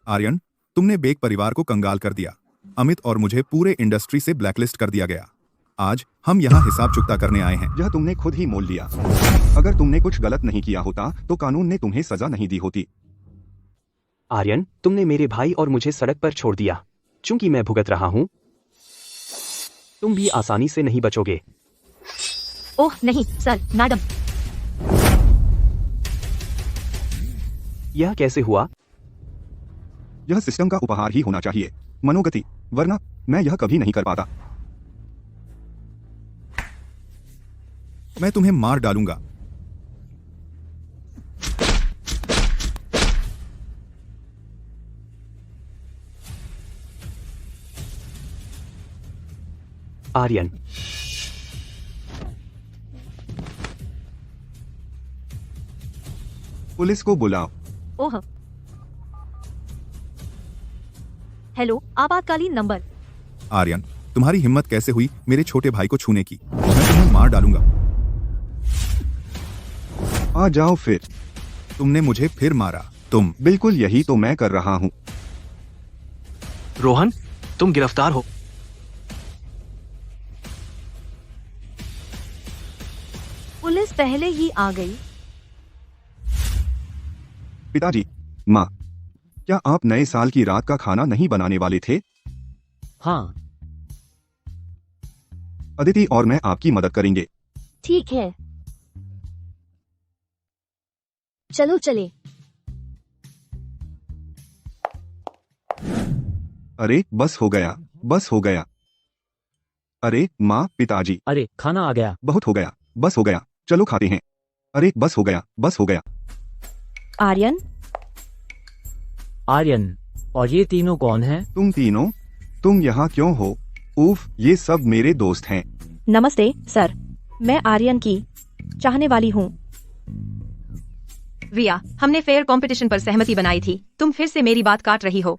आर्यन, तुमने बेग परिवार को कंगाल कर दिया। अमित और मुझे पूरे इंडस्ट्री से ब्लैकलिस्ट कर दिया गया। आज हम यहाँ हिसाब चुकता करने आए हैं। यह तुमने खुद ही मोल लिया। अगर तुमने कुछ गलत नहीं किया होता तो कानून ने तुम्हें सजा नहीं दी होती। आर्यन, तुमने मेरे भाई और मुझे सड़क पर छोड़ दिया। चूंकि मैं भुगत रहा हूं, तुम भी आसानी से नहीं बचोगे। ओह नहीं सर, मैडम। यह कैसे हुआ? यह सिस्टम का उपहार ही होना चाहिए, मनोगति, वरना मैं यह कभी नहीं कर पाता। मैं तुम्हें मार डालूंगा। आर्यन, पुलिस को बुलाओ। ओह, हेलो, आपातकालीन नंबर। आर्यन, तुम्हारी हिम्मत कैसे हुई मेरे छोटे भाई को छूने की? मैं तुम्हें मार डालूंगा। आ जाओ फिर। तुमने मुझे फिर मारा। तुम। बिल्कुल यही तो मैं कर रहा हूँ। रोहन, तुम गिरफ्तार हो। पुलिस पहले ही आ गई। पिताजी, माँ, क्या आप नए साल की रात का खाना नहीं बनाने वाले थे? हाँ। अदिति और मैं आपकी मदद करेंगे। ठीक है, चलो चले। अरे बस हो गया, बस हो गया। अरे माँ, पिताजी। अरे खाना आ गया। बहुत हो गया, बस हो गया, चलो खाते हैं। अरे बस हो गया, बस हो गया। आर्यन, आर्यन, और ये तीनों कौन हैं? तुम तीनों, तुम यहाँ क्यों हो? उफ, ये सब मेरे दोस्त हैं। नमस्ते सर, मैं आर्यन की चाहने वाली हूँ। रिया, हमने फेयर कंपटीशन पर सहमति बनाई थी, तुम फिर से मेरी बात काट रही हो।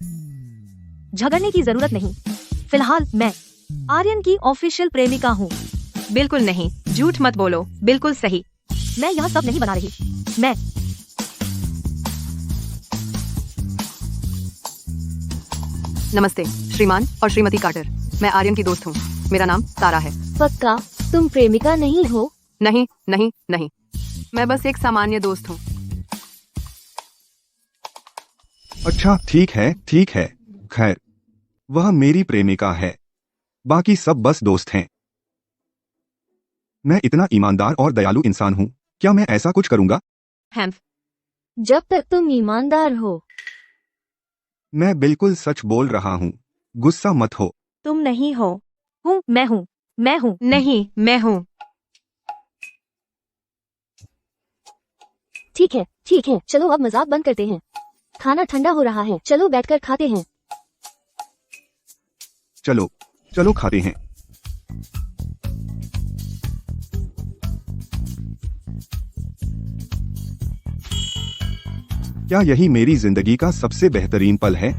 झगड़ने की जरूरत नहीं। फिलहाल मैं आर्यन की ऑफिशियल प्रेमिका हूँ। बिल्कुल नहीं, झूठ मत बोलो। बिल्कुल सही। मैं यह सब नहीं बना रही। मैं नमस्ते श्रीमान और श्रीमती कार्टर, मैं आर्यन की दोस्त हूँ। मेरा नाम तारा है। पक्का तुम प्रेमिका नहीं हो? नहीं नहीं नहीं, मैं बस एक सामान्य दोस्त हूँ। अच्छा ठीक है, ठीक है। खैर, वह मेरी प्रेमिका है, बाकी सब बस दोस्त हैं। मैं इतना ईमानदार और दयालु इंसान हूँ, क्या मैं ऐसा कुछ करूँगा? हैम्फ, जब तक तुम ईमानदार हो। मैं बिल्कुल सच बोल रहा हूँ, गुस्सा मत हो। तुम नहीं हो। हूँ, मैं हूँ, मैं हूँ। नहीं, मैं हूँ। ठीक है, ठीक है, चलो अब मजाक बंद करते हैं। खाना ठंडा हो रहा है, चलो बैठकर खाते हैं। चलो चलो खाते हैं। क्या यही मेरी जिंदगी का सबसे बेहतरीन पल है?